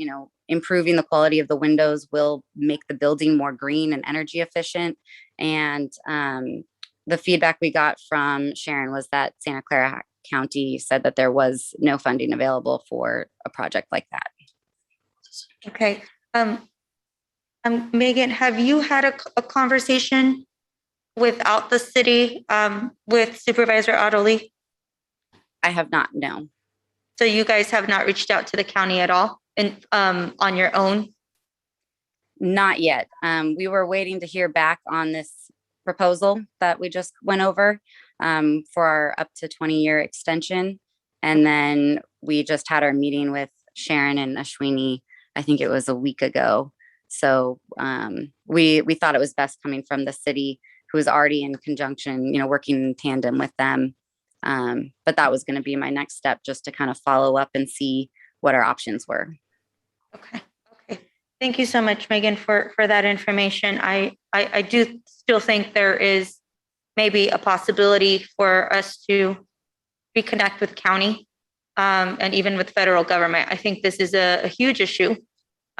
improving the quality of the windows will make the building more green and energy efficient. And the feedback we got from Sharon was that Santa Clara County said that there was no funding available for a project like that. Okay. Megan, have you had a conversation without the city with Supervisor Otterly? I have not, no. So you guys have not reached out to the county at all and on your own? Not yet. We were waiting to hear back on this proposal that we just went over for our up to 20-year extension. And then we just had our meeting with Sharon and Ashwini, I think it was a week ago. So we thought it was best coming from the city, who is already in conjunction, working in tandem with them. But that was going to be my next step, just to kind of follow up and see what our options were. Okay. Thank you so much, Megan, for that information. I do still think there is maybe a possibility for us to reconnect with county and even with federal government. I think this is a huge issue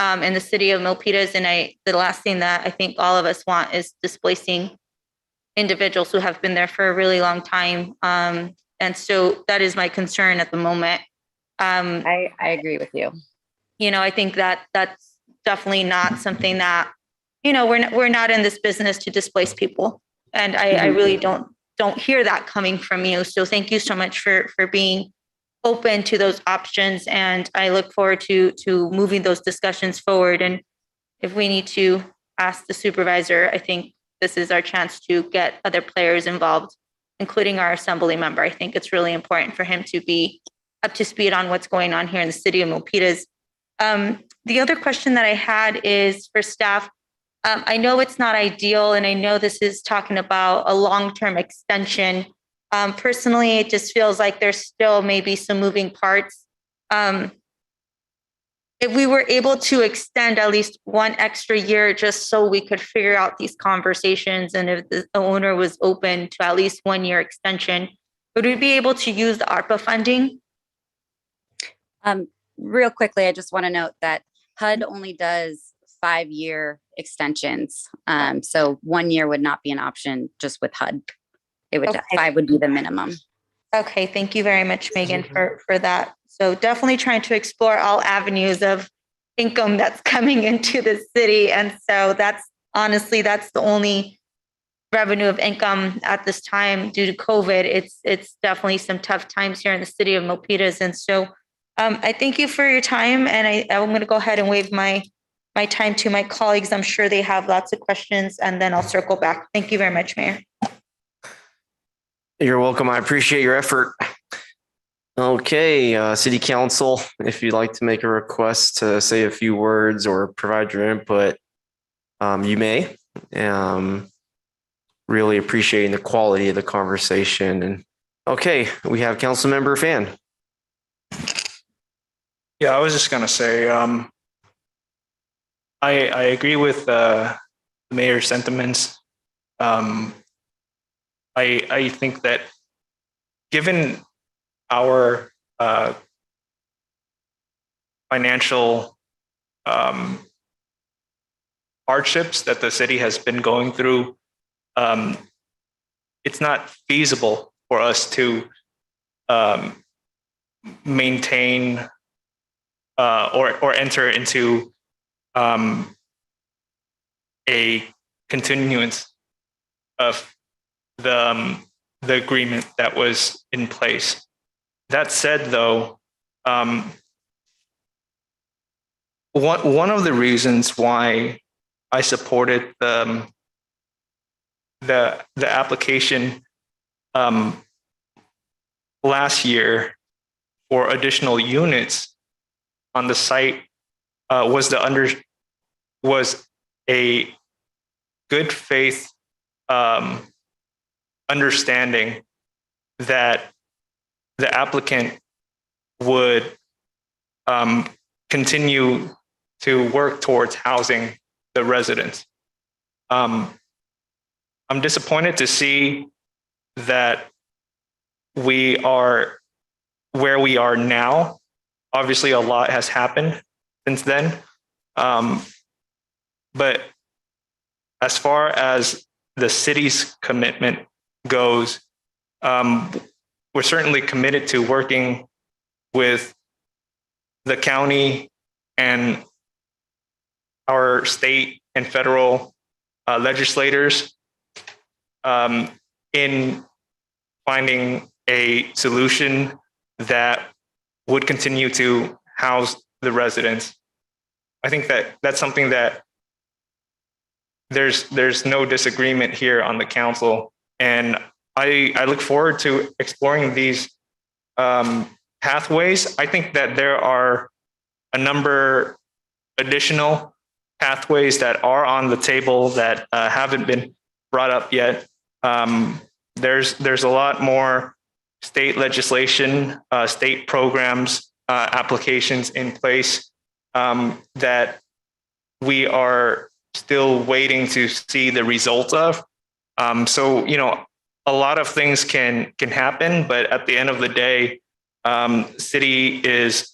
in the city of Milpitas. And the last thing that I think all of us want is displacing individuals who have been there for a really long time. And so that is my concern at the moment. I agree with you. I think that's definitely not something that, we're not in this business to displace people. And I really don't hear that coming from you. So thank you so much for being open to those options. And I look forward to moving those discussions forward. And if we need to ask the supervisor, I think this is our chance to get other players involved, including our assembly member. I think it's really important for him to be up to speed on what's going on here in the city of Milpitas. The other question that I had is for staff. I know it's not ideal, and I know this is talking about a long-term extension. Personally, it just feels like there's still maybe some moving parts. If we were able to extend at least one extra year just so we could figure out these conversations, and if the owner was open to at least 1 year extension, would we be able to use the ARPA funding? Real quickly, I just want to note that HUD only does 5-year extensions. So 1 year would not be an option just with HUD. It would, Okay. 5 would be the minimum. Okay, thank you very much, Megan, for that. So definitely trying to explore all avenues of income that's coming into the city. And so that's the only revenue of income at this time due to COVID. It's definitely some tough times here in the city of Milpitas. And so I thank you for your time. And I'm going to go ahead and waive my time to my colleagues. I'm sure they have lots of questions, and then I'll circle back. Thank you very much, Mayor. You're welcome. I appreciate your effort. Okay, City Council, if you'd like to make a request to say a few words or provide your input, you may. Really appreciating the quality of the conversation. And okay, we have Councilmember Fan. Yeah, I was just gonna say, I agree with the mayor's sentiments. I think that given our financial hardships that the city has been going through, it's not feasible for us to maintain or enter into a continuance of the agreement that was in place. That said, though, one of the reasons why I supported the application last year for additional units on the site was a good faith understanding that the applicant would continue to work towards housing the residents. I'm disappointed to see that we are where we are now. Obviously, a lot has happened since then. But as far as the city's commitment goes, we're certainly committed to working with the county and our state and federal legislators in finding a solution that would continue to house the residents. I think that that's something that there's no disagreement here on the council, and I look forward to exploring these pathways. I think that there are a number additional pathways that are on the table that haven't been brought up yet. There's a lot more state legislation, state programs, applications in place that we are still waiting to see the result of. So, you know, a lot of things can happen, but at the end of the day, city is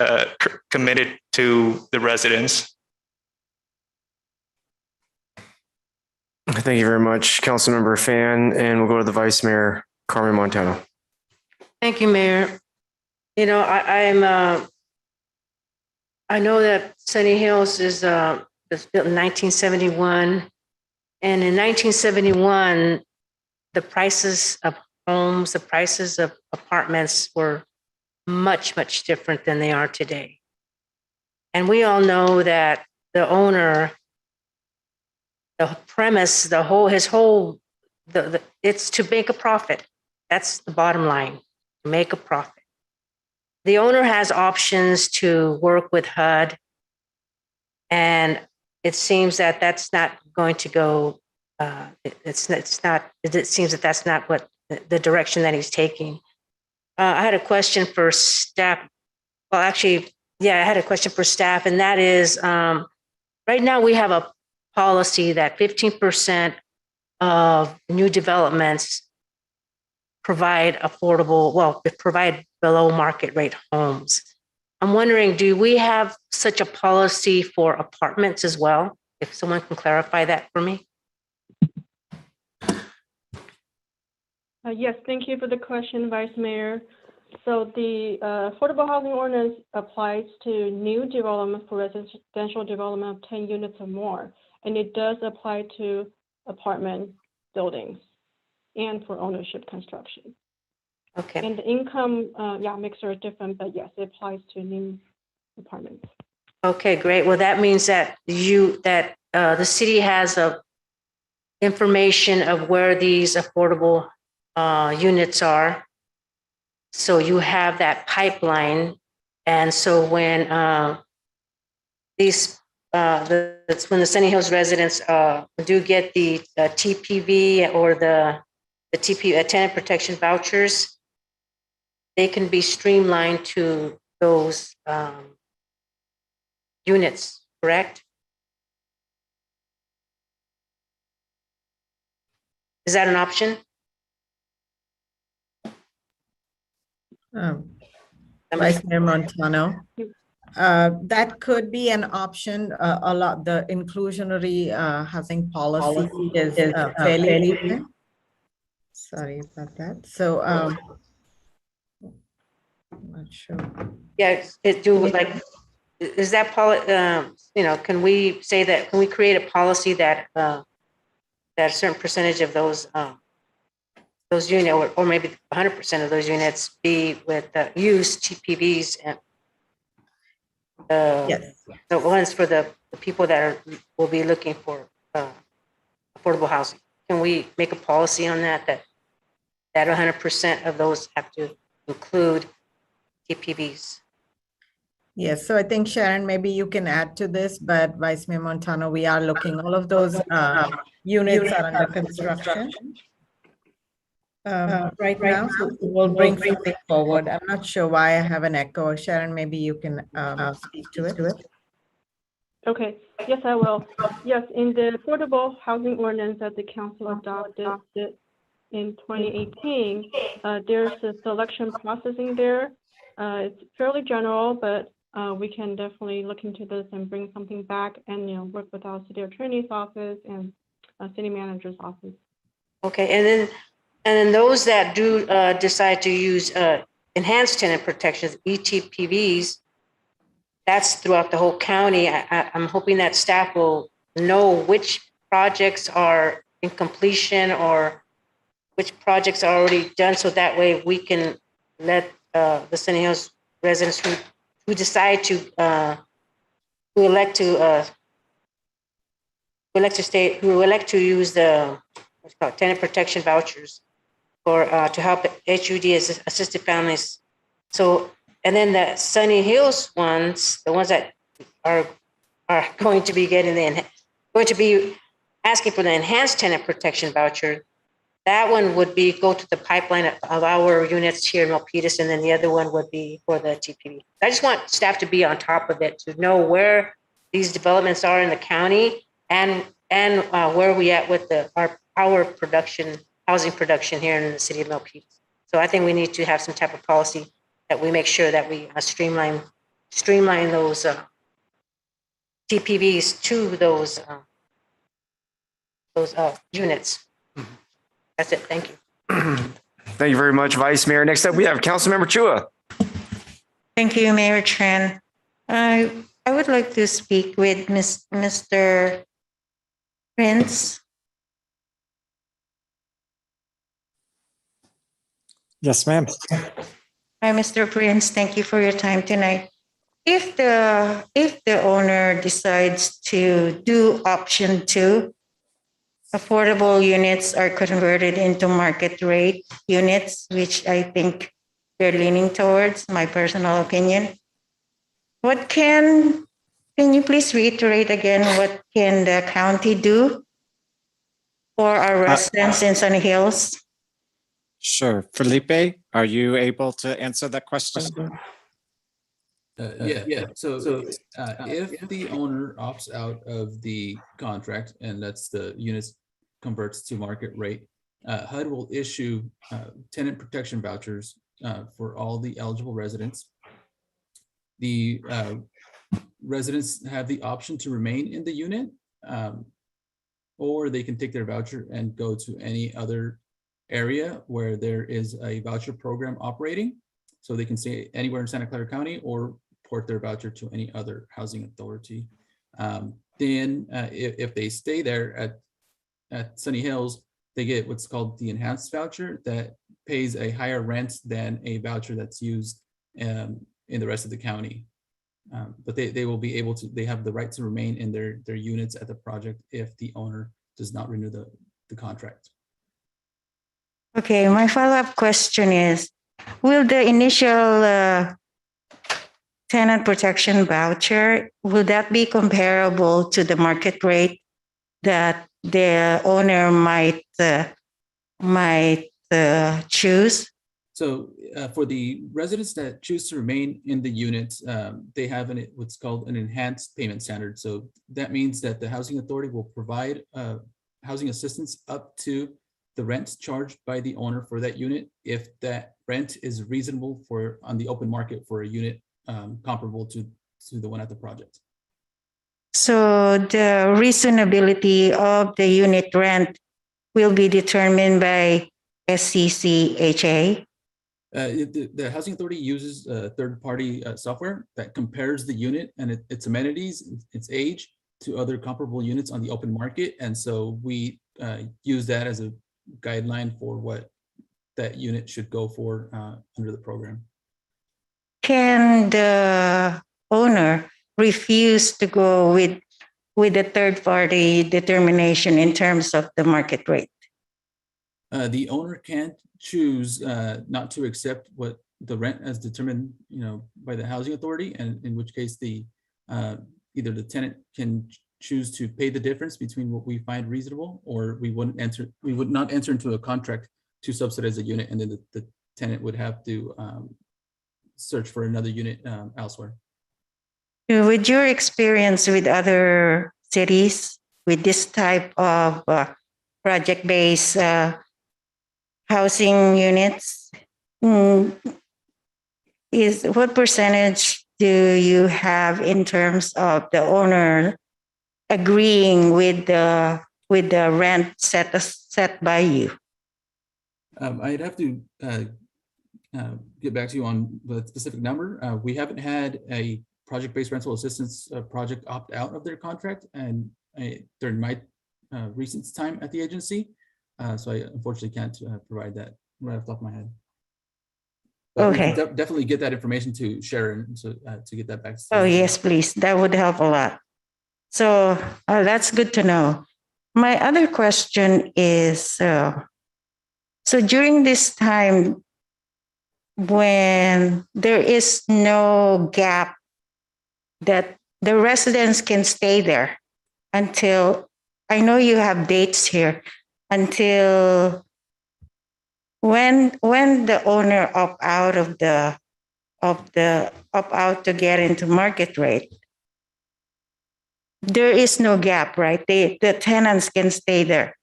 committed to the residents. Thank you very much, Councilmember Fan, and we'll go to the Vice Mayor, Carmen Montano. Thank you, Mayor. You know, I know that Sunny Hills was built in 1971, and in 1971, the prices of homes, the prices of apartments were much, much different than they are today. And we all know that the owner, the premise, it's to make a profit. That's the bottom line, to make a profit. The owner has options to work with HUD, and it seems that that's not going to go. It seems that that's not what the direction that he's taking. I had a question for staff. Well, actually, yeah, I had a question for staff, and that is, right now we have a policy that 15% of new developments provide below market rate homes. I'm wondering, do we have such a policy for apartments as well? If someone can clarify that for me. Yes, thank you for the question, Vice Mayor. So the Affordable Housing Ordinance applies to new development for residential development of 10 units or more, and it does apply to apartment buildings and for ownership construction. Okay. And the income, mix are different, but yes, it applies to new apartments. Okay, great. Well, that means that the city has information of where these affordable units are. So you have that pipeline. And so when when the Sunny Hills residents do get the TPV or the tenant protection vouchers, they can be streamlined to those units, correct? Is that an option? Vice Mayor Montano, that could be an option. A lot, the inclusionary housing policy is fairly recent. Sorry about that. So, I'm not sure. Yeah, is that can we say that, can we create a policy that that a certain percentage of those units, or maybe 100% of those units be with use TPVs and yes, the ones for the people that will be looking for affordable housing? Can we make a policy on that 100% of those have to include TPVs? Yes, so I think Sharon, maybe you can add to this, but Vice Mayor Montano, we are looking, all of those units are under construction right now, so we'll bring something forward. I'm not sure why I have an echo. Sharon, maybe you can speak to it. Okay, yes, I will. Yes, in the Affordable Housing Ordinance that the council adopted in 2018, there's a selection processing there. It's fairly general, but we can definitely look into this and bring something back and work with our city attorney's office and city manager's office. Okay, and then those that do decide to use enhanced tenant protections, ETPVs, that's throughout the whole county. I'm hoping that staff will know which projects are in completion or which projects are already done, so that way we can let the Sunny Hills residents who decide to who elect to use the what's called tenant protection vouchers for to help HUD assisted families. So, and then the Sunny Hills ones, the ones that are going to be going to be asking for the enhanced tenant protection voucher. That one would be go to the pipeline of our units here in Milpitas, and then the other one would be for the TPV. I just want staff to be on top of it, to know where these developments are in the county and where we at with our housing production here in the city of Milpitas. So I think we need to have some type of policy that we make sure that we streamline those TPVs to those units. That's it. Thank you. Thank you very much, Vice Mayor. Next up, we have Councilmember Chua. Thank you, Mayor Tran. I would like to speak with Mr. Prince. Yes, ma'am. Hi, Mr. Prince. Thank you for your time tonight. If the owner decides to do option 2, affordable units are converted into market rate units, which I think they're leaning towards, my personal opinion. What can you please reiterate again, what can the county do for our residents in Sunny Hills? Sure. Felipe, are you able to answer that question? Yeah. So if the owner opts out of the contract and that's the units converts to market rate, HUD will issue tenant protection vouchers for all the eligible residents. The residents have the option to remain in the unit, or they can take their voucher and go to any other area where there is a voucher program operating. So they can stay anywhere in Santa Clara County or port their voucher to any other housing authority. Then if they stay there at Sunny Hills, they get what's called the enhanced voucher that pays a higher rent than a voucher that's used in the rest of the county. But they will be able to, they have the right to remain in their units at the project if the owner does not renew the contract. Okay, my follow-up question is, will the initial tenant protection voucher, will that be comparable to the market rate that the owner might choose? So for the residents that choose to remain in the unit, they have what's called an enhanced payment standard. So that means that the housing authority will provide housing assistance up to the rent charged by the owner for that unit if that rent is reasonable on the open market for a unit comparable to the one at the project. So the reasonability of the unit rent will be determined by SCCHA? The housing authority uses third-party software that compares the unit and its amenities, its age, to other comparable units on the open market. And so we use that as a guideline for what that unit should go for under the program. Can the owner refuse to go with the third-party determination in terms of the market rate? The owner can't choose not to accept what the rent as determined, by the housing authority, and in which case either the tenant can choose to pay the difference between what we find reasonable, or we would not enter into a contract to subsidize a unit, and then the tenant would have to search for another unit elsewhere. With your experience with other cities with this type of project-based housing units, what percentage do you have in terms of the owner agreeing with the rent set by you? I'd have to get back to you on the specific number. We haven't had a project-based rental assistance project opt out of their contract, and during my recent time at the agency. So I unfortunately can't provide that right off the top of my head. But we can definitely get that information to Sharon to get that back. Oh, yes, please. That would help a lot. So that's good to know. My other question is, so during this time when there is no gap that the residents can stay there until, I know you have dates here, until when the owner opt out to get into market rate, there is no gap, right? The tenants can stay there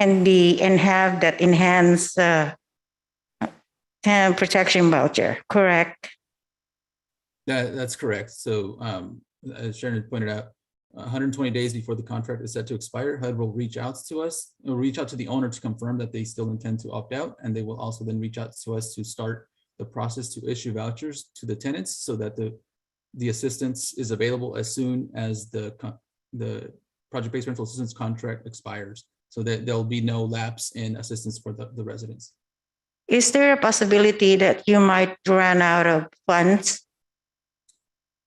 and have that enhanced tenant protection voucher, correct? That's correct. So as Sharon had pointed out, 120 days before the contract is set to expire, HUD will reach out to us, or reach out to the owner to confirm that they still intend to opt out. And they will also then reach out to us to start the process to issue vouchers to the tenants so that the assistance is available as soon as the project-based rental assistance contract expires, so that there'll be no lapse in assistance for the residents. Is there a possibility that you might run out of funds?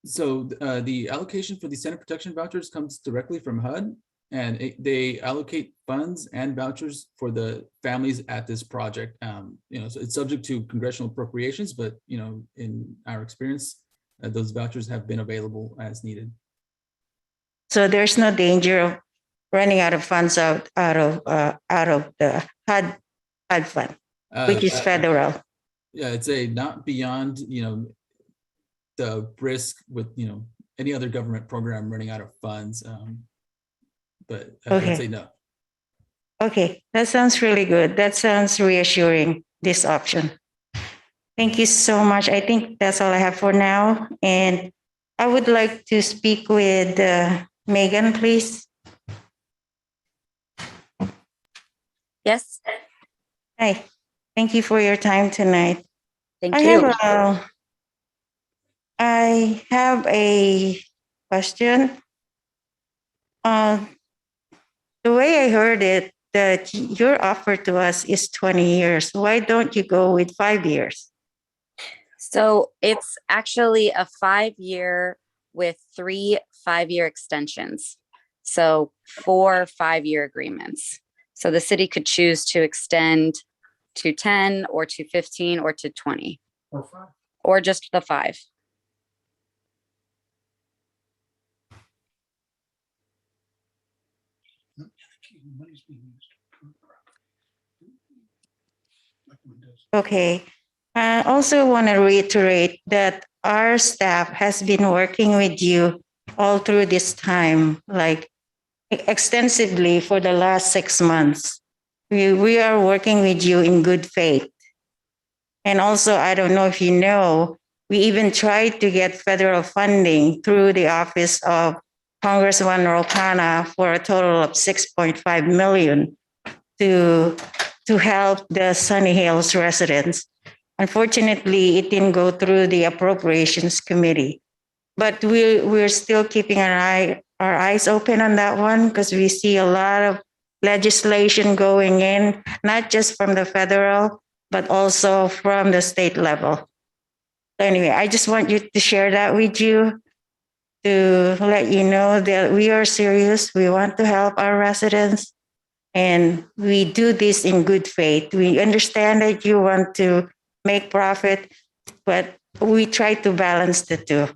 So the allocation for the tenant protection vouchers comes directly from HUD, and they allocate funds and vouchers for the families at this project. So it's subject to congressional appropriations, but in our experience, those vouchers have been available as needed. So there's no danger of running out of funds out of the HUD fund, which is federal. Yeah, it's not beyond the risk with any other government program running out of funds, but I would say no. Okay, that sounds really good. That sounds reassuring, this option. Thank you so much. I think that's all I have for now. And I would like to speak with Megan, please. Yes. Hi. Thank you for your time tonight. Thank you. I have a question. The way I heard it, that your offer to us is 20 years. Why don't you go with 5 years? So it's actually a 5-year with 3 5-year extensions. So 4 5-year agreements. So the city could choose to extend to 10 or to 15 or to 20. Or 5. Or just the 5. Okay. I also want to reiterate that our staff has been working with you all through this time, like extensively for the last 6 months. We are working with you in good faith. And also, I don't know if you know, we even tried to get federal funding through the office of Congressman Rolcana for a total of $6.5 million to help the Sunny Hills residents. Unfortunately, it didn't go through the Appropriations Committee, but we're still keeping our eyes open on that one because we see a lot of legislation going in, not just from the federal, but also from the state level. So anyway, I just want you to share that with you to let you know that we are serious. We want to help our residents, and we do this in good faith. We understand that you want to make profit, but we try to balance the two.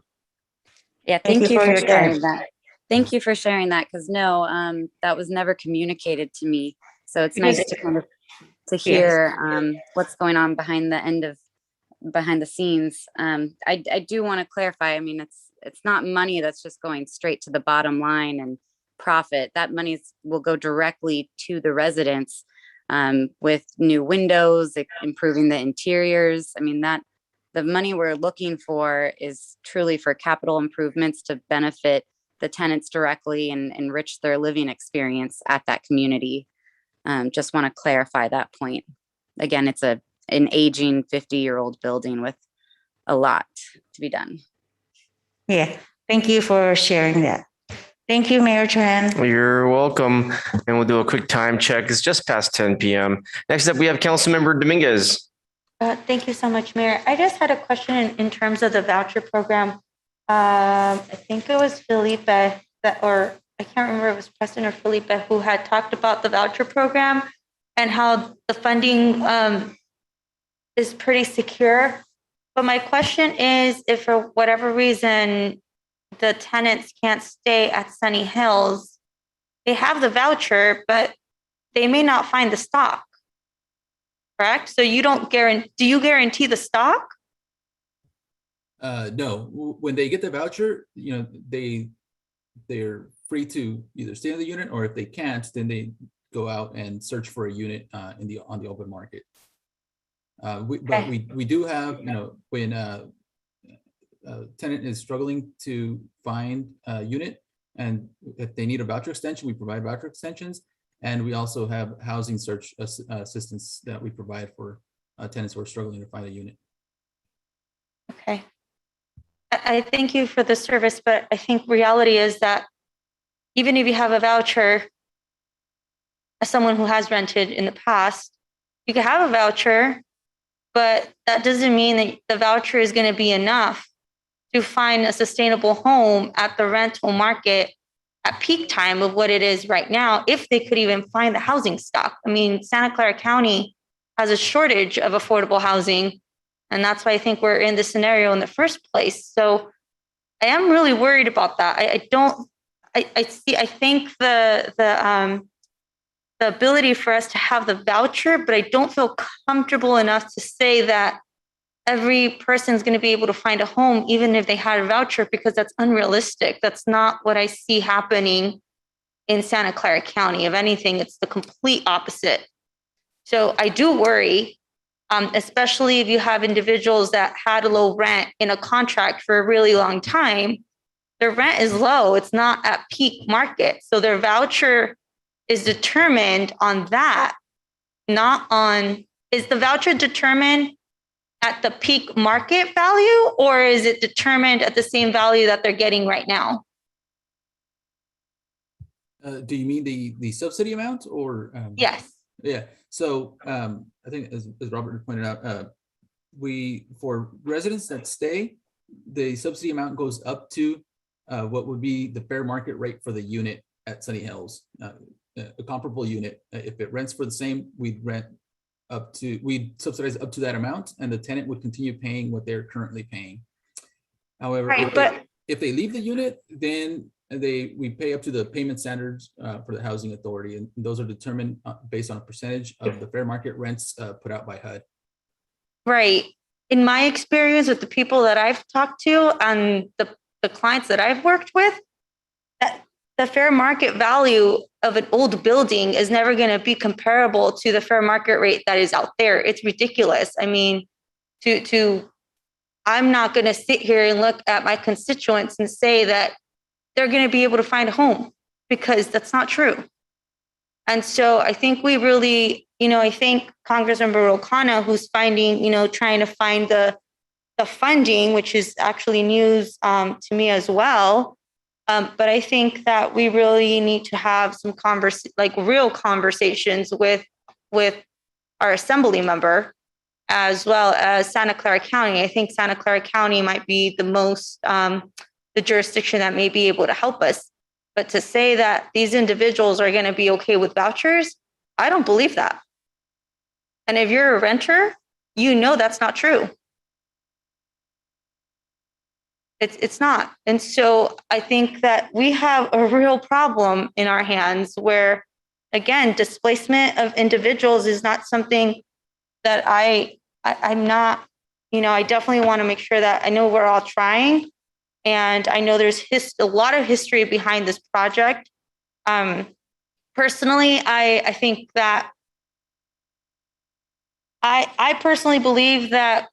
Yeah, thank you for sharing that. Thank you for sharing that, because no, that was never communicated to me. So it's nice to kind of hear what's going on behind the scenes. I do want to clarify. I mean, it's not money that's just going straight to the bottom line and profit. That money will go directly to the residents with new windows, improving the interiors. I mean, that the money we're looking for is truly for capital improvements to benefit the tenants directly and enrich their living experience at that community. Just want to clarify that point. Again, it's an aging 50-year-old building with a lot to be done. Yeah, thank you for sharing that. Thank you, Mayor Tran. You're welcome. And we'll do a quick time check. It's just past 10 p.m. Next up, we have Councilmember Dominguez. Thank you so much, Mayor. I just had a question in terms of the voucher program. I think it was Felipe or I can't remember if it was Preston or Felipe who had talked about the voucher program and how the funding is pretty secure. But my question is, if for whatever reason the tenants can't stay at Sunny Hills, they have the voucher, but they may not find the stock. Correct? So you don't guarantee, do you guarantee the stock? No, when they get the voucher, they're free to either stay in the unit, or if they can't, then they go out and search for a unit on the open market. But we do have, when a tenant is struggling to find a unit, and if they need a voucher extension, we provide voucher extensions. And we also have housing search assistance that we provide for tenants who are struggling to find a unit. Okay. I thank you for the service, but I think reality is that even if you have a voucher, as someone who has rented in the past, you can have a voucher, but that doesn't mean that the voucher is going to be enough to find a sustainable home at the rental market at peak time of what it is right now, if they could even find the housing stock. I mean, Santa Clara County has a shortage of affordable housing, and that's why I think we're in this scenario in the first place. So I am really worried about that. I think the ability for us to have the voucher, but I don't feel comfortable enough to say that every person's going to be able to find a home, even if they had a voucher, because that's unrealistic. That's not what I see happening in Santa Clara County. If anything, it's the complete opposite. So I do worry, especially if you have individuals that had a low rent in a contract for a really long time. Their rent is low. It's not at peak market. So their voucher is determined on that, not on, is the voucher determined at the peak market value, or is it determined at the same value that they're getting right now? Do you mean the subsidy amount, or? Yes. Yeah. So I think as Robert pointed out, for residents that stay, the subsidy amount goes up to what would be the fair market rate for the unit at Sunny Hills, a comparable unit. If it rents for the same, we'd subsidize up to that amount, and the tenant would continue paying what they're currently paying. However, if they leave the unit, then we pay up to the payment standards for the housing authority, and those are determined based on a percentage of the fair market rents put out by HUD. Right. In my experience with the people that I've talked to and the clients that I've worked with, that the fair market value of an old building is never going to be comparable to the fair market rate that is out there. It's ridiculous. I mean, I'm not going to sit here and look at my constituents and say that they're going to be able to find a home, because that's not true. And so I think we really, I think Congressmember O'Connor, who's finding, trying to find the funding, which is actually news to me as well. But I think that we really need to have some real conversations with our assembly member, as well as Santa Clara County. I think Santa Clara County might be the most, the jurisdiction that may be able to help us. But to say that these individuals are going to be okay with vouchers, I don't believe that. And if you're a renter, that's not true. It's not. And so I think that we have a real problem in our hands where, again, displacement of individuals is not something that I'm not, I definitely want to make sure that I know we're all trying. And I know there's a lot of history behind this project. Personally, I think that I personally believe that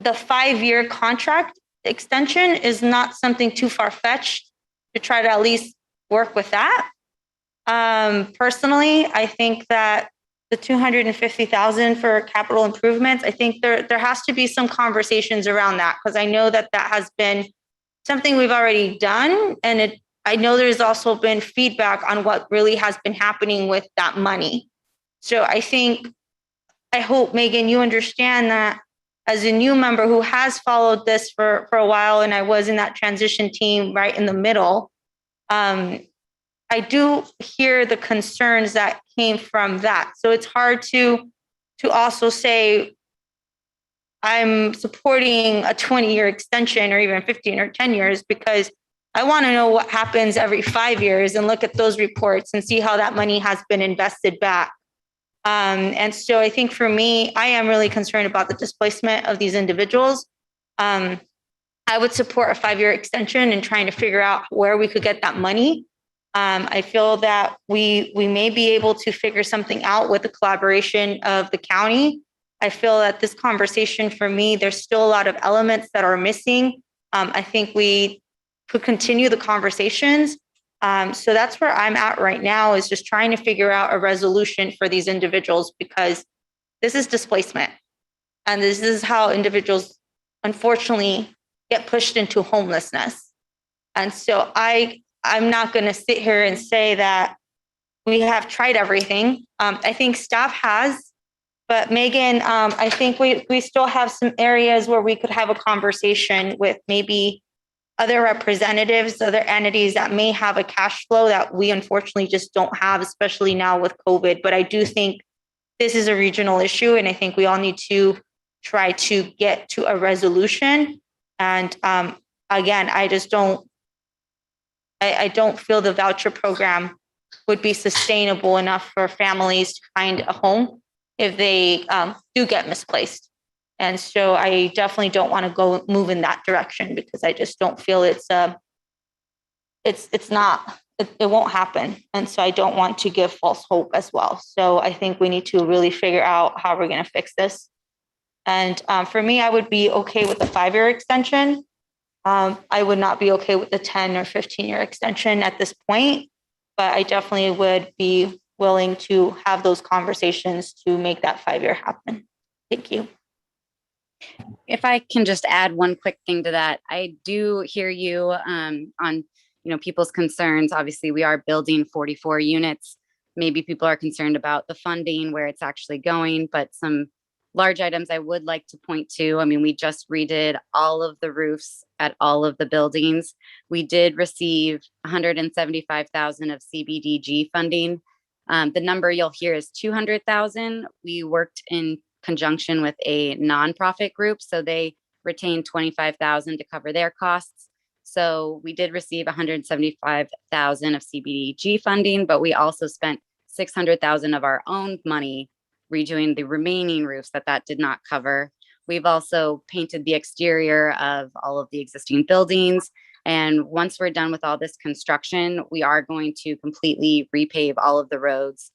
the 5-year contract extension is not something too far-fetched to try to at least work with that. Personally, I think that the $250,000 for capital improvements, I think there has to be some conversations around that, because I know that has been something we've already done, and I know there's also been feedback on what really has been happening with that money. So I hope, Megan, you understand that as a new member who has followed this for a while, and I was in that transition team right in the middle, I do hear the concerns that came from that. So it's hard to also say I'm supporting a 20-year extension or even 15 or 10 years, because I want to know what happens every 5 years and look at those reports and see how that money has been invested back. And so I think for me, I am really concerned about the displacement of these individuals. I would support a 5-year extension and trying to figure out where we could get that money. I feel that we may be able to figure something out with the collaboration of the county. I feel that this conversation, for me, there's still a lot of elements that are missing. I think we could continue the conversations. So that's where I'm at right now, is just trying to figure out a resolution for these individuals, because this is displacement. And this is how individuals, unfortunately, get pushed into homelessness. And so I'm not going to sit here and say that we have tried everything. I think staff has, but Megan, I think we still have some areas where we could have a conversation with maybe other representatives, other entities that may have a cash flow that we unfortunately just don't have, especially now with COVID. But I do think this is a regional issue, and I think we all need to try to get to a resolution. And again, I don't feel the voucher program would be sustainable enough for families to find a home if they do get misplaced. And so I definitely don't want to move in that direction, because I just don't feel it won't happen. And so I don't want to give false hope as well. So I think we need to really figure out how we're going to fix this. And for me, I would be okay with the 5-year extension. I would not be okay with the 10 or 15-year extension at this point, but I definitely would be willing to have those conversations to make that 5-year happen. Thank you. If I can just add one quick thing to that, I do hear you on people's concerns. Obviously, we are building 44 units. Maybe people are concerned about the funding, where it's actually going, but some large items I would like to point to. I mean, we just redid all of the roofs at all of the buildings. We did receive $175,000 of CBDG funding. The number you'll hear is $200,000. We worked in conjunction with a nonprofit group, so they retained $25,000 to cover their costs. So we did receive $175,000 of CBDG funding, but we also spent $600,000 of our own money redoing the remaining roofs that did not cover. We've also painted the exterior of all of the existing buildings. And once we're done with all this construction, we are going to completely repave all of the roads,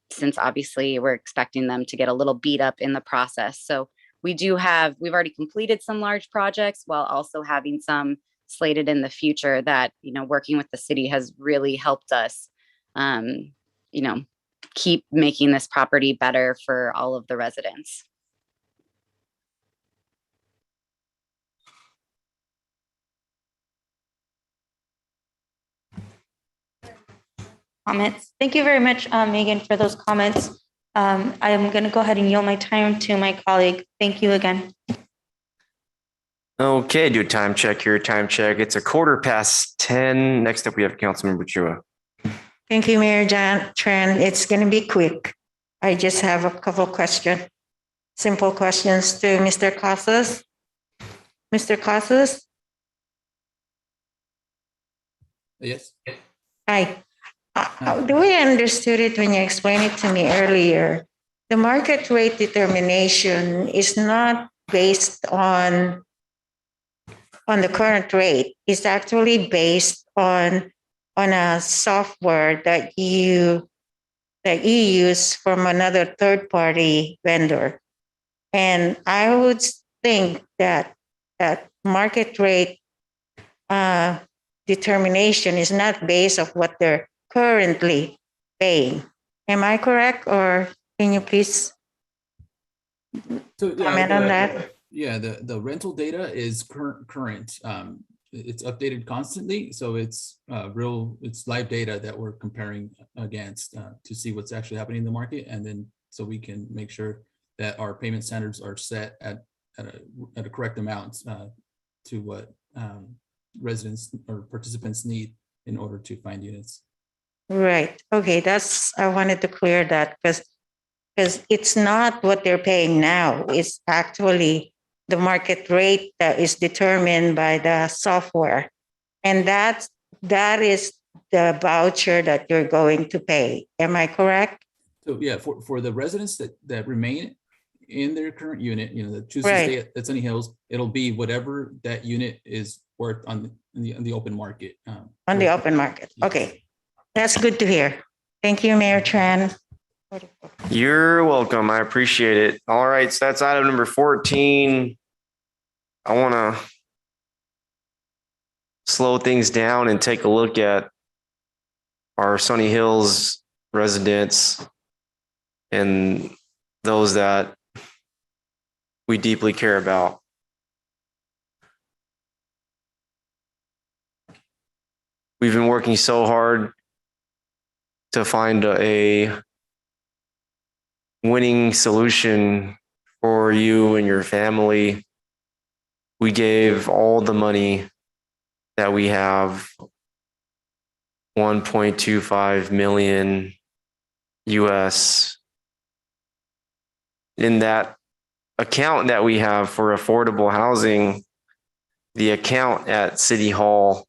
since obviously we're expecting them to get a little beat up in the process. So we've already completed some large projects while also having some slated in the future that, working with the city has really helped us, keep making this property better for all of the residents. Comments. Thank you very much, Megan, for those comments. I am going to go ahead and yield my time to my colleague. Thank you again. Okay, do a time check here. Time check. It's 10:15. Next up, we have Councilmember Chua. Thank you, Mayor Tran. It's going to be quick. I just have a couple of questions, simple questions to Mr. Casas. Mr. Casas? Yes. Hi. The way I understood it when you explained it to me earlier, the market rate determination is not based on the current rate. It's actually based on a software that you use from another third-party vendor. And I would think that market rate determination is not based on what they're currently paying. Am I correct, or can you please comment on that? Yeah, the rental data is current. it's updated constantly. So it's it's live data that we're comparing against to see what's actually happening in the market. And then so we can make sure that our payment standards are set at a correct amount to what residents or participants need in order to find units. Right. Okay, I wanted to clear that because it's not what they're paying now. It's actually the market rate that is determined by the software. And that is the voucher that you're going to pay. Am I correct? So yeah, for the residents that remain in their current unit, that choose Right. to stay at Sunny Hills, it'll be whatever that unit is worth on the open market. On the open market. Okay. That's good to hear. Thank you, Mayor Tran. You're welcome. I appreciate it. All right. So that's item number 14. I want to slow things down and take a look at our Sunny Hills residents and those that we deeply care about. We've been working so hard to find a winning solution for you and your family. We gave all the money that we have, 1.25 million US, in that account that we have for affordable housing, the account at City Hall,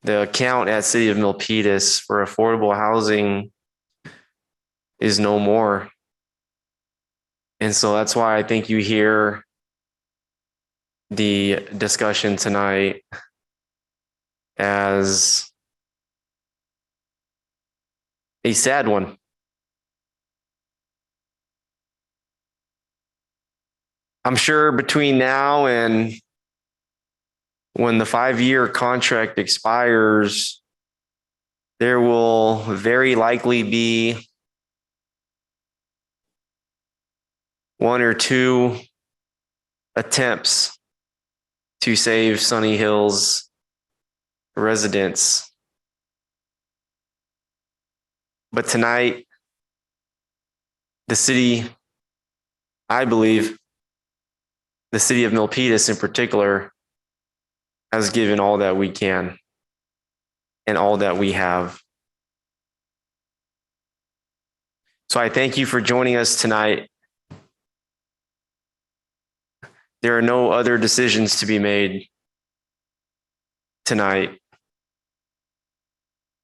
the account at City of Milpitas for affordable housing is no more. And so that's why I think you hear the discussion tonight as a sad one. I'm sure between now and when the 5-year contract expires, there will very likely be 1 or 2 attempts to save Sunny Hills residents. But tonight, the city, I believe, the city of Milpitas in particular, has given all that we can and all that we have. So I thank you for joining us tonight. There are no other decisions to be made tonight.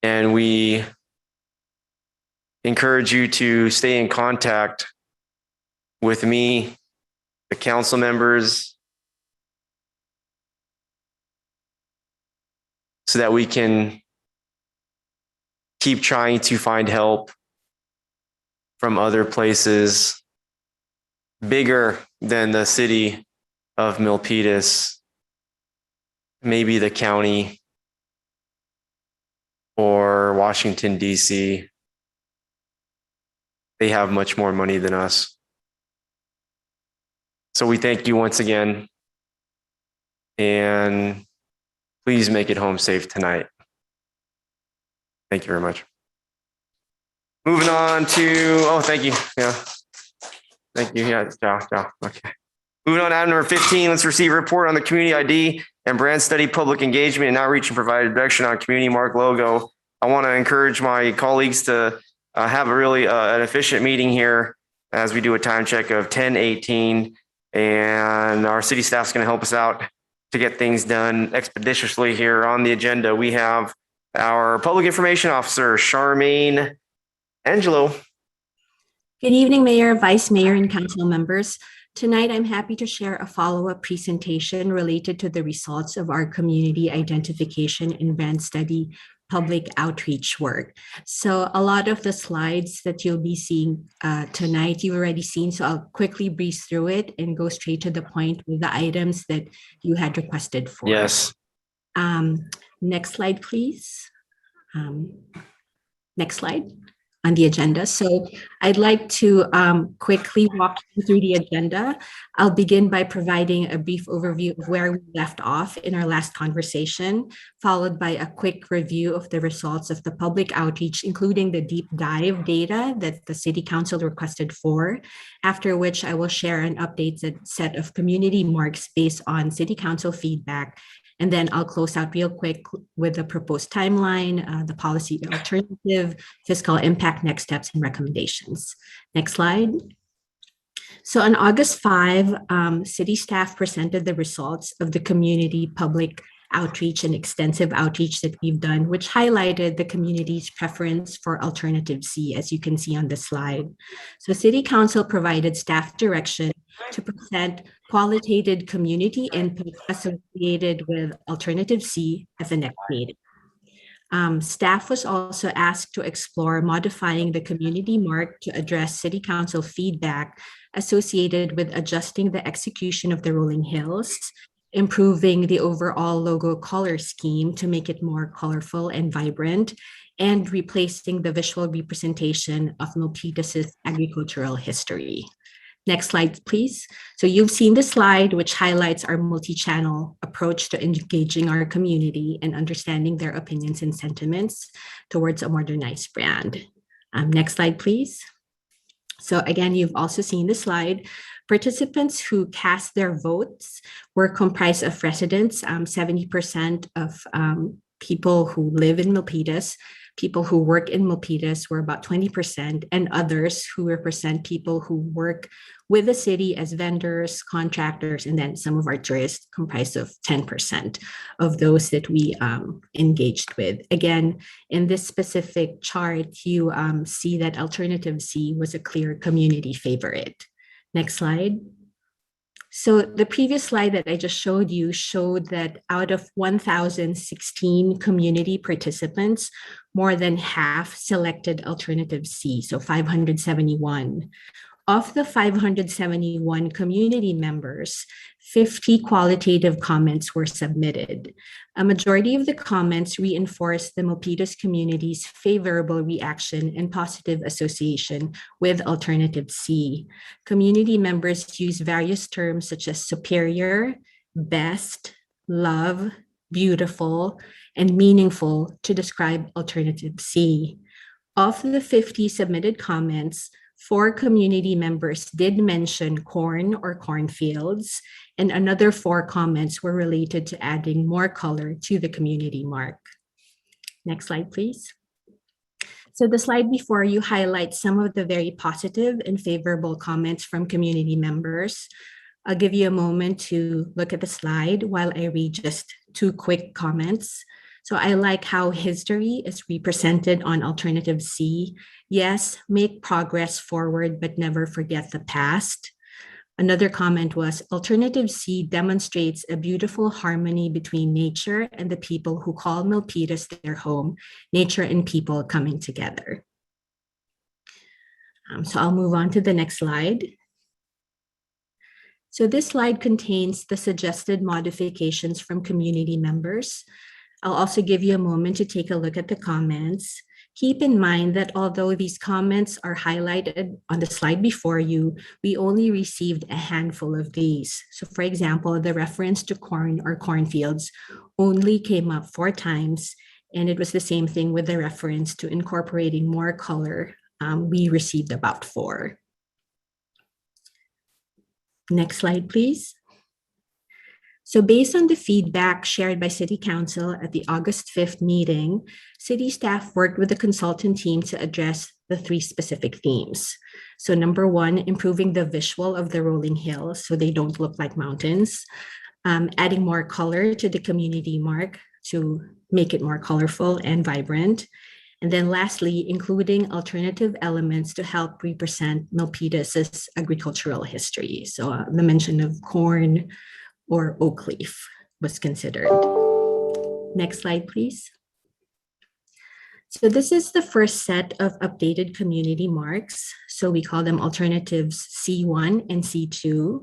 And we encourage you to stay in contact with me, the council members, so that we can keep trying to find help from other places bigger than the city of Milpitas, maybe the county or Washington, D.C. They have much more money than us. So we thank you once again, and please make it home safe tonight. Thank you very much. Moving on to, thank you. Yeah. Thank you. Yeah, okay. Moving on to item number 15, let's receive a report on the community ID and brand study, public engagement and outreach, and provide direction on community mark logo. I want to encourage my colleagues to have a really an efficient meeting here as we do a time check of 10:18, and our city staff is going to help us out to get things done expeditiously here. On the agenda, we have our public information officer, Charmaine Angelo. Good evening, Mayor, Vice Mayor, and council members. Tonight, I'm happy to share a follow-up presentation related to the results of our community identification and brand study public outreach work. So a lot of the slides that you'll be seeing tonight, you've already seen, so I'll quickly breeze through it and go straight to the point with the items that you had requested for. Yes. Next slide, please. Next slide. on the agenda. So I'd like to quickly walk you through the agenda. I'll begin by providing a brief overview of where we left off in our last conversation, followed by a quick review of the results of the public outreach, including the deep dive data that the City Council requested for, after which I will share an updated set of community marks based on City Council feedback. And then I'll close out real quick with the proposed timeline, the policy alternative, fiscal impact, next steps, and recommendations. Next slide. So on August 5, city staff presented the results of the community public outreach and extensive outreach that we've done, which highlighted the community's preference for alternative C, as you can see on the slide. So City Council provided staff direction to present qualitative community input associated with alternative C at the next meeting. Staff was also asked to explore modifying the community mark to address City Council feedback associated with adjusting the execution of the rolling hills, improving the overall logo color scheme to make it more colorful and vibrant, and replacing the visual representation of Milpitas' agricultural history. Next slide, please. So you've seen the slide, which highlights our multi-channel approach to engaging our community and understanding their opinions and sentiments towards a modernized brand. Next slide, please. So again, you've also seen the slide. Participants who cast their votes were comprised of residents, 70% of people who live in Milpitas. People who work in Milpitas were about 20%, and others who represent people who work with the city as vendors, contractors, and then some of our tourists comprised of 10% of those that we engaged with. Again, in this specific chart, you see that Alternative C was a clear community favorite. Next slide. So the previous slide that I just showed you showed that out of 1,016 community participants, more than half selected Alternative C, so 571. Of the 571 community members, 50 qualitative comments were submitted. A majority of the comments reinforced the Milpitas community's favorable reaction and positive association with Alternative C. Community members use various terms such as superior, best, love, beautiful, and meaningful to describe Alternative C. Of the 50 submitted comments, 4 community members did mention corn or cornfields, and another 4 comments were related to adding more color to the community mark. Next slide, please. So the slide before you highlights some of the very positive and favorable comments from community members. I'll give you a moment to look at the slide while I read just 2 quick comments. So I like how history is represented on Alternative C. Yes, make progress forward, but never forget the past. Another comment was, Alternative C demonstrates a beautiful harmony between nature and the people who call Milpitas their home, nature and people coming together. So I'll move on to the next slide. So this slide contains the suggested modifications from community members. I'll also give you a moment to take a look at the comments. Keep in mind that although these comments are highlighted on the slide before you, we only received a handful of these. So for example, the reference to corn or cornfields only came up 4 times, and it was the same thing with the reference to incorporating more color. We received about 4. Next slide, please. So based on the feedback shared by City Council at the August 5th meeting, city staff worked with the consultant team to address the 3 specific themes. So number 1, improving the visual of the rolling hills so they don't look like mountains, adding more color to the community mark to make it more colorful and vibrant. And then lastly, including alternative elements to help represent Milpitas' agricultural history. So the mention of corn or oak leaf was considered. Next slide, please. So this is the first set of updated community marks. So we call them alternatives C1 and C2.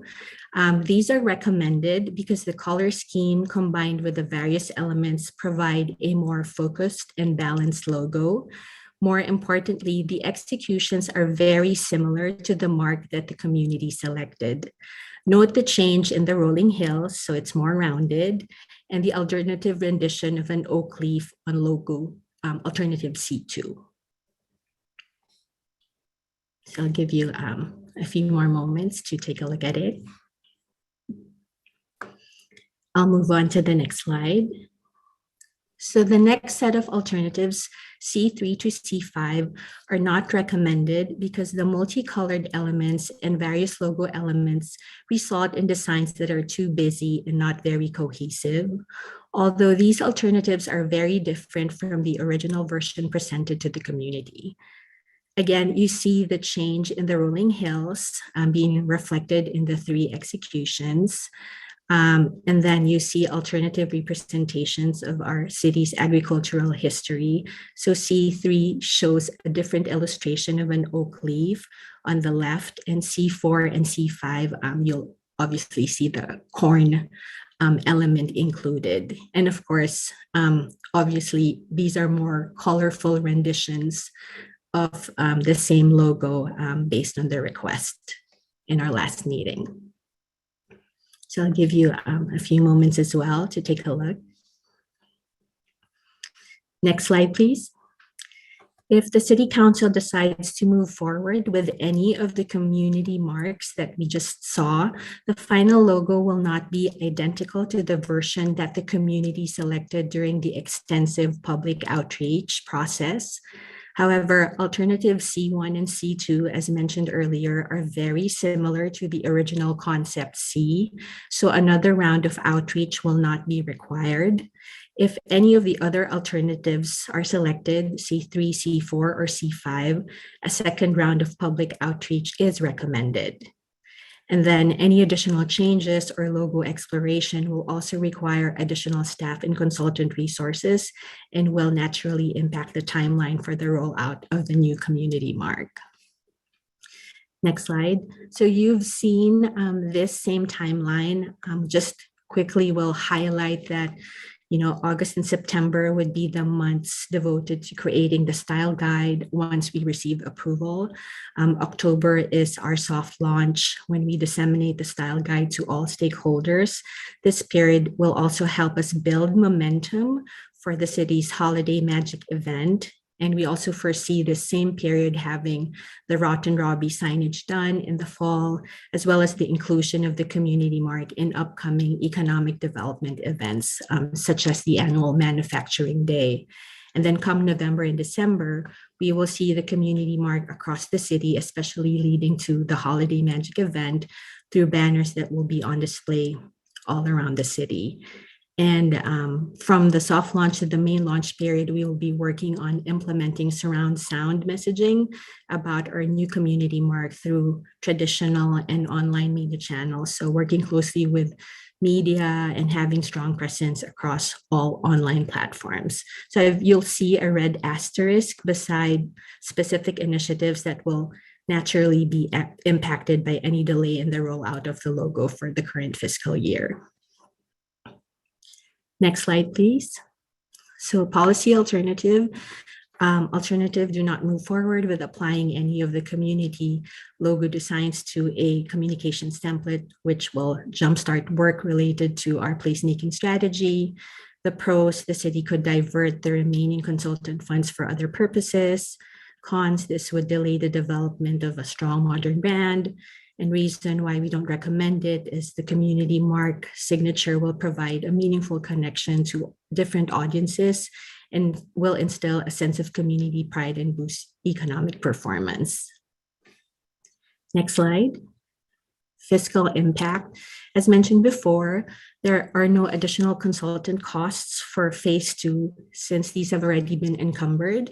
These are recommended because the color scheme combined with the various elements provide a more focused and balanced logo. More importantly, the executions are very similar to the mark that the community selected. Note the change in the rolling hills, so it's more rounded, and the alternative rendition of an oak leaf on logo, alternative C2. So I'll give you a few more moments to take a look at it. I'll move on to the next slide. So the next set of alternatives, C3 to C5, are not recommended because the multicolored elements and various logo elements result in designs that are too busy and not very cohesive. Although these alternatives are very different from the original version presented to the community. Again, you see the change in the rolling hills being reflected in the three executions. And then you see alternative representations of our city's agricultural history. So C3 shows a different illustration of an oak leaf on the left, and C4 and C5, you'll obviously see the corn element included. And of course, obviously, these are more colorful renditions of the same logo based on the request in our last meeting. So I'll give you a few moments as well to take a look. Next slide, please. If the City Council decides to move forward with any of the community marks that we just saw, the final logo will not be identical to the version that the community selected during the extensive public outreach process. However, alternative C1 and C2, as mentioned earlier, are very similar to the original concept C, so another round of outreach will not be required. If any of the other alternatives are selected, C3, C4, or C5, a second round of public outreach is recommended. And then any additional changes or logo exploration will also require additional staff and consultant resources and will naturally impact the timeline for the rollout of the new community mark. Next slide. So you've seen this same timeline. Just quickly, we'll highlight that August and September would be the months devoted to creating the style guide once we receive approval. October is our soft launch when we disseminate the style guide to all stakeholders. This period will also help us build momentum for the city's Holiday Magic event. And we also foresee the same period having the Rotten Robbie signage done in the fall, as well as the inclusion of the community mark in upcoming economic development events, such as the annual Manufacturing Day. And then come November and December, we will see the community mark across the city, especially leading to the Holiday Magic event through banners that will be on display all around the city. And from the soft launch to the main launch period, we will be working on implementing surround sound messaging about our new community mark through traditional and online media channels. So working closely with media and having strong presence across all online platforms. So you'll see a red asterisk beside specific initiatives that will naturally be impacted by any delay in the rollout of the logo for the current fiscal year. Next slide, please. So policy alternative. Alternative do not move forward with applying any of the community logo designs to a communications template, which will jumpstart work related to our placemaking strategy. The pros, the city could divert the remaining consultant funds for other purposes. Cons, this would delay the development of a strong modern brand. And reason why we don't recommend it is the community mark signature will provide a meaningful connection to different audiences and will instill a sense of community pride and boost economic performance. Next slide. Fiscal impact. As mentioned before, there are no additional consultant costs for phase 2 since these have already been encumbered.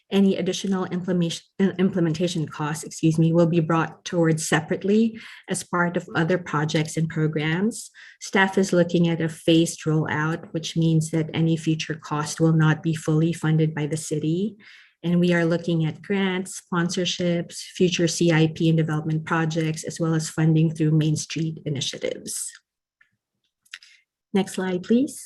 Any additional implementation costs, will be brought towards separately as part of other projects and programs. Staff is looking at a phased rollout, which means that any future cost will not be fully funded by the city. And we are looking at grants, sponsorships, future CIP and development projects, as well as funding through Main Street initiatives. Next slide, please.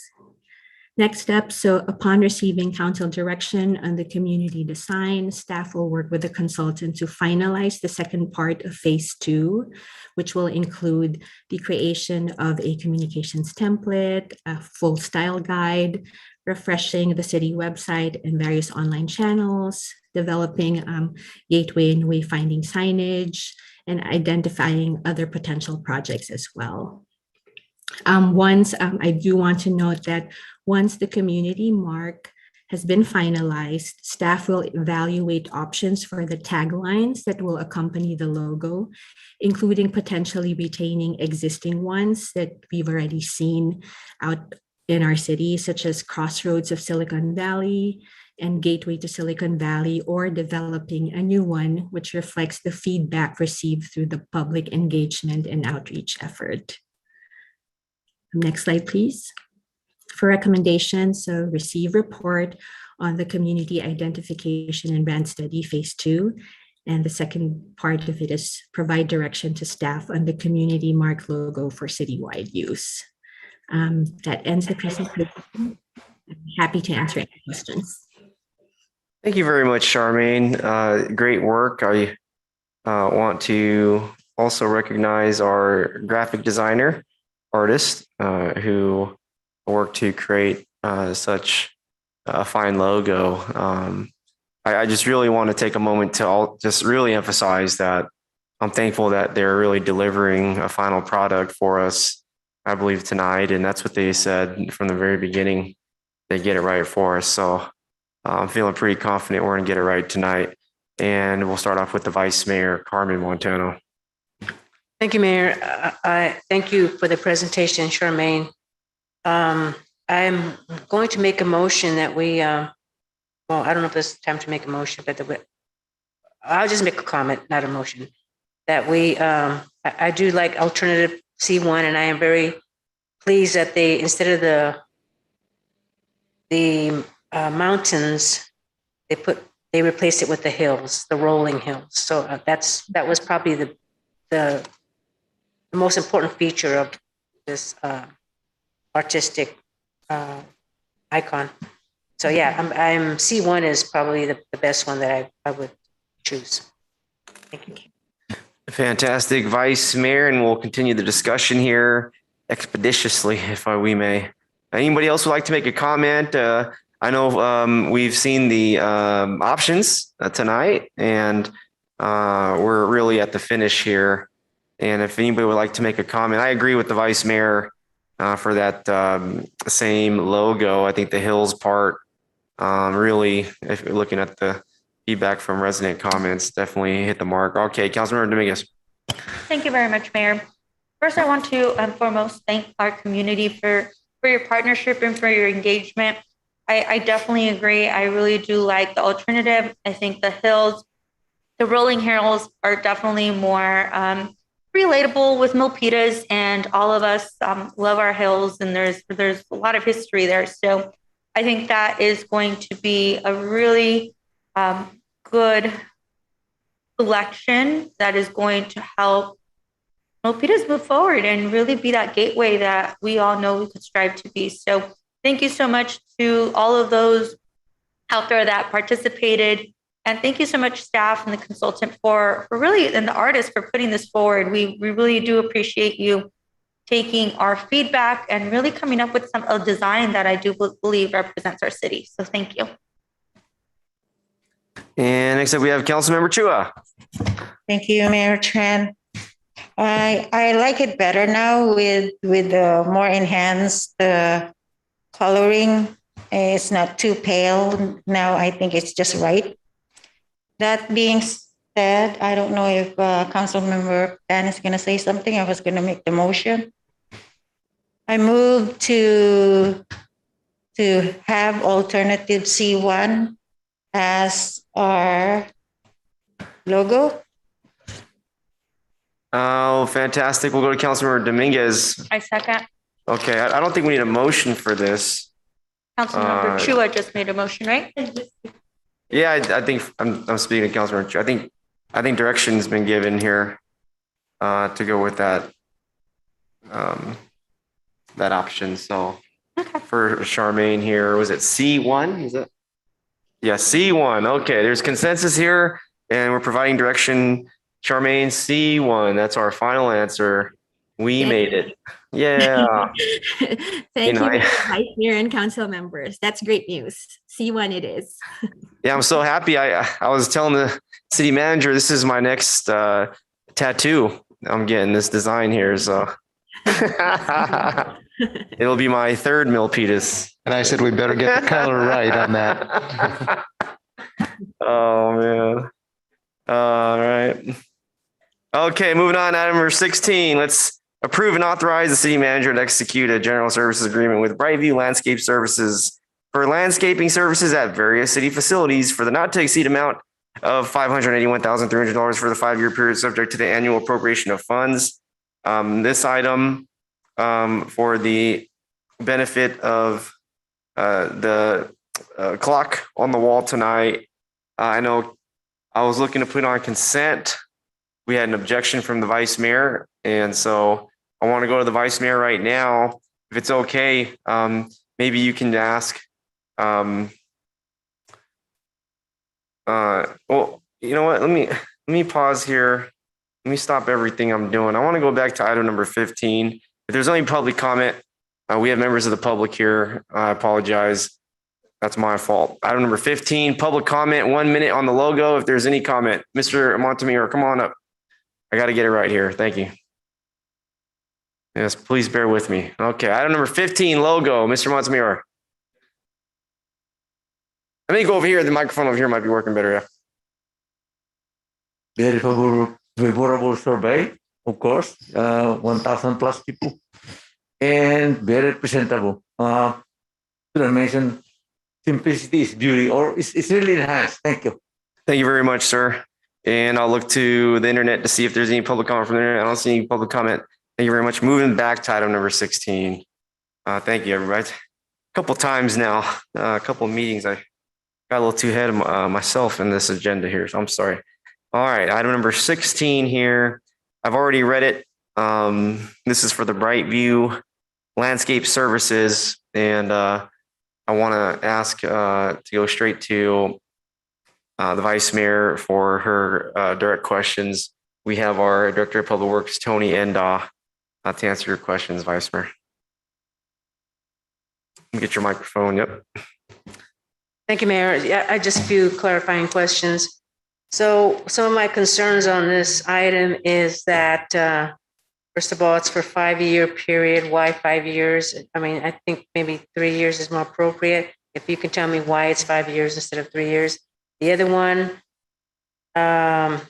Next up, so upon receiving council direction on the community design, staff will work with the consultant to finalize the second part of phase 2, which will include the creation of a communications template, a full style guide, refreshing the city website and various online channels, developing gateway and wayfinding signage, and identifying other potential projects as well. I do want to note that once the community mark has been finalized, staff will evaluate options for the taglines that will accompany the logo, including potentially retaining existing ones that we've already seen out in our city, such as Crossroads of Silicon Valley and Gateway to Silicon Valley, or developing a new one which reflects the feedback received through the public engagement and outreach effort. Next slide, please. For recommendations, so receive report on the community identification and brand study phase 2. And the second part of it is provide direction to staff on the community mark logo for citywide use. That ends the presentation. I'm happy to answer any questions. Thank you very much, Charmaine. Great work. I want to also recognize our graphic designer, artist, who worked to create such a fine logo. I just really want to take a moment to just really emphasize that I'm thankful that they're really delivering a final product for us, I believe, tonight. And that's what they said from the very beginning. They get it right for us. So I'm feeling pretty confident we're going to get it right tonight. And we'll start off with the Vice Mayor, Carmen Montano. Thank you, Mayor. I thank you for the presentation, Charmaine. I'm going to make a motion that we, well, I don't know if it's time to make a motion, but I'll just make a comment, not a motion, that we, I do like alternative C1, and I am very pleased that they, instead of the mountains, they replaced it with the hills, the rolling hills. So that was probably the most important feature of this artistic icon. So yeah, I'm C1 is probably the best one that I would choose. Thank you. Fantastic, Vice Mayor, and we'll continue the discussion here expeditiously, if we may. Anybody else would like to make a comment? I know we've seen the options tonight, and we're really at the finish here. And if anybody would like to make a comment, I agree with the Vice Mayor for that same logo. I think the hills part really, if you're looking at the feedback from resident comments, definitely hit the mark. Okay, Councilmember Dominguez. Thank you very much, Mayor. First, I want to foremost thank our community for your partnership and for your engagement. I definitely agree. I really do like the alternative. I think the hills, the rolling hills are definitely more relatable with Milpitas, and all of us love our hills, and there's a lot of history there. So I think that is going to be a really good selection that is going to help Milpitas move forward and really be that gateway that we all know we could strive to be. So thank you so much to all of those out there that participated. And thank you so much, staff and the consultant for really, and the artist for putting this forward. We really do appreciate you taking our feedback and really coming up with a design that I do believe represents our city. So thank you. And next up we have Councilmember Chua. Thank you, Mayor Tran. I like it better now with the more enhanced coloring. It's not too pale. Now I think it's just right. That being said, I don't know if Councilmember Dan is going to say something. I was going to make the motion. I move to have alternative C1 as our logo. Oh, fantastic. We'll go to Councilmember Dominguez. I second. Okay, I don't think we need a motion for this. Councilmember Chua just made a motion, right? Yeah, I think I'm speaking to Councilmember Chua. I think direction's been given here to go with that that option. So for Charmaine here. Was it C1? Is it? Yeah, C1. Okay, there's consensus here, and we're providing direction. Charmaine, C1. That's our final answer. We made it. Yeah. Thank you, I- Mayor, Vice Mayor, and council members. That's great news. C1 it is. Yeah, I'm so happy. I was telling the city manager this is my next tattoo. I'm getting this design here, so it'll be my third Milpitas. And I said we better get the color right on that. Oh man. All right. Okay, moving on. Item number 16. Let's approve and authorize the city manager to execute a general services agreement with Brightview Landscape Services for landscaping services at various city facilities for the not to exceed amount of $581,300 for the 5-year period, subject to the annual appropriation of funds. This item for the benefit of the clock on the wall tonight. I know I was looking to put on consent. We had an objection from the vice mayor, and so I want to go to the vice mayor right now. If it's okay, maybe you can ask. Well, you know what? Let me pause here. Let me stop everything I'm doing. I want to go back to item number 15. If there's any public comment, we have members of the public here. I apologize. That's my fault. Item number 15, public comment, 1 minute on the logo. If there's any comment, Mr. Montemir, come on up. I got to get it right here. Thank you. Yes, please bear with me. Okay, item number 15, logo, Mr. Montemir. Let me go over here. The microphone over here might be working better. Yeah. Very favorable survey, of course, 1,000 plus people, and very presentable. Should I mention simplicity is beauty, or it's really enhanced. Thank you. Thank you very much, sir. And I'll look to the internet to see if there's any public comment from the internet. I don't see any public comment. Thank you very much. Moving back to item number 16. Thank you, everybody. A couple times now, a couple of meetings, I got a little too ahead of myself in this agenda here, so I'm sorry. All right, item number 16 here. I've already read it. This is for the Brightview Landscape Services, and I want to ask to go straight to the Vice Mayor for her direct questions. We have our Director of Public Works, Tony Endaw, to answer your questions, Vice Mayor. Get your microphone, yep. Thank you, Mayor. Yeah, I just a few clarifying questions. So some of my concerns on this item is that, first of all, it's for 5-year period. Why 5 years? I mean, I think maybe 3 years is more appropriate. If you can tell me why it's 5 years instead of 3 years. The other one, the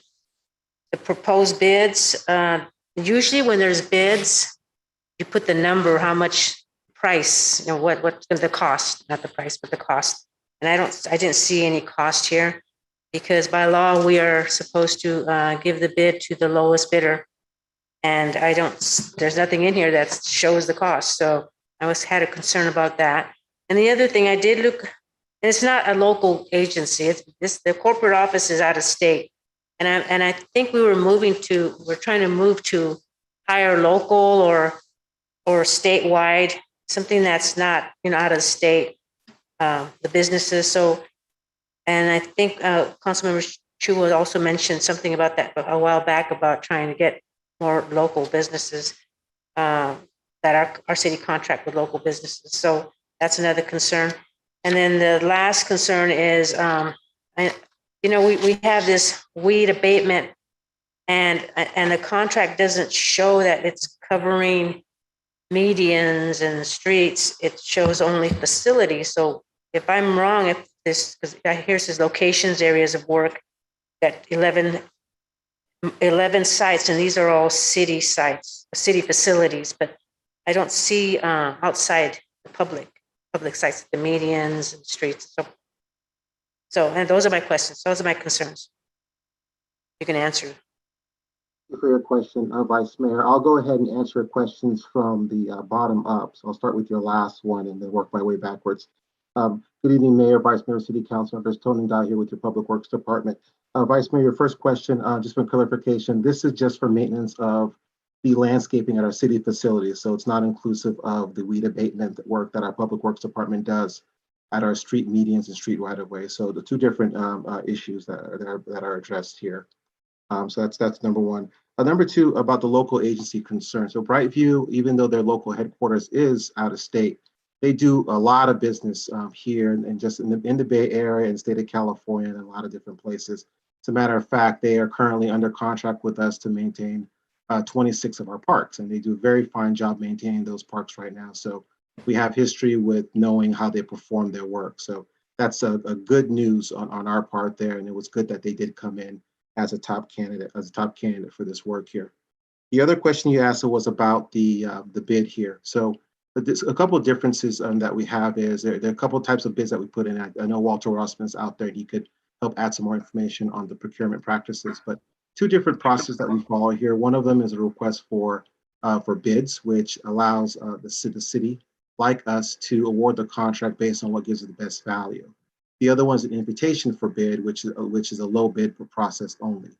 proposed bids. Usually when there's bids, you put the number, how much price, you know, what's the cost, not the price, but the cost. And I didn't see any cost here, because by law, we are supposed to give the bid to the lowest bidder. And there's nothing in here that shows the cost. So I had a concern about that. And the other thing I did look, it's not a local agency. The corporate office is out of state. And I think we're trying to move to hire local or statewide, something that's not, out of the state, the businesses. So, and I think Councilmember Chu also mentioned something about that a while back about trying to get more local businesses that our city contract with local businesses. So that's another concern. And then the last concern is, we have this weed abatement, and the contract doesn't show that it's covering medians and streets. It shows only facilities. So if I'm wrong, because here says locations, areas of work, at 11 sites, and these are all city sites, city facilities, but I don't see outside the public sites, the medians and streets. So, and those are my questions. Those are my concerns. You can answer. Thank you for your question, Vice Mayor. I'll go ahead and answer questions from the bottom up. So I'll start with your last one and then work my way backwards. Good evening, Mayor, Vice Mayor, City Council members. Tony Dye here with your Public Works Department. Vice Mayor, your first question, just for clarification, this is just for maintenance of the landscaping at our city facilities. So it's not inclusive of the weed abatement work that our Public Works Department does at our street medians and street right-of-way. So the two different issues that are addressed here. So that's number one. Number two, about the local agency concern. So Brightview, even though their local headquarters is out of state, they do a lot of business here and just in the Bay Area and state of California and a lot of different places. As a matter of fact, they are currently under contract with us to maintain 26 of our parks, and they do a very fine job maintaining those parks right now. So we have history with knowing how they perform their work. So that's a good news on our part there, and it was good that they did come in as a top candidate for this work here. The other question you asked was about the bid here. So a couple of differences that we have is there are a couple of types of bids that we put in. I know Walter Rossman's out there. He could help add some more information on the procurement practices, but two different processes that we follow here. One of them is a request for bids, which allows the city like us to award the contract based on what gives it the best value. The other one is an invitation for bid, which is a low bid process only.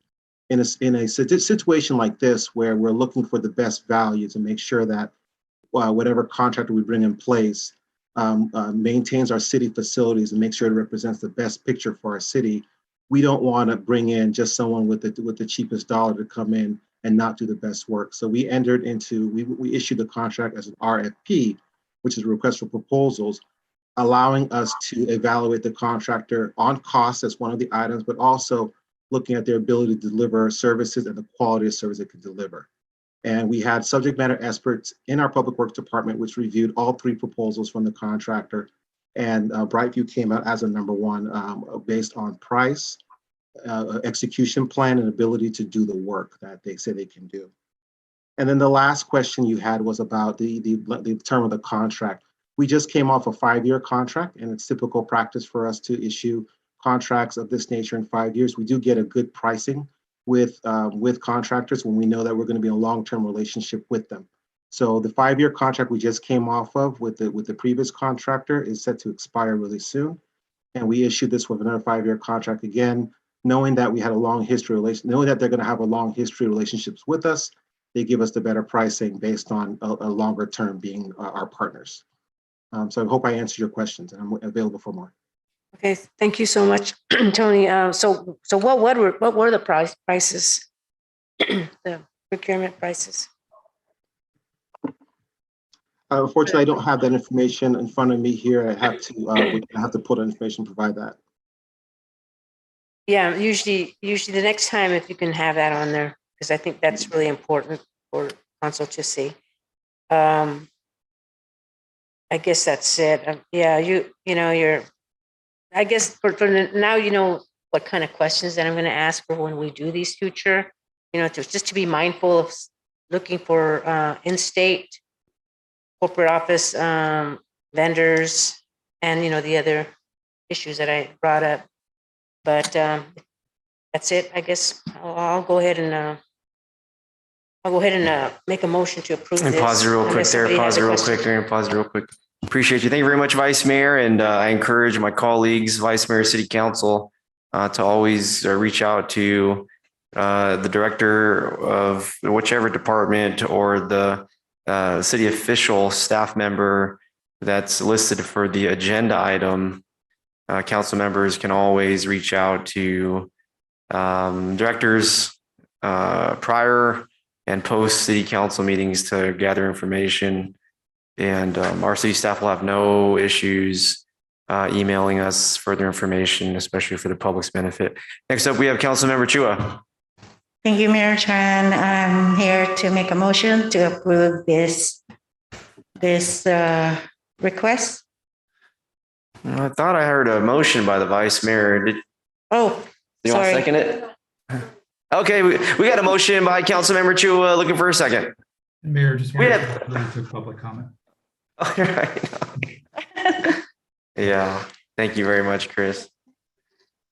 In a situation like this, where we're looking for the best value to make sure that whatever contractor we bring in place maintains our city facilities and make sure it represents the best picture for our city, we don't want to bring in just someone with the cheapest dollar to come in and not do the best work. So we issued the contract as an RFP, which is a request for proposals, allowing us to evaluate the contractor on cost as one of the items, but also looking at their ability to deliver services and the quality of service it can deliver. And we had subject matter experts in our Public Works Department, which reviewed all three proposals from the contractor. And Brightview came out as a number one based on price, execution plan, and ability to do the work that they say they can do. And then the last question you had was about the term of the contract. We just came off a 5-year contract, and it's typical practice for us to issue contracts of this nature in 5 years. We do get a good pricing with contractors when we know that we're going to be in a long-term relationship with them. So the 5-year contract we just came off of with the previous contractor is set to expire really soon, and we issued this with another 5-year contract again, knowing that we had a long history knowing that they're going to have a long history relationships with us. They give us the better pricing based on a longer term being our partners. So I hope I answered your questions, and I'm available for more. Okay, thank you so much, Tony. So what were the prices, the procurement prices? Unfortunately, I don't have that information in front of me here. I have to pull that information, provide that. Yeah, usually the next time if you can have that on there, because I think that's really important for council to see. I guess that's it. Yeah, I guess for now, you know what kind of questions that I'm going to ask for when we do these future, just to be mindful of looking for in-state corporate office vendors and, the other issues that I brought up. But that's it. I guess I'll go ahead and make a motion to approve And this. pause it real quick there. Pause it real quick there. Pause it real quick. Appreciate you. Thank you very much, Vice Mayor. And I encourage my colleagues, Vice Mayor, City Council, to always reach out to the director of whichever department or the city official staff member that's listed for the agenda item. Council members can always reach out to directors prior and post city council meetings to gather information. And our city staff will have no issues emailing us further information, especially for the public's benefit. Next up, we have Councilmember Chua. Thank you, Mayor Tran. I'm here to make a motion to approve this request. I thought I heard a motion by the Vice Mayor. Do you want to second it? Okay, we got a motion by Councilmember Chua. Looking for a second. Mayor, just wanted to take public comment. All right. Yeah, thank you very much, Chris.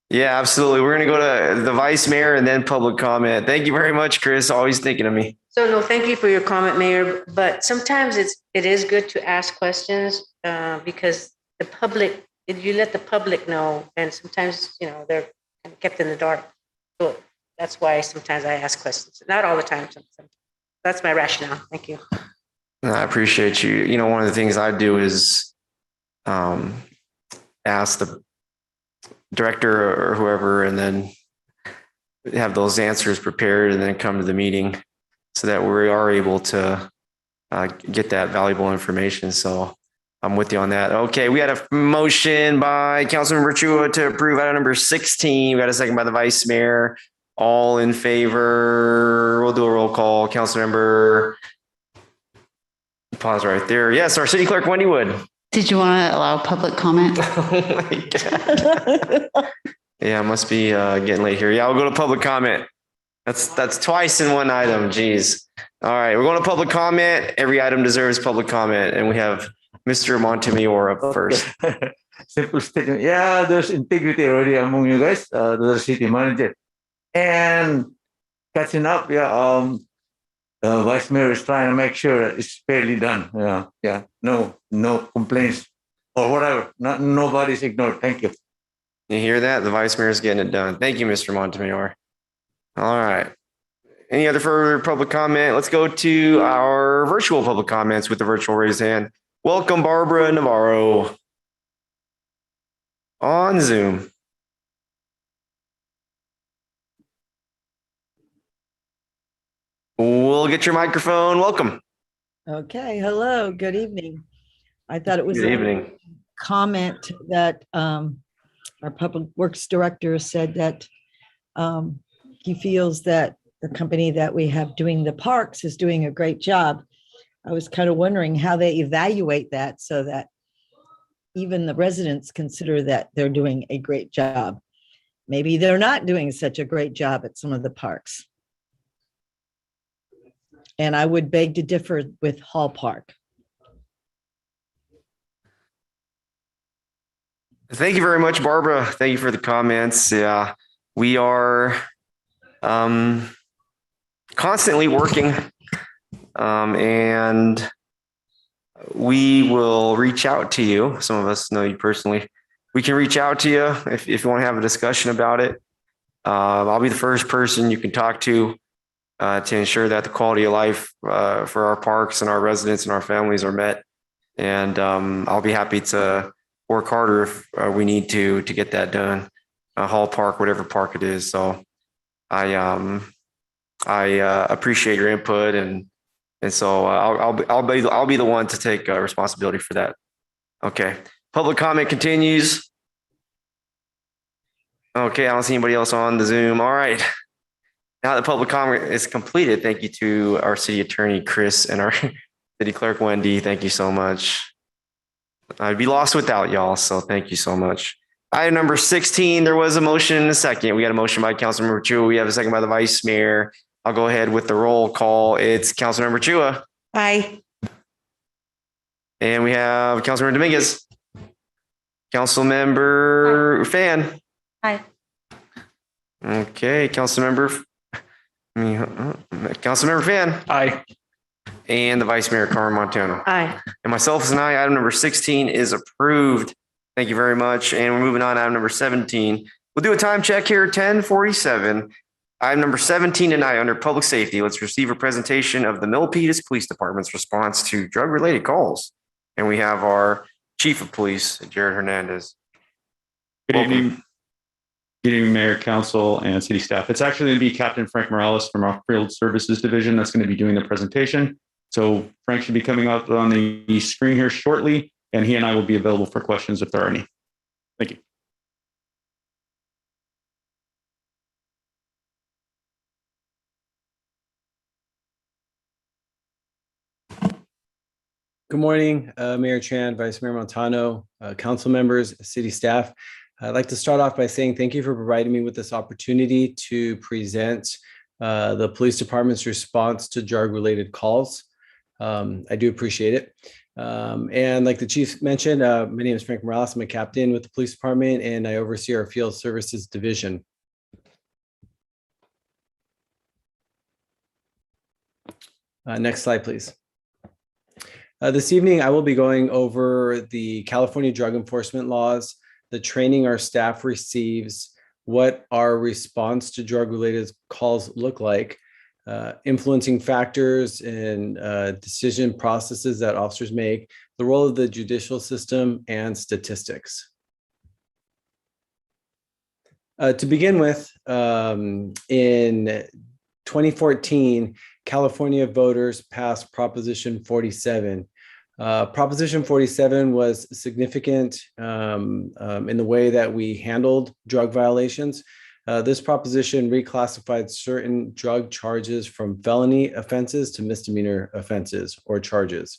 Yeah, absolutely. We're going to go to the Vice Mayor and then public comment. Thank you very much, Chris. Always thinking of me. So no, thank you for your comment, Mayor. But sometimes it is good to ask questions because the public, if you let the public know, and sometimes they're kept in the dark. So that's why sometimes I ask questions. Not all the time. Sometimes. That's my rationale. Thank you. I appreciate you. You know, one of the things I do is ask the director or whoever, and then have those answers prepared and then come to the meeting so that we are able to get that valuable information. So I'm with you on that. Okay, we had a motion by Councilmember Chua to approve item number 16. We got a second by the Vice Mayor. All in favor? We'll do a roll call. Councilmember, pause right there. Yes, our City Clerk, Wendy Wood. Did you want to allow public comment? Oh my God. Yeah, it must be getting late here. Yeah, I'll go to public comment. That's twice in one item. Geez. All right, we're going to public comment. Every item deserves public comment, and we have Mr. Montemayor up first. Simple statement. Yeah, there's integrity already among you guys, the city manager. And catching up, yeah, the vice mayor is trying to make sure that it's fairly done. Yeah, no complaints or whatever. Nobody's ignored. Thank you. You hear that? The vice mayor is getting it done. Thank you, Mr. Montemayor. All right. Any other further public comment? Let's go to our virtual public comments with the virtual raised hand. Welcome, Barbara Navarro on Zoom. We'll get your microphone. Welcome. Okay, hello, good evening. I thought it was Good a evening. comment that our public works director said that he feels that the company that we have doing the parks is doing a great job. I was kind of wondering how they evaluate that so that even the residents consider that they're doing a great job. Maybe they're not doing such a great job at some of the parks. And I would beg to differ with Hall Park. Thank you very much, Barbara. Thank you for the comments. Yeah, we are constantly working, and we will reach out to you. Some of us know you personally. We can reach out to you if you want to have a discussion about it. I'll be the first person you can talk to ensure that the quality of life for our parks and our residents and our families are met. And I'll be happy to work harder if we need to get that done. Hall Park, whatever park it is. So I appreciate your input, and so I'll be the one to take responsibility for that. Okay, public comment continues. Okay, I don't see anybody else on the Zoom. All right. Now that public comment is completed, thank you to our city attorney, Chris, and our city clerk, Wendy. Thank you so much. I'd be lost without y'all, so thank you so much. Item number 16, there was a motion and a second. We got a motion by Councilmember Chua. We have a second by the Vice Mayor. I'll go ahead with the roll call. It's Councilmember Chua. Aye. And we have Councilmember Dominguez. Councilmember Fan. Aye. Okay, Councilmember Fan. Aye. And the Vice Mayor, Carmen Montano. Aye. And myself as an aye. Item number 16 is approved. Thank you very much. And we're moving on to item number 17. We'll do a time check here, 10:47. Item number 17 tonight under public safety. Let's receive a presentation of the Milpitas Police Department's response to drug-related calls. And we have our Chief of Police, Jared Hernandez. Good evening. Good evening, Mayor, Council, and City staff. It's actually going to be Captain Frank Morales from our Field Services Division that's going to be doing the presentation. So Frank should be coming up on the screen here shortly, and he and I will be available for questions if there are any. Thank you. Good morning, Mayor Tran, Vice Mayor Montano, council members, city staff. I'd like to start off by saying thank you for providing me with this opportunity to present the police department's response to drug-related calls. I do appreciate it. And like the chief mentioned, my name is Frank Morales. I'm a captain with the police department, and I oversee our field services division. Next slide, please. This evening, I will be going over the California drug enforcement laws, the training our staff receives, what our response to drug-related calls look like, influencing factors and decision processes that officers make, the role of the judicial system, and statistics. To begin with, in 2014, California voters passed Proposition 47. Proposition 47 was significant in the way that we handled drug violations. This proposition reclassified certain drug charges from felony offenses to misdemeanor offenses or charges.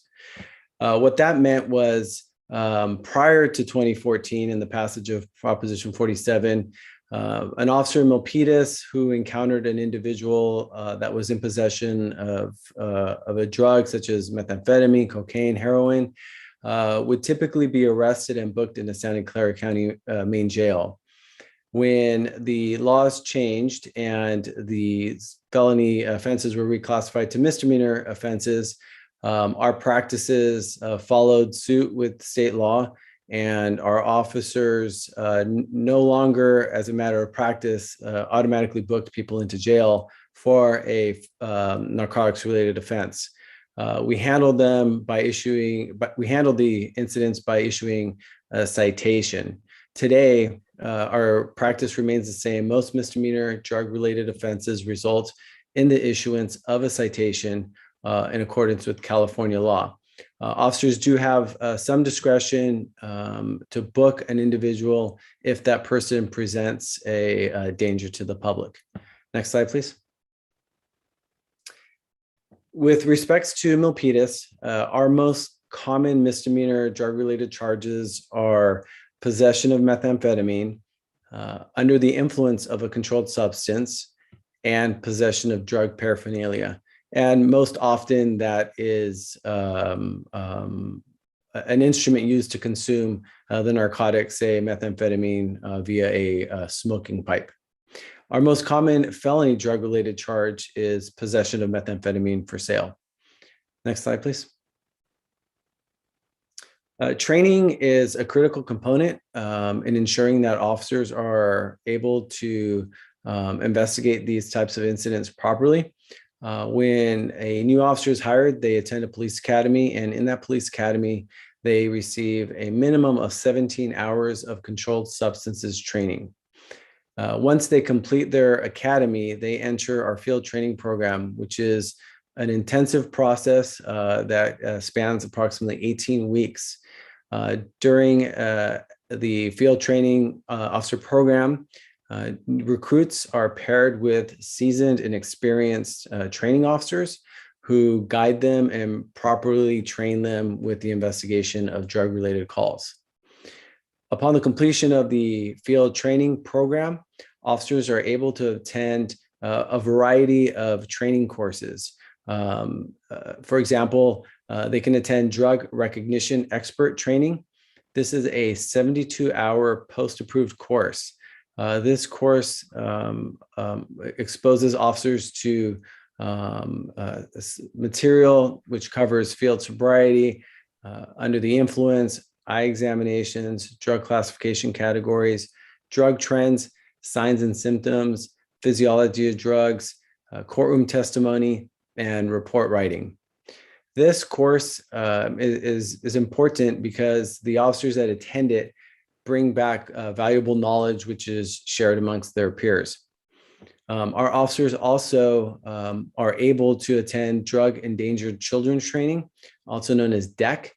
What that meant was prior to 2014 and the passage of Proposition 47, an officer in Milpitas who encountered an individual that was in possession of a drug such as methamphetamine, cocaine, heroin, would typically be arrested and booked in the Santa Clara County main jail. When the laws changed and the felony offenses were reclassified to misdemeanor offenses, our practices followed suit with state law, and our officers no longer, as a matter of practice, automatically booked people into jail for a narcotics-related offense. We handled the incidents by issuing a citation. Today, our practice remains the same. Most misdemeanor drug-related offenses result in the issuance of a citation in accordance with California law. Officers do have some discretion to book an individual if that person presents a danger to the public. Next slide, please. With respects to Milpitas, our most common misdemeanor drug-related charges are possession of methamphetamine, under the influence of a controlled substance, and possession of drug paraphernalia. And most often that is an instrument used to consume the narcotic, say methamphetamine, via a smoking pipe. Our most common felony drug-related charge is possession of methamphetamine for sale. Next slide, please. Training is a critical component in ensuring that officers are able to investigate these types of incidents properly. When a new officer is hired, they attend a police academy, and in that police academy, they receive a minimum of 17 hours of controlled substances training. Once they complete their academy, they enter our field training program, which is an intensive process that spans approximately 18 weeks. During the field training officer program, recruits are paired with seasoned and experienced training officers who guide them and properly train them with the investigation of drug-related calls. Upon the completion of the field training program, officers are able to attend a variety of training courses. For example, they can attend drug recognition expert training. This is a 72-hour post-approved course. This course exposes officers to material which covers field sobriety, under the influence, eye examinations, drug classification categories, drug trends, signs and symptoms, physiology of drugs, courtroom testimony, and report writing. This course is important because the officers that attend it bring back valuable knowledge which is shared amongst their peers. Our officers also are able to attend Drug Endangered Children's Training, also known as DEC.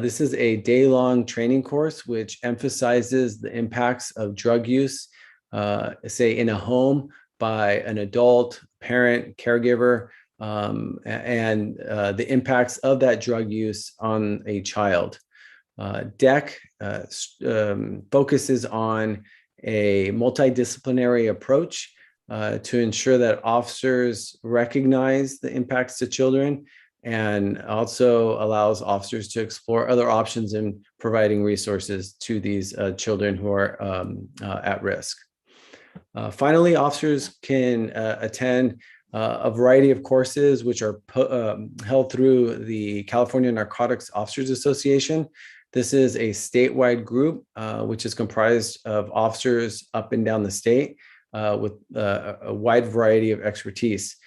This is a day-long training course which emphasizes the impacts of drug use, say in a home by an adult, parent, caregiver, and the impacts of that drug use on a child. DEC focuses on a multidisciplinary approach to ensure that officers recognize the impacts to children, and also allows officers to explore other options in providing resources to these children who are at risk. Finally, officers can attend a variety of courses which are held through the California Narcotics Officers Association. This is a statewide group which is comprised of officers up and down the state with a wide variety of expertise.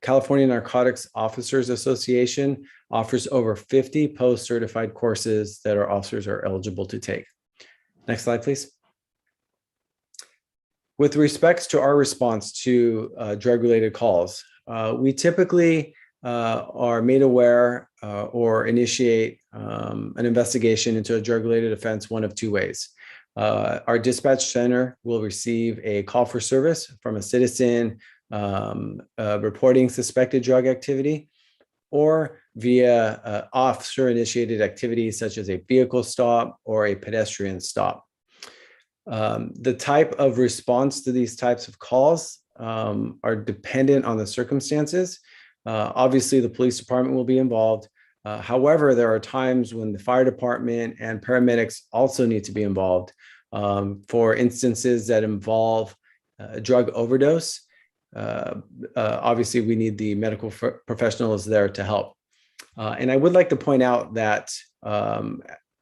California Narcotics Officers Association offers over 50 post-certified courses that our officers are eligible to take. Next slide, please. With respects to our response to drug-related calls, we typically are made aware or initiate an investigation into a drug-related offense one of two ways. Our dispatch center will receive a call for service from a citizen reporting suspected drug activity, or via officer-initiated activities such as a vehicle stop or a pedestrian stop. The type of response to these types of calls are dependent on the circumstances. Obviously, the police department will be involved. However, there are times when the fire department and paramedics also need to be involved for instances that involve drug overdose. Obviously, we need the medical professionals there to help. And I would like to point out that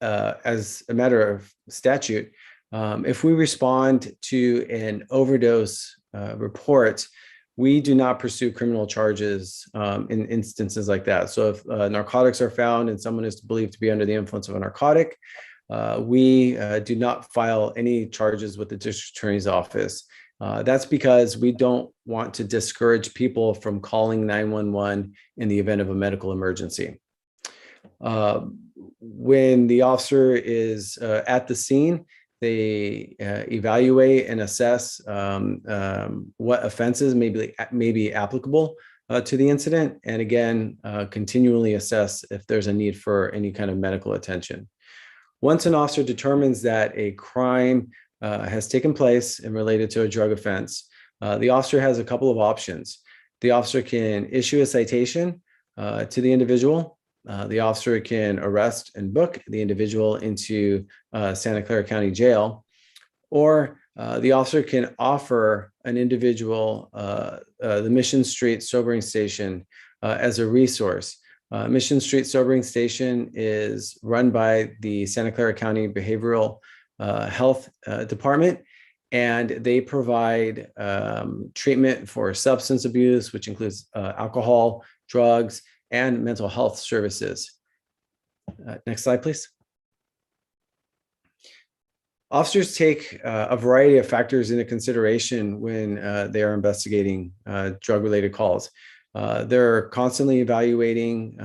as a matter of statute, if we respond to an overdose report, we do not pursue criminal charges in instances like that. So if narcotics are found and someone is believed to be under the influence of a narcotic, we do not file any charges with the district attorney's office. That's because we don't want to discourage people from calling 911 in the event of a medical emergency. When the officer is at the scene, they evaluate and assess what offenses may be applicable to the incident, and again, continually assess if there's a need for any kind of medical attention. Once an officer determines that a crime has taken place and related to a drug offense, the officer has a couple of options. The officer can issue a citation to the individual. The officer can arrest and book the individual into Santa Clara County Jail, or the officer can offer an individual the Mission Street Sobering Station as a resource. Mission Street Sobering Station is run by the Santa Clara County Behavioral Health Department, and they provide treatment for substance abuse, which includes alcohol, drugs, and mental health services. Next slide, please. Officers take a variety of factors into consideration when they are investigating drug-related calls. They're constantly evaluating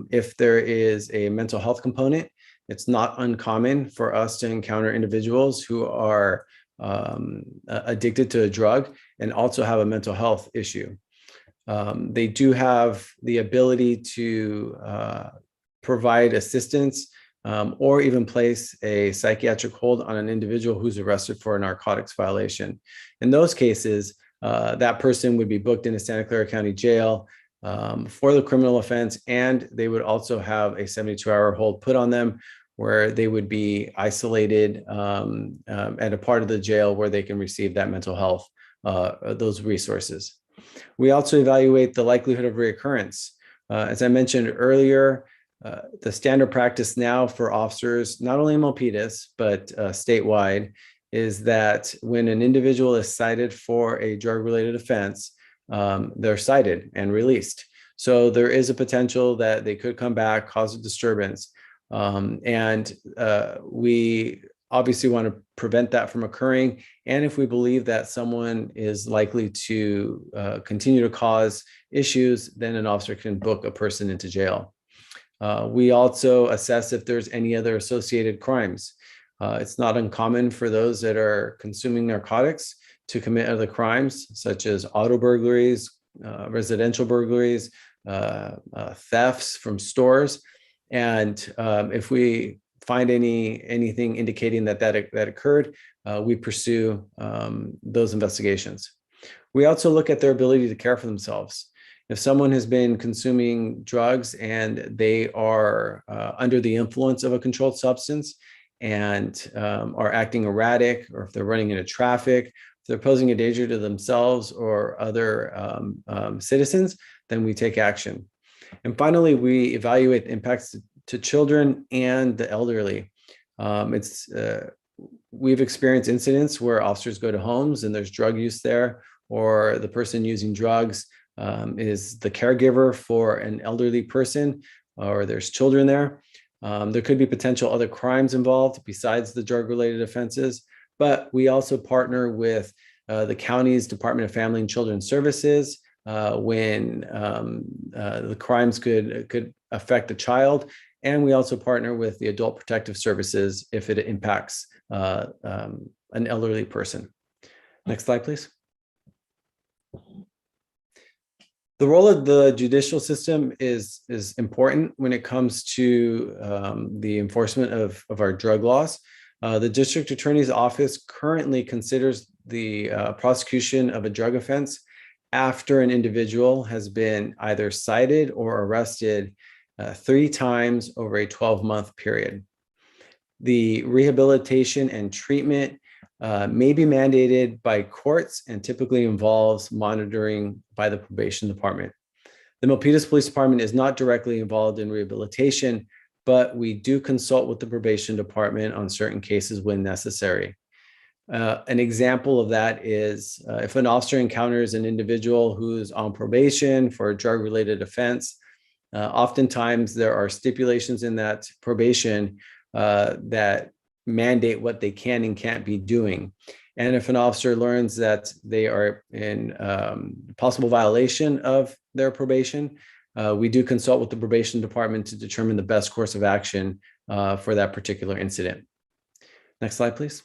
if there is a mental health component. It's not uncommon for us to encounter individuals who are addicted to a drug and also have a mental health issue. They do have the ability to provide assistance or even place a psychiatric hold on an individual who's arrested for a narcotics violation. In those cases, that person would be booked into Santa Clara County Jail for the criminal offense, and they would also have a 72-hour hold put on them where they would be isolated at a part of the jail where they can receive that mental health, those resources. We also evaluate the likelihood of reoccurrence. As I mentioned earlier, the standard practice now for officers, not only in Milpitas, but statewide, is that when an individual is cited for a drug-related offense, they're cited and released. So there is a potential that they could come back, cause a disturbance. We obviously want to prevent that from occurring. And if we believe that someone is likely to continue to cause issues, then an officer can book a person into jail. We also assess if there's any other associated crimes. It's not uncommon for those that are consuming narcotics to commit other crimes, such as auto burglaries, residential burglaries, thefts from stores. And if we find anything indicating that occurred, we pursue those investigations. We also look at their ability to care for themselves. If someone has been consuming drugs and they are under the influence of a controlled substance and are acting erratic, or if they're running into traffic, if they're posing a danger to themselves or other citizens, then we take action. And finally, we evaluate the impacts to children and the elderly. We've experienced incidents where officers go to homes and there's drug use there, or the person using drugs is the caregiver for an elderly person or there's children there. There could be potential other crimes involved besides the drug-related offenses, but we also partner with the county's Department of Family and Children's Services when the crimes could affect a child. And we also partner with the Adult Protective Services if it impacts an elderly person. Next slide, please. The role of the judicial system is important when it comes to the enforcement of our drug laws. The district attorney's office currently considers the prosecution of a drug offense after an individual has been either cited or arrested 3 times over a 12-month period. The rehabilitation and treatment may be mandated by courts and typically involves monitoring by the probation department. The Milpitas Police Department is not directly involved in rehabilitation, but we do consult with the probation department on certain cases when necessary. An example of that is if an officer encounters an individual who's on probation for a drug-related offense, oftentimes there are stipulations in that probation that mandate what they can and can't be doing. And if an officer learns that they are in possible violation of their probation, we do consult with the probation department to determine the best course of action for that particular incident. Next slide, please.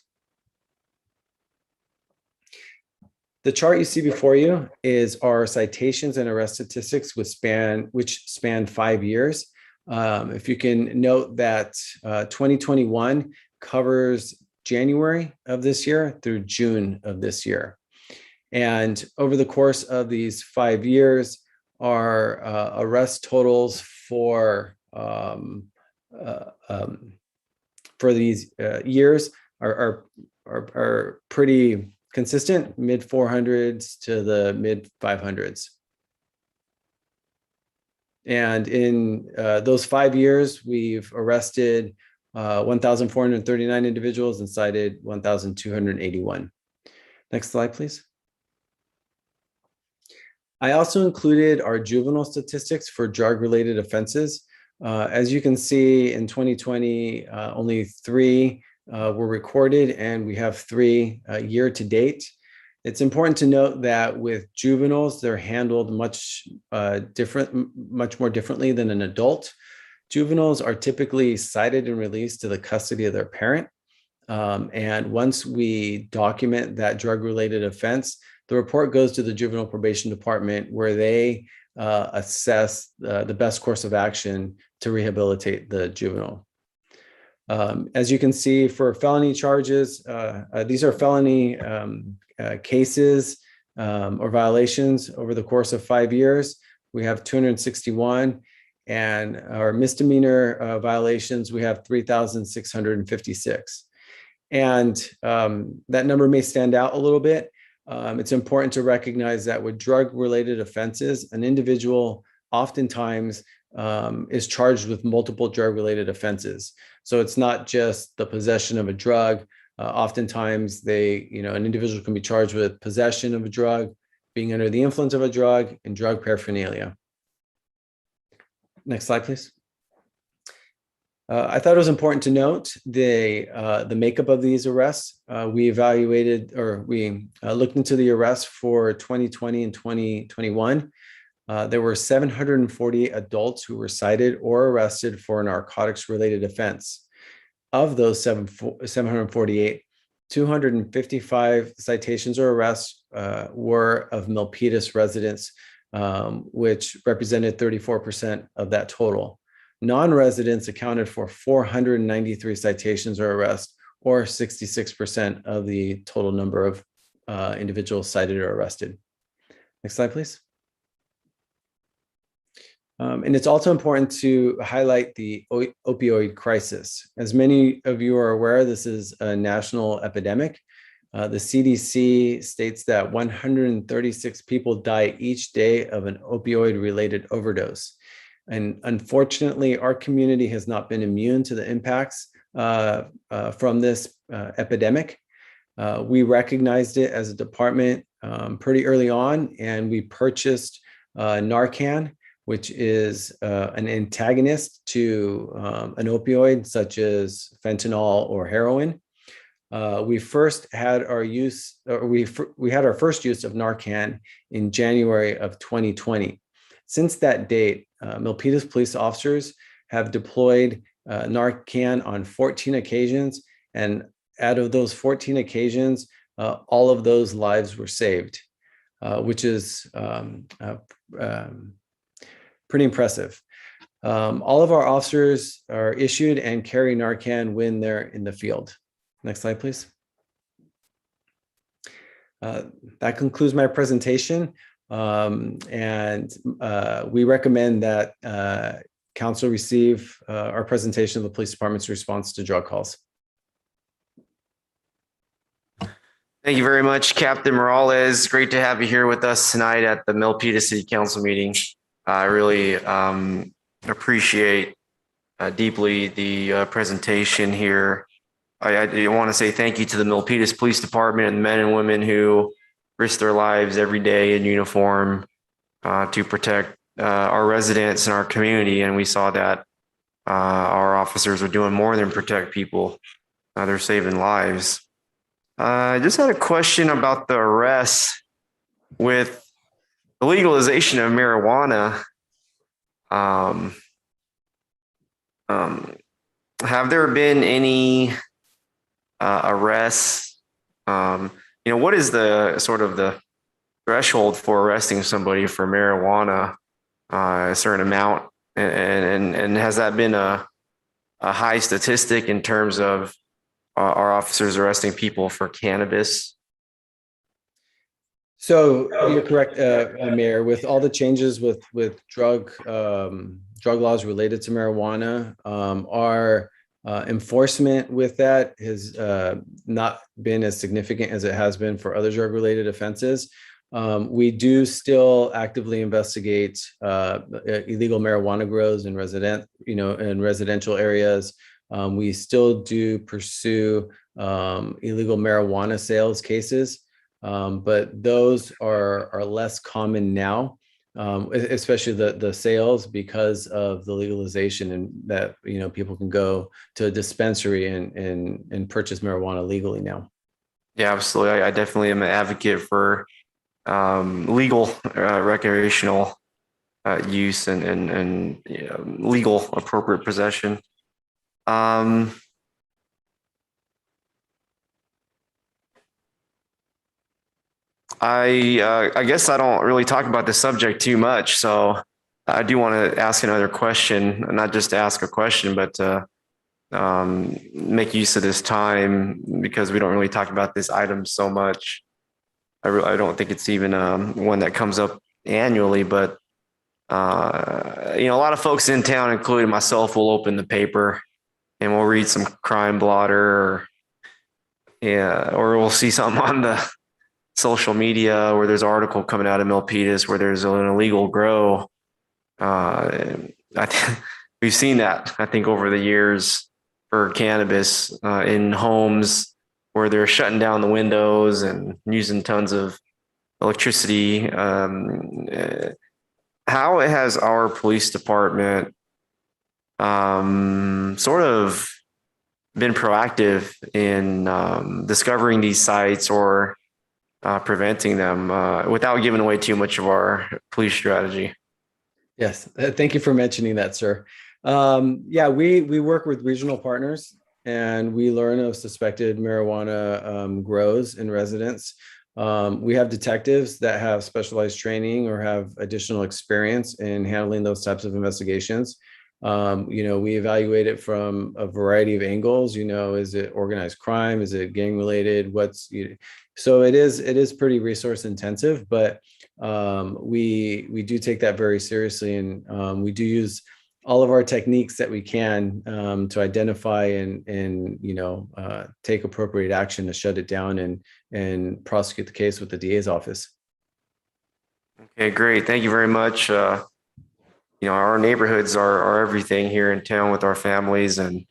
The chart you see before you is our citations and arrest statistics which span 5 years. If you can note that 2021 covers January of this year through June of this year. And over the course of these 5 years, our arrest totals for these years are pretty consistent, mid 400s to the mid 500s. And in those 5 years, we've arrested 1,439 individuals and cited 1,281. Next slide, please. I also included our juvenile statistics for drug-related offenses. As you can see, in 2020, only 3 were recorded, and we have 3 year to date. It's important to note that with juveniles, they're handled much more differently than an adult. Juveniles are typically cited and released to the custody of their parent. And once we document that drug-related offense, the report goes to the juvenile probation department where they assess the best course of action to rehabilitate the juvenile. As you can see, for felony charges, these are felony cases or violations over the course of 5 years. We have 261, and our misdemeanor violations, we have 3,656. And that number may stand out a little bit. It's important to recognize that with drug-related offenses, an individual oftentimes is charged with multiple drug-related offenses. So it's not just the possession of a drug. Oftentimes an individual can be charged with possession of a drug, being under the influence of a drug, and drug paraphernalia. Next slide, please. I thought it was important to note the makeup of these arrests. We evaluated, or we looked into the arrests for 2020 and 2021. There were 740 adults who were cited or arrested for a narcotics-related offense. Of those 748, 255 citations or arrests were of Milpitas residents, which represented 34% of that total. Non-residents accounted for 493 citations or arrests, or 66% of the total number of individuals cited or arrested. Next slide, please. And it's also important to highlight the opioid crisis. As many of you are aware, this is a national epidemic. The CDC states that 136 people die each day of an opioid-related overdose. And unfortunately, our community has not been immune to the impacts from this epidemic. We recognized it as a department pretty early on, and we purchased Narcan, which is an antagonist to an opioid such as fentanyl or heroin. We first had our use, or we had our first use of Narcan in January of 2020. Since that date, Milpitas police officers have deployed Narcan on 14 occasions, and out of those 14 occasions, all of those lives were saved, which is pretty impressive. All of our officers are issued and carry Narcan when they're in the field. Next slide, please. That concludes my presentation. And we recommend that council receive our presentation of the police department's response to drug calls. Thank you very much, Captain Morales. Great to have you here with us tonight at the Milpitas City Council meeting. I really appreciate deeply the presentation here. I want to say thank you to the Milpitas Police Department and the men and women who risk their lives every day in uniform to protect our residents and our community. And we saw that our officers are doing more than protect people. They're saving lives. I just had a question about the arrests with the legalization of marijuana. Have there been any arrests? What is the sort of the threshold for arresting somebody for marijuana, a certain amount? And has that been a high statistic in terms of our officers arresting people for cannabis? So you're correct, Mayor. With all the changes with drug laws related to marijuana, our enforcement with that has not been as significant as it has been for other drug-related offenses. We do still actively investigate illegal marijuana grows in residential areas. We still do pursue illegal marijuana sales cases, but those are less common now, especially the sales, because of the legalization, and that people can go to a dispensary and purchase marijuana legally now. Yeah, absolutely. I definitely am an advocate for legal recreational use and legal appropriate possession. I guess I don't really talk about this subject too much, so I do want to ask another question, not just to ask a question, but to make use of this time, because we don't really talk about this item so much. I don't think it's even one that comes up annually, but a lot of folks in town, including myself, will open the paper and we'll read some crime blotter, or we'll see something on the social media where there's an article coming out of Milpitas where there's an illegal grow. We've seen that, I think, over the years for cannabis in homes where they're shutting down the windows and using tons of electricity. How has our police department sort of been proactive in discovering these sites or preventing them without giving away too much of our police strategy? Yes, thank you for mentioning that, sir. Yeah, we work with regional partners, and we learn of suspected marijuana grows in residents. We have detectives that have specialized training or have additional experience in handling those types of investigations. We evaluate it from a variety of angles. Is it organized crime? Is it gang related? So it is pretty resource intensive, but we do take that very seriously, and we do use all of our techniques that we can to identify and take appropriate action to shut it down and prosecute the case with the DA's office. Okay, great. Thank you very much. Our neighborhoods are everything here in town with our families, and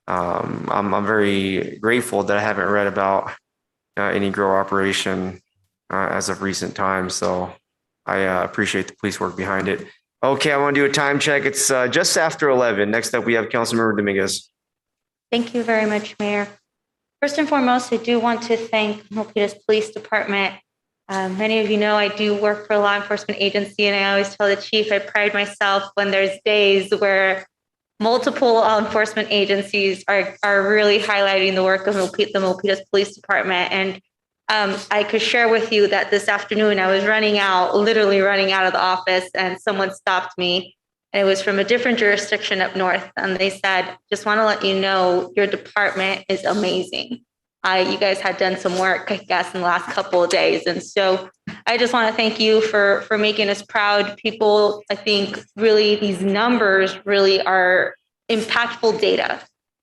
I'm very grateful that I haven't read about any grow operation as of recent times. So I appreciate the police work behind it. Okay, I want to do a time check. It's just after 11. Next up, we have Councilmember Dominguez. Thank you very much, Mayor. First and foremost, I do want to thank Milpitas Police Department. Many of you know I do work for a law enforcement agency, and I always tell the chief I pride myself when there's days where multiple law enforcement agencies are really highlighting the work of the Milpitas Police Department. And I could share with you that this afternoon I was literally running out of the office, and someone stopped me. And it was from a different jurisdiction up north. And they said, just want to let you know your department is amazing. You guys had done some work, I guess, in the last couple of days. And so I just want to thank you for making us proud. People, I think, really, these numbers really are impactful data.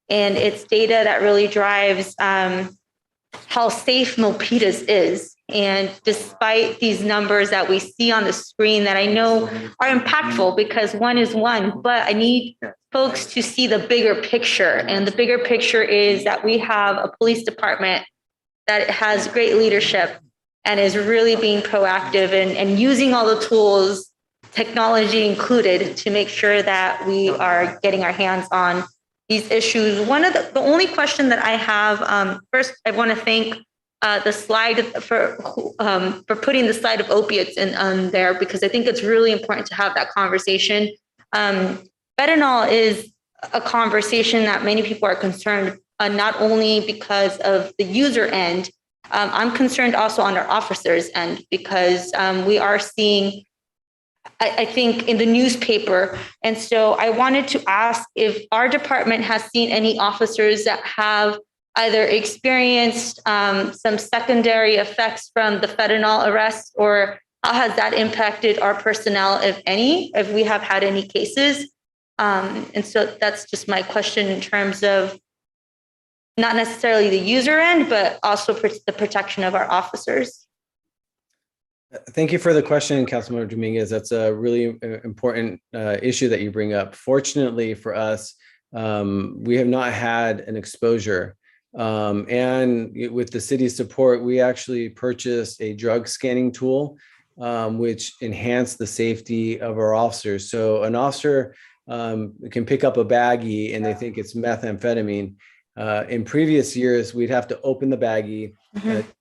And it's data that really drives how safe Milpitas is. And despite these numbers that we see on the screen that I know are impactful because one is one, but I need folks to see the bigger picture. And the bigger picture is that we have a police department that has great leadership and is really being proactive and using all the tools, technology included, to make sure that we are getting our hands on these issues. One of the only question that I have, first, I want to thank the slide for putting the slide of opiates on there, because I think it's really important to have that conversation. Fentanyl is a conversation that many people are concerned, not only because of the user end. I'm concerned also on our officers' end, because we are seeing, I think, in the newspaper. And so I wanted to ask if our department has seen any officers that have either experienced some secondary effects from the fentanyl arrest, or how has that impacted our personnel, if any, if we have had any cases. And so that's just my question in terms of not necessarily the user end, but also the protection of our officers. Thank you for the question, Councilmember Dominguez. That's a really important issue that you bring up. Fortunately for us, we have not had an exposure. And with the city's support, we actually purchased a drug scanning tool, which enhanced the safety of our officers. So an officer can pick up a baggie and they think it's methamphetamine. In previous years, we'd have to open the baggie,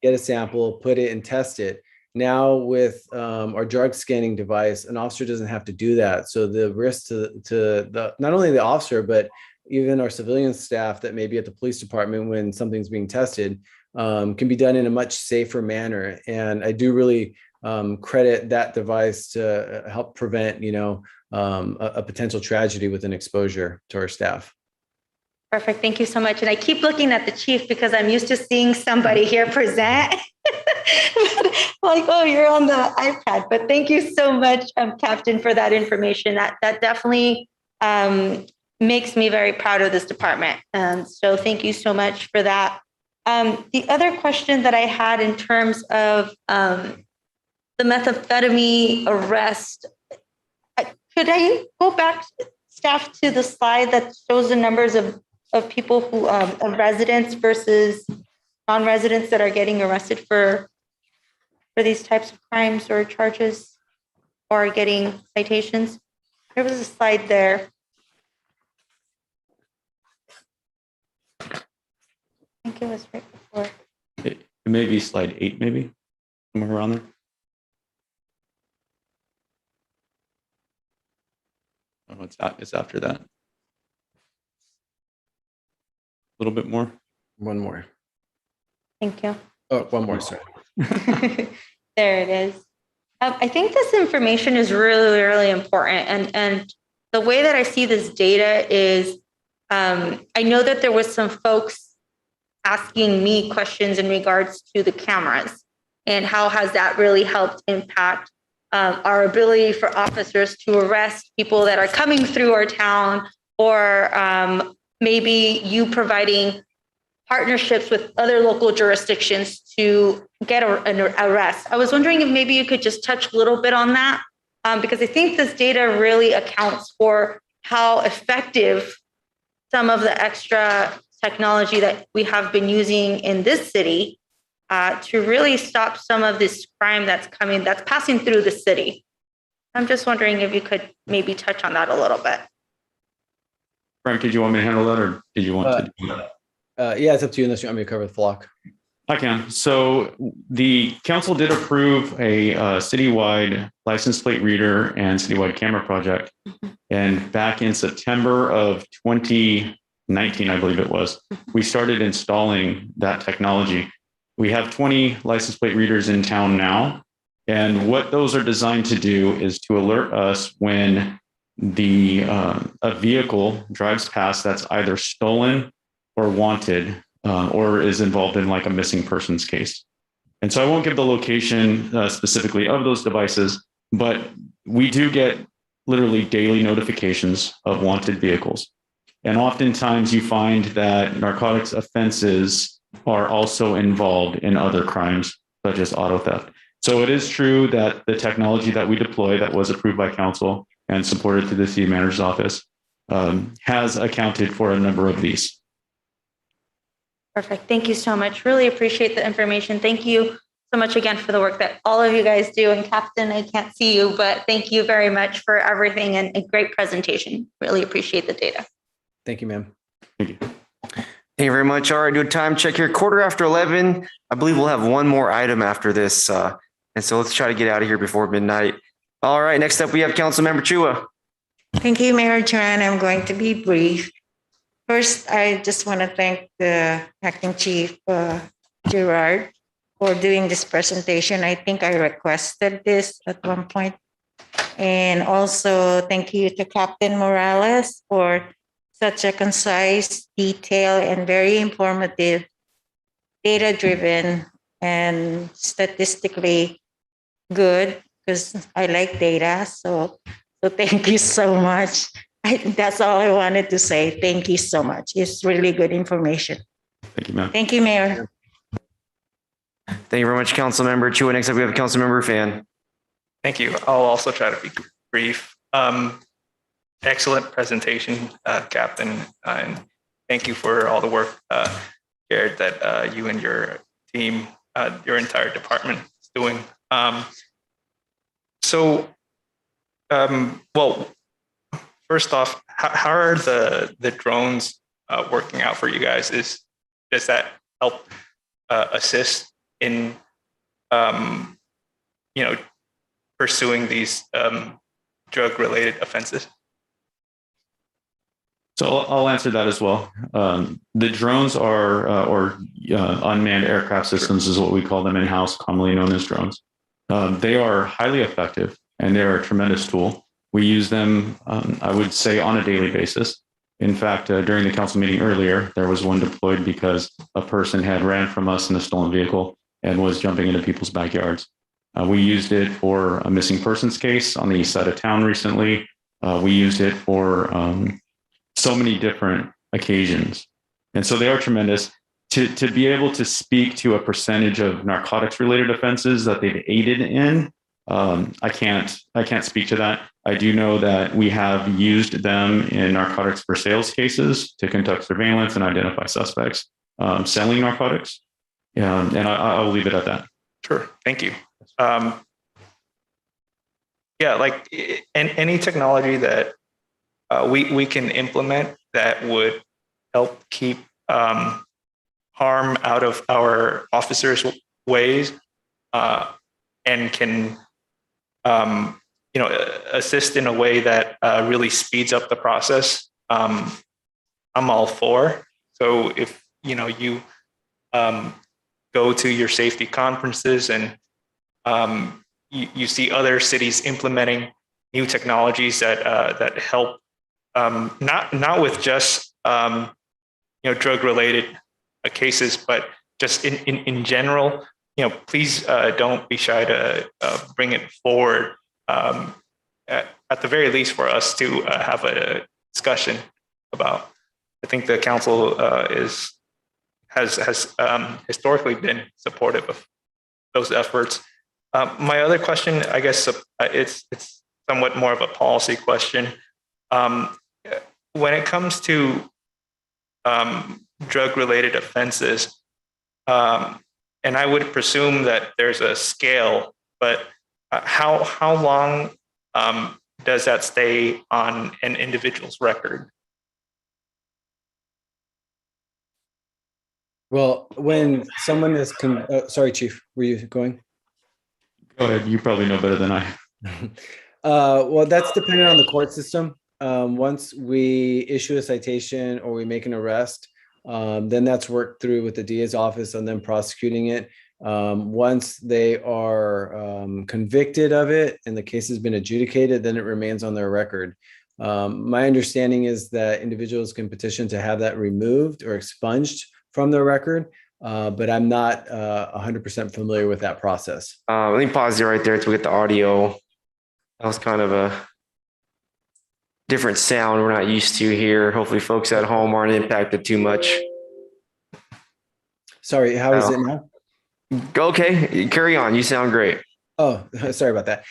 get a sample, put it and test it. Now with our drug scanning device, an officer doesn't have to do that. So the risk to not only the officer, but even our civilian staff that may be at the police department when something's being tested can be done in a much safer manner. And I do really credit that device to help prevent, a potential tragedy with an exposure to our staff. Perfect. Thank you so much. And I keep looking at the chief because I'm used to seeing somebody here present. Like, oh, you're on the iPad. But thank you so much, Captain, for that information. That definitely makes me very proud of this department. So thank you so much for that. The other question that I had in terms of the methamphetamine arrest, could I go back, staff, to the slide that shows the numbers of people who, of residents versus non-residents that are getting arrested for these types of crimes or charges or getting citations? There was a slide there. I think it was right before. It may be slide 8, maybe somewhere around there. Oh, it's after that. A little bit more. One more. Thank you. Oh, one more, sorry. There it is. I think this information is really, really important. And the way that I see this data is, I know that there was some folks asking me questions in regards to the cameras and how has that really helped impact our ability for officers to arrest people that are coming through our town, or maybe you providing partnerships with other local jurisdictions to get an arrest. I was wondering if maybe you could just touch a little bit on that, because I think this data really accounts for how effective some of the extra technology that we have been using in this city to really stop some of this crime that's passing through the city. I'm just wondering if you could maybe touch on that a little bit. Frank, did you want me to handle that, or did you want to do that? Yeah, it's up to you unless you want me to cover the flock. I can. So the council did approve a citywide license plate reader and citywide camera project. And back in September of 2019, I believe it was, we started installing that technology. We have 20 license plate readers in town now. And what those are designed to do is to alert us when a vehicle drives past that's either stolen or wanted, or is involved in like a missing persons case. And so I won't give the location specifically of those devices, but we do get literally daily notifications of wanted vehicles. And oftentimes you find that narcotics offenses are also involved in other crimes, such as auto theft. So it is true that the technology that we deploy that was approved by council and supported through the city manager's office has accounted for a number of these. Perfect. Thank you so much. Really appreciate the information. Thank you so much again for the work that all of you guys do. And Captain, I can't see you, but thank you very much for everything and a great presentation. Really appreciate the data. Thank you, ma'am. Thank you. Thank you very much. All right, do a time check here. 11:15. I believe we'll have one more item after this. And so let's try to get out of here before midnight. All right, next up we have Councilmember Chua. Thank you, Mayor Tran. I'm going to be brief. First, I just want to thank the Acting Chief Gerard for doing this presentation. I think I requested this at one point. And also thank you to Captain Morales for such a concise, detailed, and very informative, data-driven, and statistically good, because I like data. So thank you so much. That's all I wanted to say. Thank you so much. It's really good information. Thank you, ma'am. Thank you, Mayor. Thank you very much, Councilmember Chua. Next up we have Councilmember Fan. Thank you. I'll also try to be brief. Excellent presentation, Captain, and thank you for all the work, Jared, that you and your team, your entire department is doing. Well, first off, how are the drones working out for you guys? Does that help assist in pursuing these drug-related offenses? So I'll answer that as well. The drones are, unmanned aircraft systems is what we call them in-house, commonly known as drones. They are highly effective and they are a tremendous tool. We use them, I would say, on a daily basis. In fact, during the council meeting earlier, there was one deployed because a person had ran from us in a stolen vehicle and was jumping into people's backyards. We used it for a missing persons case on the east side of town recently. We used it for so many different occasions. And so they are tremendous. To be able to speak to a percentage of narcotics related offenses that they've aided in, I can't speak to that. I do know that we have used them in narcotics for sales cases to conduct surveillance and identify suspects selling narcotics. And I'll leave it at that. Sure, thank you. Yeah, like any technology that we can implement that would help keep harm out of our officers' ways and can assist in a way that really speeds up the process. I'm all for. So if you go to your safety conferences and you see other cities implementing new technologies that help not with just drug-related cases, but just in general, please don't be shy to bring it forward. At the very least, for us to have a discussion about. I think the council has historically been supportive of those efforts. My other question, I guess, it's somewhat more of a policy question. When it comes to drug-related offenses, and I would presume that there's a scale, but how long does that stay on an individual's record? Well, when someone is, sorry, Chief, were you going? Go ahead. You probably know better than I. Well, that's dependent on the court system. Once we issue a citation or we make an arrest, then that's worked through with the DA's office and then prosecuting it. Once they are convicted of it and the case has been adjudicated, then it remains on their record. My understanding is that individuals can petition to have that removed or expunged from their record, but I'm not 100% familiar with that process. Let me pause you right there to get the audio. That was kind of a different sound we're not used to here. Hopefully folks at home aren't impacted too much. Sorry, how is it now? Okay, carry on. You sound great. Oh, sorry about that.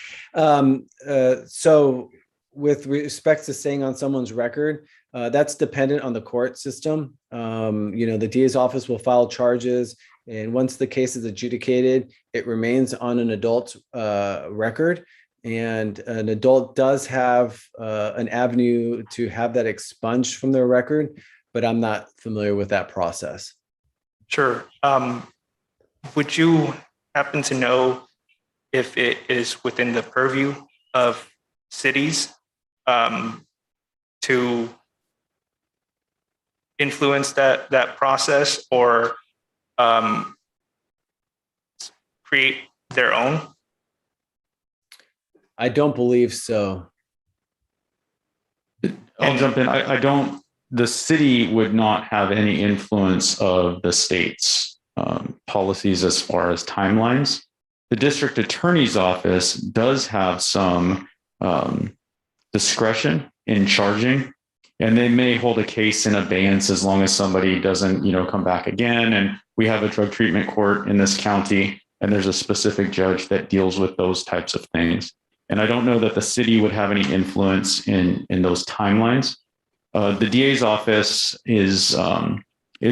So with respect to staying on someone's record, that's dependent on the court system. The DA's office will file charges, and once the case is adjudicated, it remains on an adult's record. And an adult does have an avenue to have that expunged from their record, but I'm not familiar with that process. Sure. Would you happen to know if it is within the purview of cities to influence that process or create their own? I don't believe so. I'll jump in. The city would not have any influence of the state's policies as far as timelines. The district attorney's office does have some discretion in charging, and they may hold a case in abeyance as long as somebody doesn't, come back again. And we have a drug treatment court in this county, and there's a specific judge that deals with those types of things. And I don't know that the city would have any influence in those timelines. The DA's office is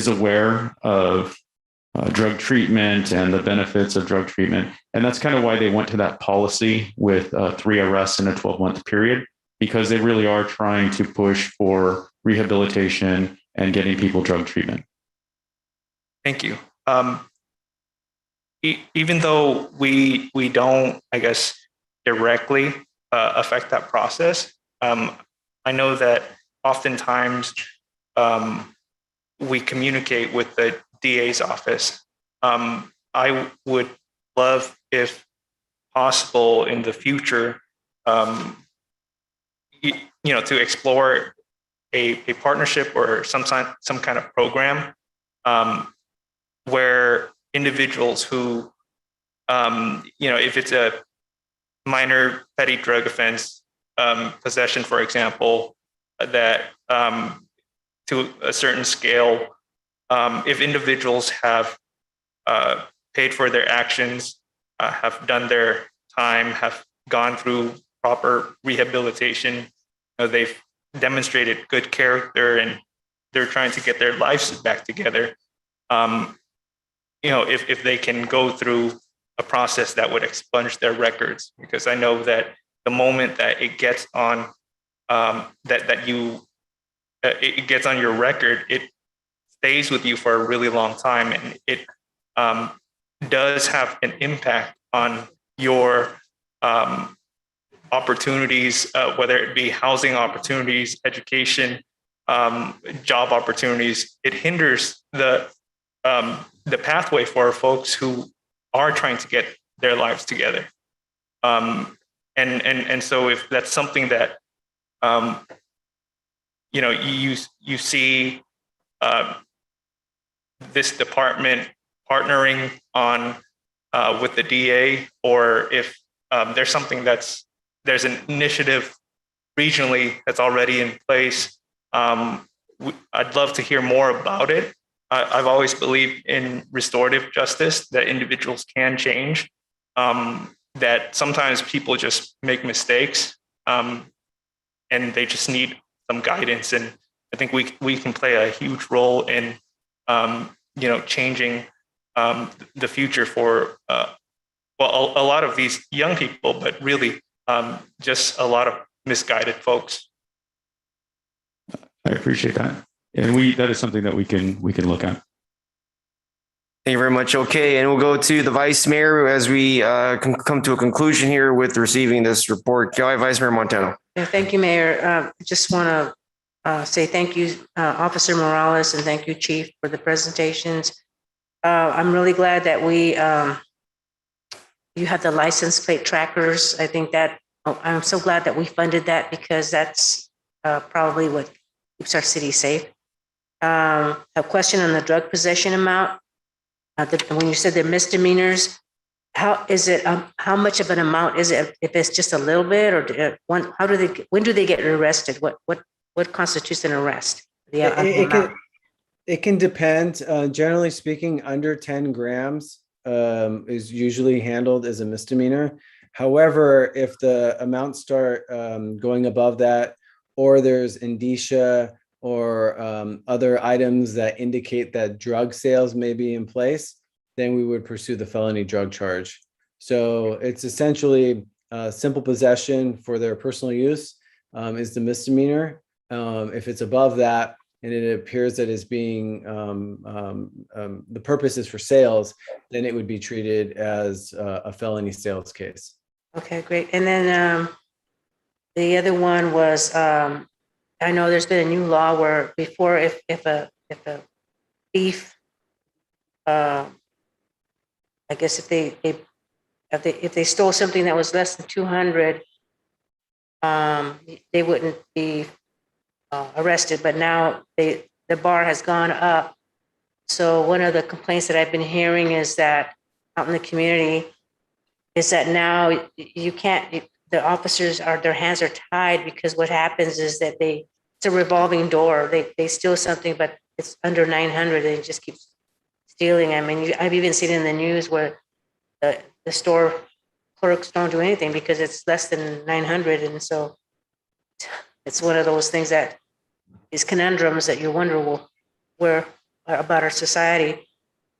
aware of drug treatment and the benefits of drug treatment. And that's kind of why they went to that policy with 3 arrests in a 12-month period, because they really are trying to push for rehabilitation and getting people drug treatment. Thank you. Even though we don't, I guess, directly affect that process, I know that oftentimes we communicate with the DA's office. I would love, if possible, in the future, to explore a partnership or some kind of program where individuals who, if it's a minor petty drug offense, possession, for example, that to a certain scale, if individuals have paid for their actions, have done their time, have gone through proper rehabilitation, they've demonstrated good character, and they're trying to get their lives back together. If they can go through a process that would expunge their records, because I know that the moment that it gets on it gets on your record, it stays with you for a really long time, and it does have an impact on your opportunities, whether it be housing opportunities, education, job opportunities. It hinders the pathway for folks who are trying to get their lives together. And so if that's something that you see this department partnering on with the DA, or if there's something there's an initiative regionally that's already in place, I'd love to hear more about it. I've always believed in restorative justice, that individuals can change, that sometimes people just make mistakes, and they just need some guidance. And I think we can play a huge role in, changing the future for well, a lot of these young people, but really just a lot of misguided folks. I appreciate that. And that is something that we can look at. Thank you very much. Okay, and we'll go to the Vice Mayor as we come to a conclusion here with receiving this report. Go ahead, Vice Mayor Montano. Yeah, thank you, Mayor. Just want to say thank you, Officer Morales, and thank you, Chief, for the presentations. I'm really glad that you have the license plate trackers. I think that I'm so glad that we funded that because that's probably what keeps our city safe. A question on the drug possession amount. When you said they're misdemeanors, how is it? How much of an amount is it? If it's just a little bit, or when do they get arrested? What constitutes an arrest? It can depend. Generally speaking, under 10 grams is usually handled as a misdemeanor. However, if the amounts start going above that, or there's indicia or other items that indicate that drug sales may be in place, then we would pursue the felony drug charge. So it's essentially simple possession for their personal use is the misdemeanor. If it's above that and it appears that it's being, the purpose is for sales, then it would be treated as a felony sales case. Okay, great. And then the other one was, I know there's been a new law where before, if a thief, I guess if they stole something that was less than 200, they wouldn't be arrested. But now the bar has gone up. So one of the complaints that I've been hearing is that out in the community is that now you can't. The officers their hands are tied because what happens is that it's a revolving door. They steal something, but it's under 900. They just keep stealing. I mean, I've even seen in the news where the store clerks don't do anything because it's less than 900. And so it's one of those things that is conundrums that you wonder, well, where about our society.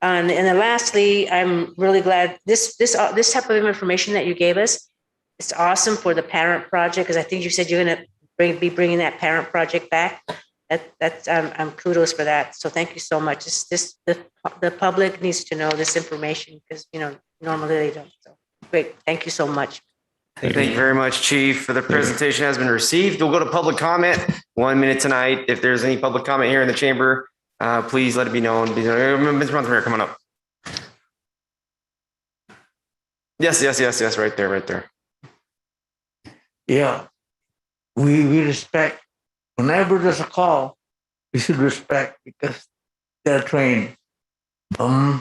And then lastly, I'm really glad this type of information that you gave us. It's awesome for the parent project because I think you said you're going to be bringing that parent project back. That's I'm kudos for that. So thank you so much. The public needs to know this information because normally they don't. So great, thank you so much. Thank you very much, Chief. For the presentation has been received. We'll go to public comment. 1 minute tonight. If there's any public comment here in the chamber, please let it be known. Ms. Montemayor, come on up. Yes. Right there. Yeah, we respect. Whenever there's a call, we should respect because they're trained. In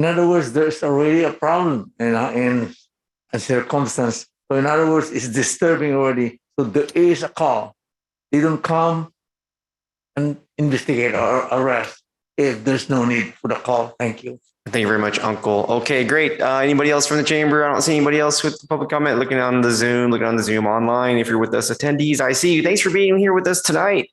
other words, there's already a problem in a circumstance. So in other words, it's disturbing already. So there is a call. They don't come and investigate or arrest if there's no need for the call. Thank you. Thank you very much, Uncle. Okay, great. Anybody else from the chamber? I don't see anybody else with the public comment. Looking on the Zoom online. If you're with us, attendees, I see you. Thanks for being here with us tonight.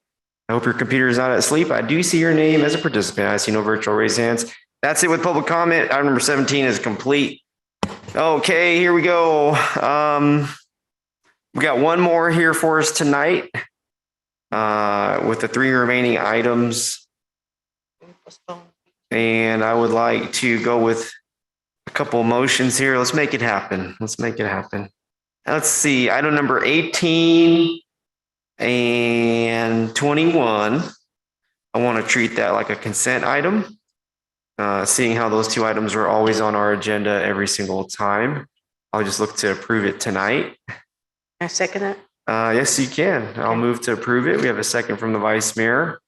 I hope your computer is not asleep. I do see your name as a participant. I see no virtual raised hands. That's it with public comment. Item number 17 is complete. Okay, here we go. We got one more here for us tonight with the 3 remaining items. And I would like to go with a couple of motions here. Let's make it happen. Let's see. Item number 18 and 21. I want to treat that like a consent item. Seeing how those 2 items were always on our agenda every single time. I'll just look to approve it tonight. I second that. Yes, you can. I'll move to approve it. We have a second from the Vice Mayor.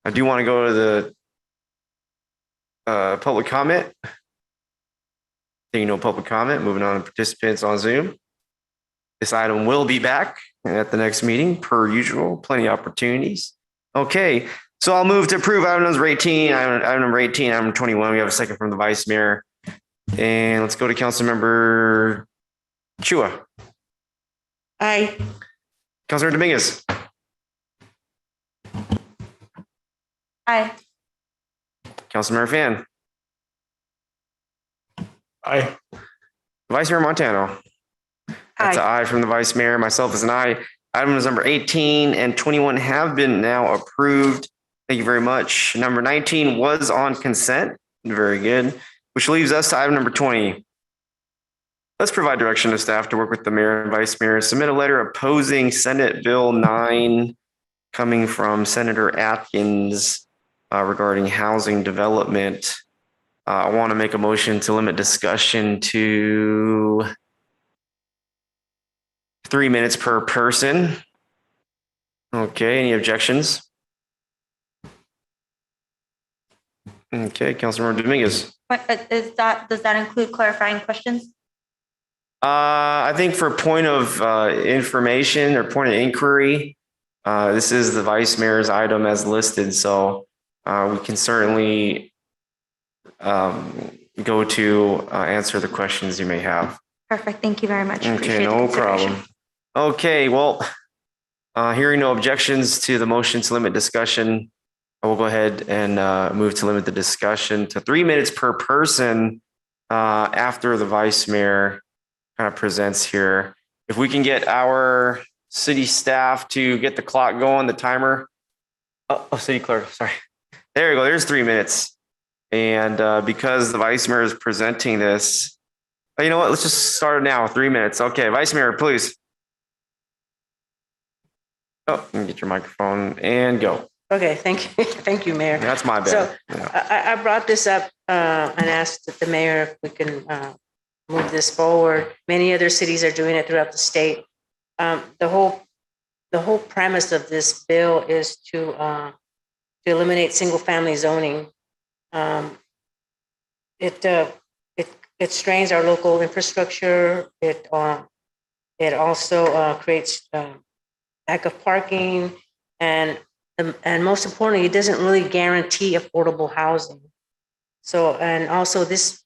I do want to go to the public comment. Seeing no public comment, moving on to participants on Zoom. This item will be back at the next meeting per usual, plenty of opportunities. Okay, so I'll move to approve item number 18, item number 18, item 21. We have a second from the Vice Mayor. And let's go to Councilmember Chua. Aye. Councilmember Dominguez. Aye. Councilmember Fan. Aye. Vice Mayor Montano. That's an aye from the Vice Mayor. Myself is an aye. Items number 18 and 21 have been now approved. Thank you very much. Number 19 was on consent. Very good. Which leaves us to item number 20. Let's provide direction to staff to work with the mayor and vice mayor. Submit a letter opposing Senate Bill 9 coming from Senator Atkins regarding housing development. I want to make a motion to limit discussion to 3 minutes per person. Okay, any objections? Okay, Councilmember Dominguez. Does that include clarifying questions? I think for point of information or point of inquiry, this is the vice mayor's item as listed, so we can certainly go to answer the questions you may have. Perfect. Thank you very much. Okay, Appreciate the no consideration. problem. Okay, well, hearing no objections to the motion to limit discussion, I will go ahead and move to limit the discussion to 3 minutes per person after the vice mayor kind of presents here. If we can get our city staff to get the clock going, the timer. Oh, city clerk, sorry. There you go, there's 3 minutes. And because the vice mayor is presenting this, you know what, let's just start it now, 3 minutes. Okay, vice mayor, please. Oh, let me get your microphone and go. Okay, thank you. Thank you, Mayor. That's my bad. So Yeah. I brought this up and asked the mayor if we can move this forward. Many other cities are doing it throughout the state. The whole premise of this bill is to eliminate single-family zoning. It strains our local infrastructure. It also creates lack of parking, and most importantly, it doesn't really guarantee affordable housing. So, and also this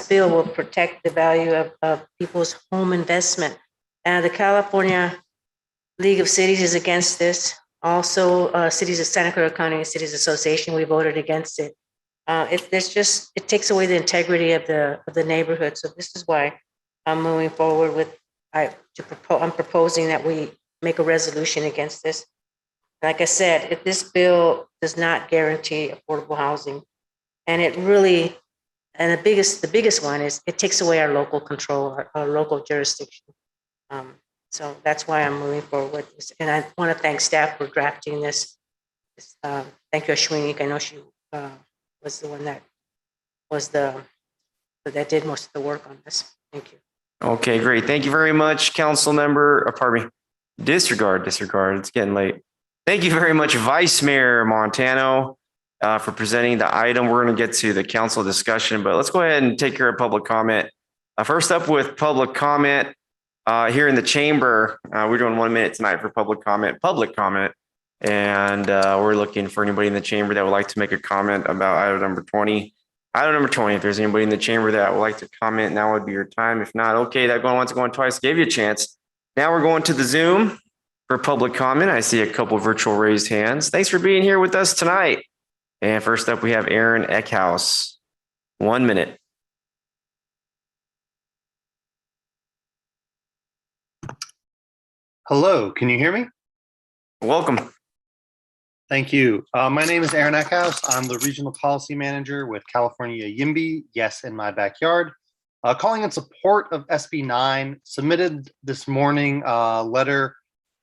bill will protect the value of people's home investment. And the California League of Cities is against this. Also, Cities of Santa Clara County Cities Association, we voted against it. It takes away the integrity of the neighborhood. So this is why I'm moving forward with I'm proposing that we make a resolution against this. Like I said, if this bill does not guarantee affordable housing, and it really, and the biggest one is it takes away our local control, our local jurisdiction. So that's why I'm moving forward with this. And I want to thank staff for drafting this. Thank you, Ashwini. I know she was the one that did most of the work on this. Thank you. Okay, great. Thank you very much, council member. Pardon me. Disregard. It's getting late. Thank you very much, Vice Mayor Montano, for presenting the item. We're going to get to the council discussion, but let's go ahead and take care of public comment. First up with public comment here in the chamber. We're doing 1 minute tonight for public comment. And we're looking for anybody in the chamber that would like to make a comment about item number 20. Item number 20, if there's anybody in the chamber that would like to comment, now would be your time. If not, okay, that going once, going twice, gave you a chance. Now we're going to the Zoom for public comment. I see a couple of virtual raised hands. Thanks for being here with us tonight. And first up, we have Aaron Eckhouse. 1 minute. Hello, can you hear me? Welcome. Thank you. My name is Aaron Eckhouse. I'm the Regional Policy Manager with California YIMBY, Yes in My Backyard. Calling in support of SB 9, submitted this morning a letter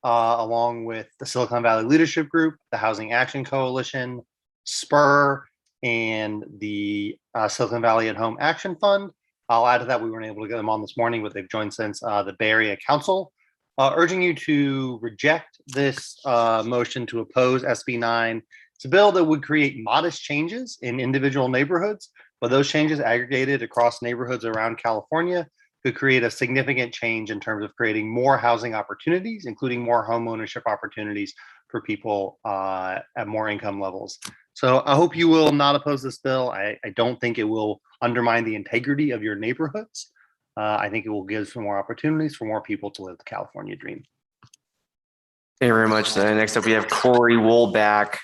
along with the Silicon Valley Leadership Group, the Housing Action Coalition, SPUR, and the Silicon Valley at Home Action Fund. I'll add to that, we weren't able to get them on this morning, but they've joined since the Bay Area Council. Urging you to reject this motion to oppose SB 9. It's a bill that would create modest changes in individual neighborhoods, but those changes aggregated across neighborhoods around California could create a significant change in terms of creating more housing opportunities, including more home ownership opportunities for people at more income levels. So I hope you will not oppose this bill. I don't think it will undermine the integrity of your neighborhoods. I think it will give some more opportunities for more people to live the California dream. Thank you very much. Next up, we have Corey Woolback.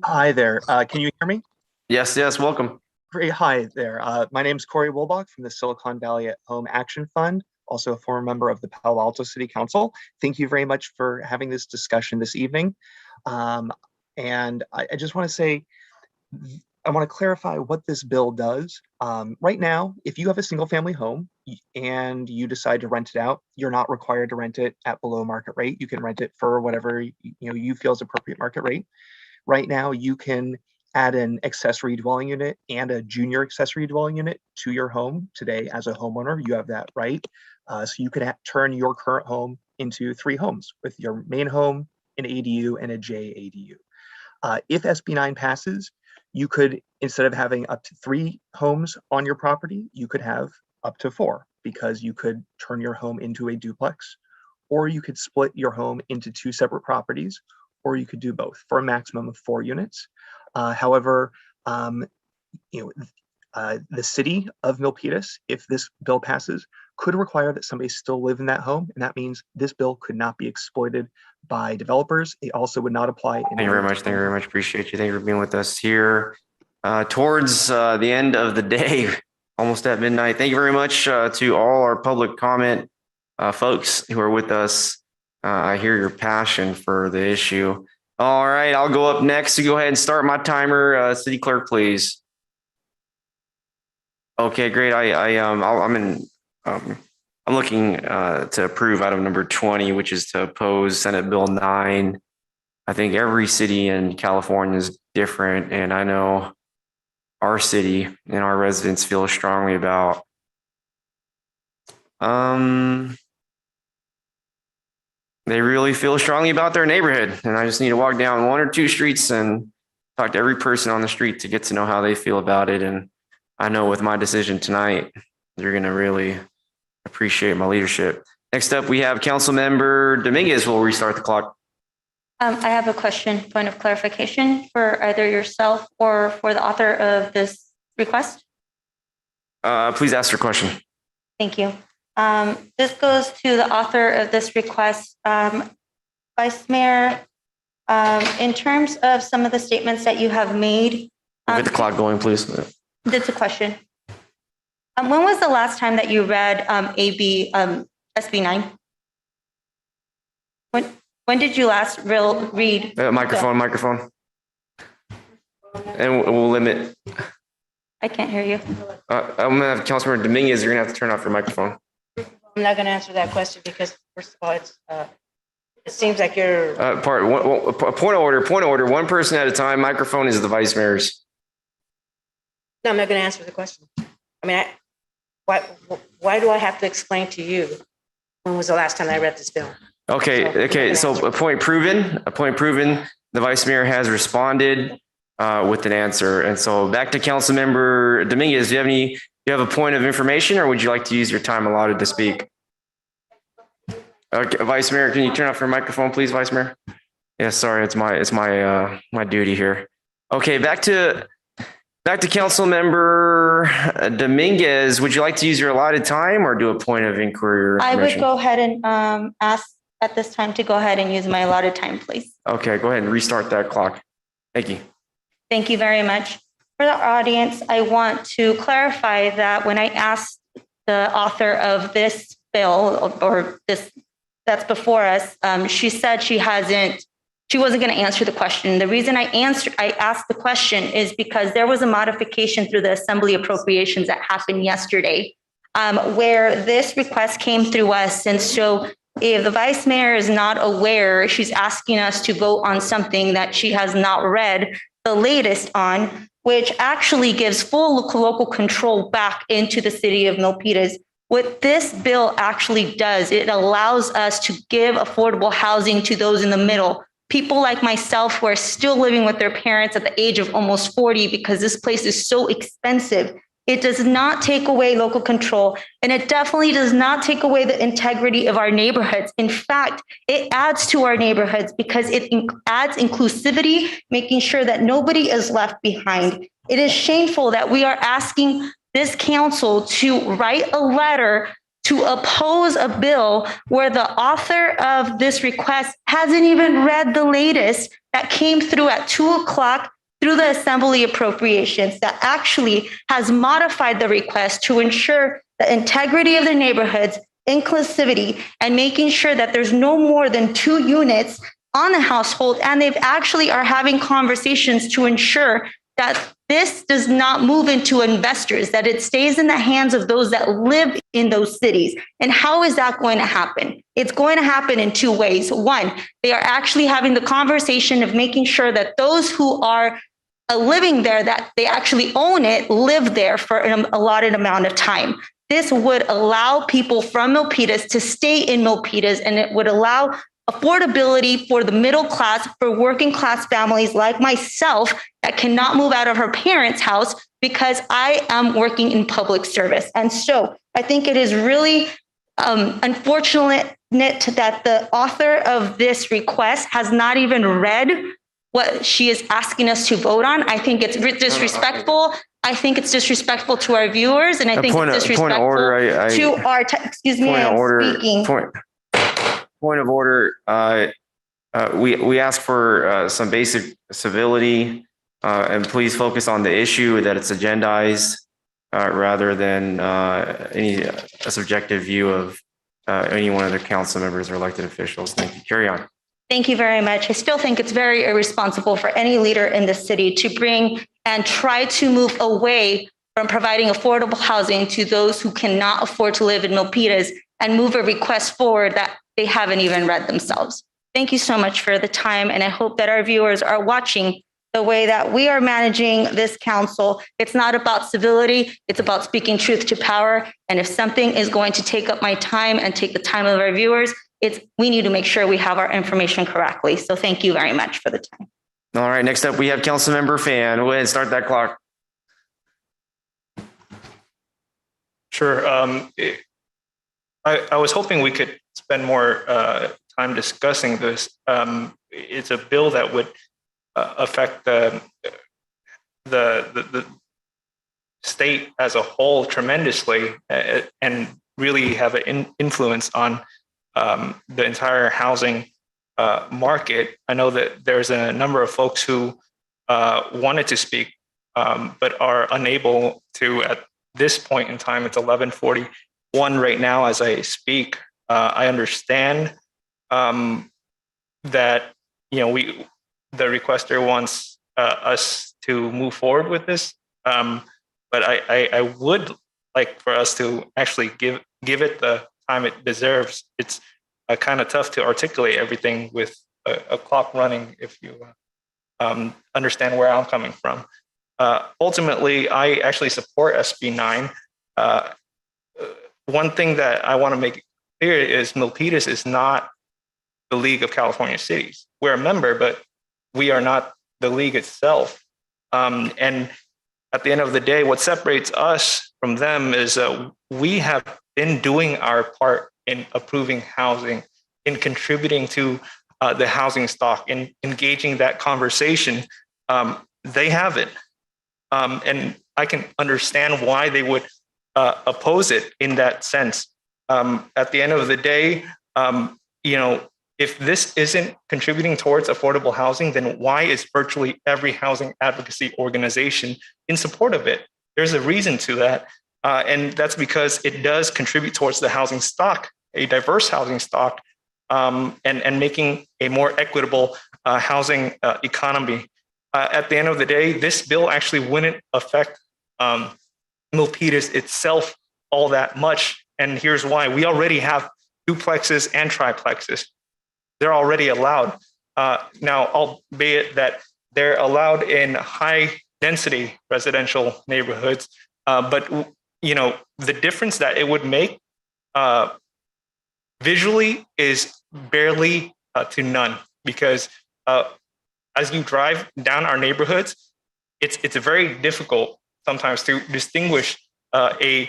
Hi there. Can you hear me? Yes, yes, welcome. Great. Hi there. My name is Corey Wilbach from the Silicon Valley at Home Action Fund, also a former member of the Palo Alto City Council. Thank you very much for having this discussion this evening. And I just want to say, I want to clarify what this bill does. Right now, if you have a single family home and you decide to rent it out, you're not required to rent it at below market rate. You can rent it for whatever you feel is appropriate market rate. Right now, you can add an accessory dwelling unit and a junior accessory dwelling unit to your home today as a homeowner. You have that right. So you can turn your current home into 3 homes with your main home, an ADU, and a JADU. If SB 9 passes, you could, instead of having up to 3 homes on your property, you could have up to 4, because you could turn your home into a duplex, or you could split your home into 2 separate properties, or you could do both for a maximum of 4 units. However, the city of Milpitas, if this bill passes, could require that somebody still live in that home, and that means this bill could not be exploited by developers. It also would not apply. Thank you very much. Thank you very much. Appreciate you. Thank you for being with us here towards the end of the day, almost at midnight. Thank you very much to all our public comment folks who are with us. I hear your passion for the issue. All right, I'll go up next to go ahead and start my timer. City Clerk, please. Okay, great. I'm looking to approve item number 20, which is to oppose Senate Bill 9. I think every city in California is different, and I know our city and our residents feel strongly about. They really feel strongly about their neighborhood, and I just need to walk down 1 or 2 streets and talk to every person on the street to get to know how they feel about it. And I know with my decision tonight, you're going to really appreciate my leadership. Next up, we have Councilmember Dominguez. We'll restart the clock. I have a question, point of clarification for either yourself or for the author of this request. Please ask your question. Thank you. This goes to the author of this request. Vice Mayor, in terms of some of the statements that you have made. Get the clock going, please. That's a question. When was the last time that you read SB 9? When did you last read? Microphone. And we'll limit. I can't hear you. I'm going to have Councilmember Dominguez. You're going to have to turn off your microphone. I'm not going to answer that question because, first of all, it seems like you're. Point of order. One person at a time. Microphone is the vice mayor's. No, I'm not going to answer the question. I mean, why do I have to explain to you when was the last time I read this bill? Okay. So a point proven. The vice mayor has responded with an answer. And so back to Councilmember Dominguez. Do you have a point of information, or would you like to use your time allotted to speak? Okay, Vice Mayor, can you turn off your microphone, please, Vice Mayor? Yeah, sorry, it's my duty here. Okay, back to Councilmember Dominguez. Would you like to use your allotted time or do a point of inquiry or I information? would go ahead and ask at this time to go ahead and use my allotted time, please. Okay, go ahead and restart that clock. Thank you. Thank you very much. For the audience, I want to clarify that when I asked the author of this bill or this that's before us, she said she wasn't going to answer the question. The reason I asked the question is because there was a modification through the Assembly Appropriations that happened yesterday, where this request came through us. And so if the vice mayor is not aware, she's asking us to vote on something that she has not read the latest on, which actually gives full local control back into the city of Milpitas. What this bill actually does, it allows us to give affordable housing to those in the middle. People like myself who are still living with their parents at the age of almost 40 because this place is so expensive. It does not take away local control, and it definitely does not take away the integrity of our neighborhoods. In fact, it adds to our neighborhoods because it adds inclusivity, making sure that nobody is left behind. It is shameful that we are asking this council to write a letter to oppose a bill where the author of this request hasn't even read the latest that came through at 2:00 through the assembly appropriations that actually has modified the request to ensure the integrity of the neighborhoods, inclusivity, and making sure that there's no more than 2 units on the household. And they've actually are having conversations to ensure that this does not move into investors, that it stays in the hands of those that live in those cities. And how is that going to happen? It's going to happen in 2 ways. One, they are actually having the conversation of making sure that those who are living there, that they actually own it, live there for an allotted amount of time. This would allow people from Milpitas to stay in Milpitas, and it would allow affordability for the middle class, for working class families like myself that cannot move out of her parents' house because I am working in public service. And so I think it is really unfortunate that the author of this request has not even read what she is asking us to vote on. I think it's disrespectful. I think it's disrespectful to our viewers, and I think it's disrespectful to our, excuse me, I'm speaking. Point of order. We ask for some basic civility, and please focus on the issue that it's agendized, rather than any subjective view of any one of the council members or elected officials. Thank you. Carry on. Thank you very much. I still think it's very irresponsible for any leader in the city to bring and try to move away from providing affordable housing to those who cannot afford to live in Milpitas and move a request forward that they haven't even read themselves. Thank you so much for the time. And I hope that our viewers are watching the way that we are managing this council. It's not about civility. It's about speaking truth to power. And if something is going to take up my time and take the time of our viewers, we need to make sure we have our information correctly. So thank you very much for the time. All right, next up we have Councilmember Fan. Go ahead and start that clock. Sure. I was hoping we could spend more time discussing this. It's a bill that would affect the state as a whole tremendously, and really have an influence on the entire housing market. I know that there's a number of folks who wanted to speak, but are unable to at this point in time. It's 11:41 right now as I speak. I understand that the requester wants us to move forward with this, but I would like for us to actually give it the time it deserves. It's kind of tough to articulate everything with a clock running, if you understand where I'm coming from. Ultimately, I actually support SB 9. One thing that I want to make clear is Milpitas is not the League of California Cities. We're a member, but we are not the league itself. And at the end of the day, what separates us from them is we have been doing our part in approving housing, in contributing to the housing stock, in engaging that conversation. They haven't. And I can understand why they would oppose it in that sense. At the end of the day, if this isn't contributing towards affordable housing, then why is virtually every housing advocacy organization in support of it? There's a reason to that. And that's because it does contribute towards the housing stock, a diverse housing stock, and making a more equitable housing economy. At the end of the day, this bill actually wouldn't affect Milpitas itself all that much. And here's why. We already have duplexes and triplexes. They're already allowed. Now, albeit that they're allowed in high density residential neighborhoods, but the difference that it would make visually is barely to none, because as you drive down our neighborhoods, it's very difficult sometimes to distinguish a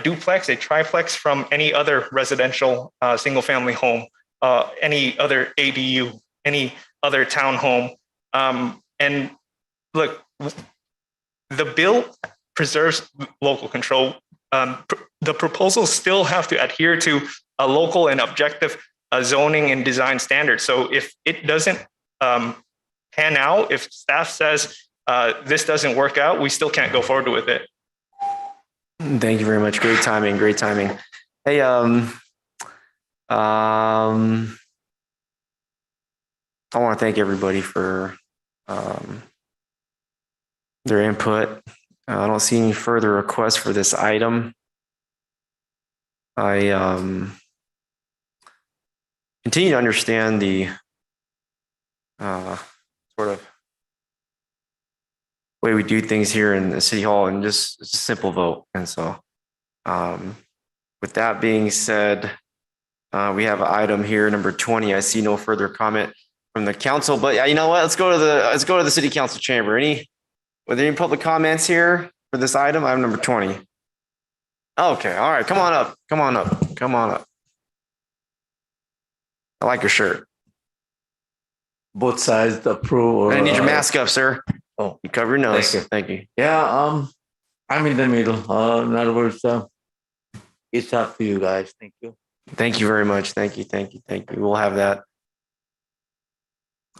duplex, a triplex from any other residential single family home, any other ADU, any other townhome. And look, the bill preserves local control. The proposals still have to adhere to a local and objective zoning and design standards. So if it doesn't pan out, if staff says this doesn't work out, we still can't go forward with it. Thank you very much. Great timing. Great timing. Hey, I want to thank everybody for their input. I don't see any further requests for this item. I continue to understand the sort of way we do things here in the City Hall, and just it's a simple vote. And so with that being said, we have an item here, number 20. I see no further comment from the council, but you know what? Let's go to the City Council chamber. Were there any public comments here for this item? Item number 20. Okay, all right, come on up. Come on up. Come on up. I like your shirt. Both sides approve. Or, I need your mask up, sir. Oh, you cover your nose. Thank you. Yeah, I'm in the middle. In other words, it's up to you guys. Thank you. Thank you very much. Thank you. Thank you. Thank you. We'll have that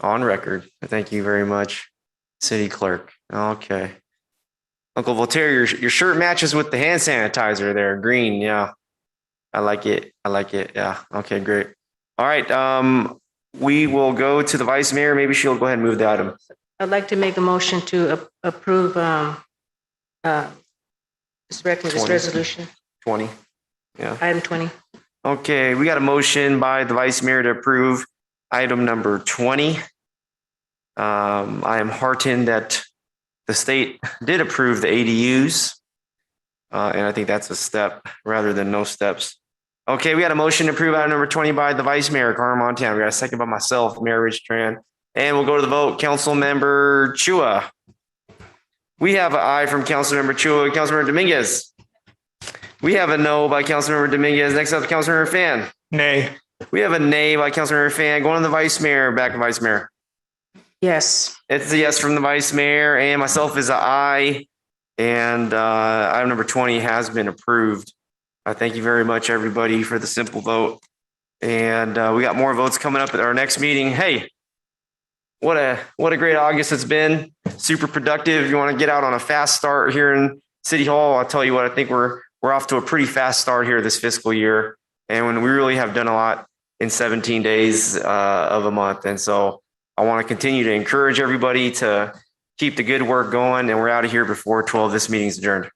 on record. Thank you very much, City Clerk. Okay. Uncle Voltaire, your shirt matches with the hand sanitizer there. Green. Yeah. I like it. I like it. Yeah. Okay, great. All right. We will go to the Vice Mayor. Maybe she'll go ahead and move the item. I'd like to make a motion to approve this resolution. 20. Yeah. Item 20. Okay, we got a motion by the Vice Mayor to approve item number 20. I am heartened that the state did approve the ADUs. And I think that's a step rather than no steps. Okay, we got a motion to approve item number 20 by the Vice Mayor, Carmen Montana. We got a second by myself, Mayor Rich Tran. And we'll go to the vote. Council Member Chua. We have an aye from Council Member Chua. Council Member Dominguez. We have a no by Councilmember Dominguez. Next up, Councilmember Fan. Nay. We have a nay by Councilmember Fan. Going to the Vice Mayor. Back to Vice Mayor. Yes. It's a yes from the Vice Mayor, and myself is an aye. And item number 20 has been approved. Thank you very much, everybody, for the simple vote. And we got more votes coming up at our next meeting. Hey, what a great August it's been. Super productive. If you want to get out on a fast start here in City Hall, I'll tell you what, I think we're off to a pretty fast start here this fiscal year. And when we really have done a lot in 17 days of a month. And so I want to continue to encourage everybody to keep the good work going. And we're out of here before 12. This meeting's adjourned.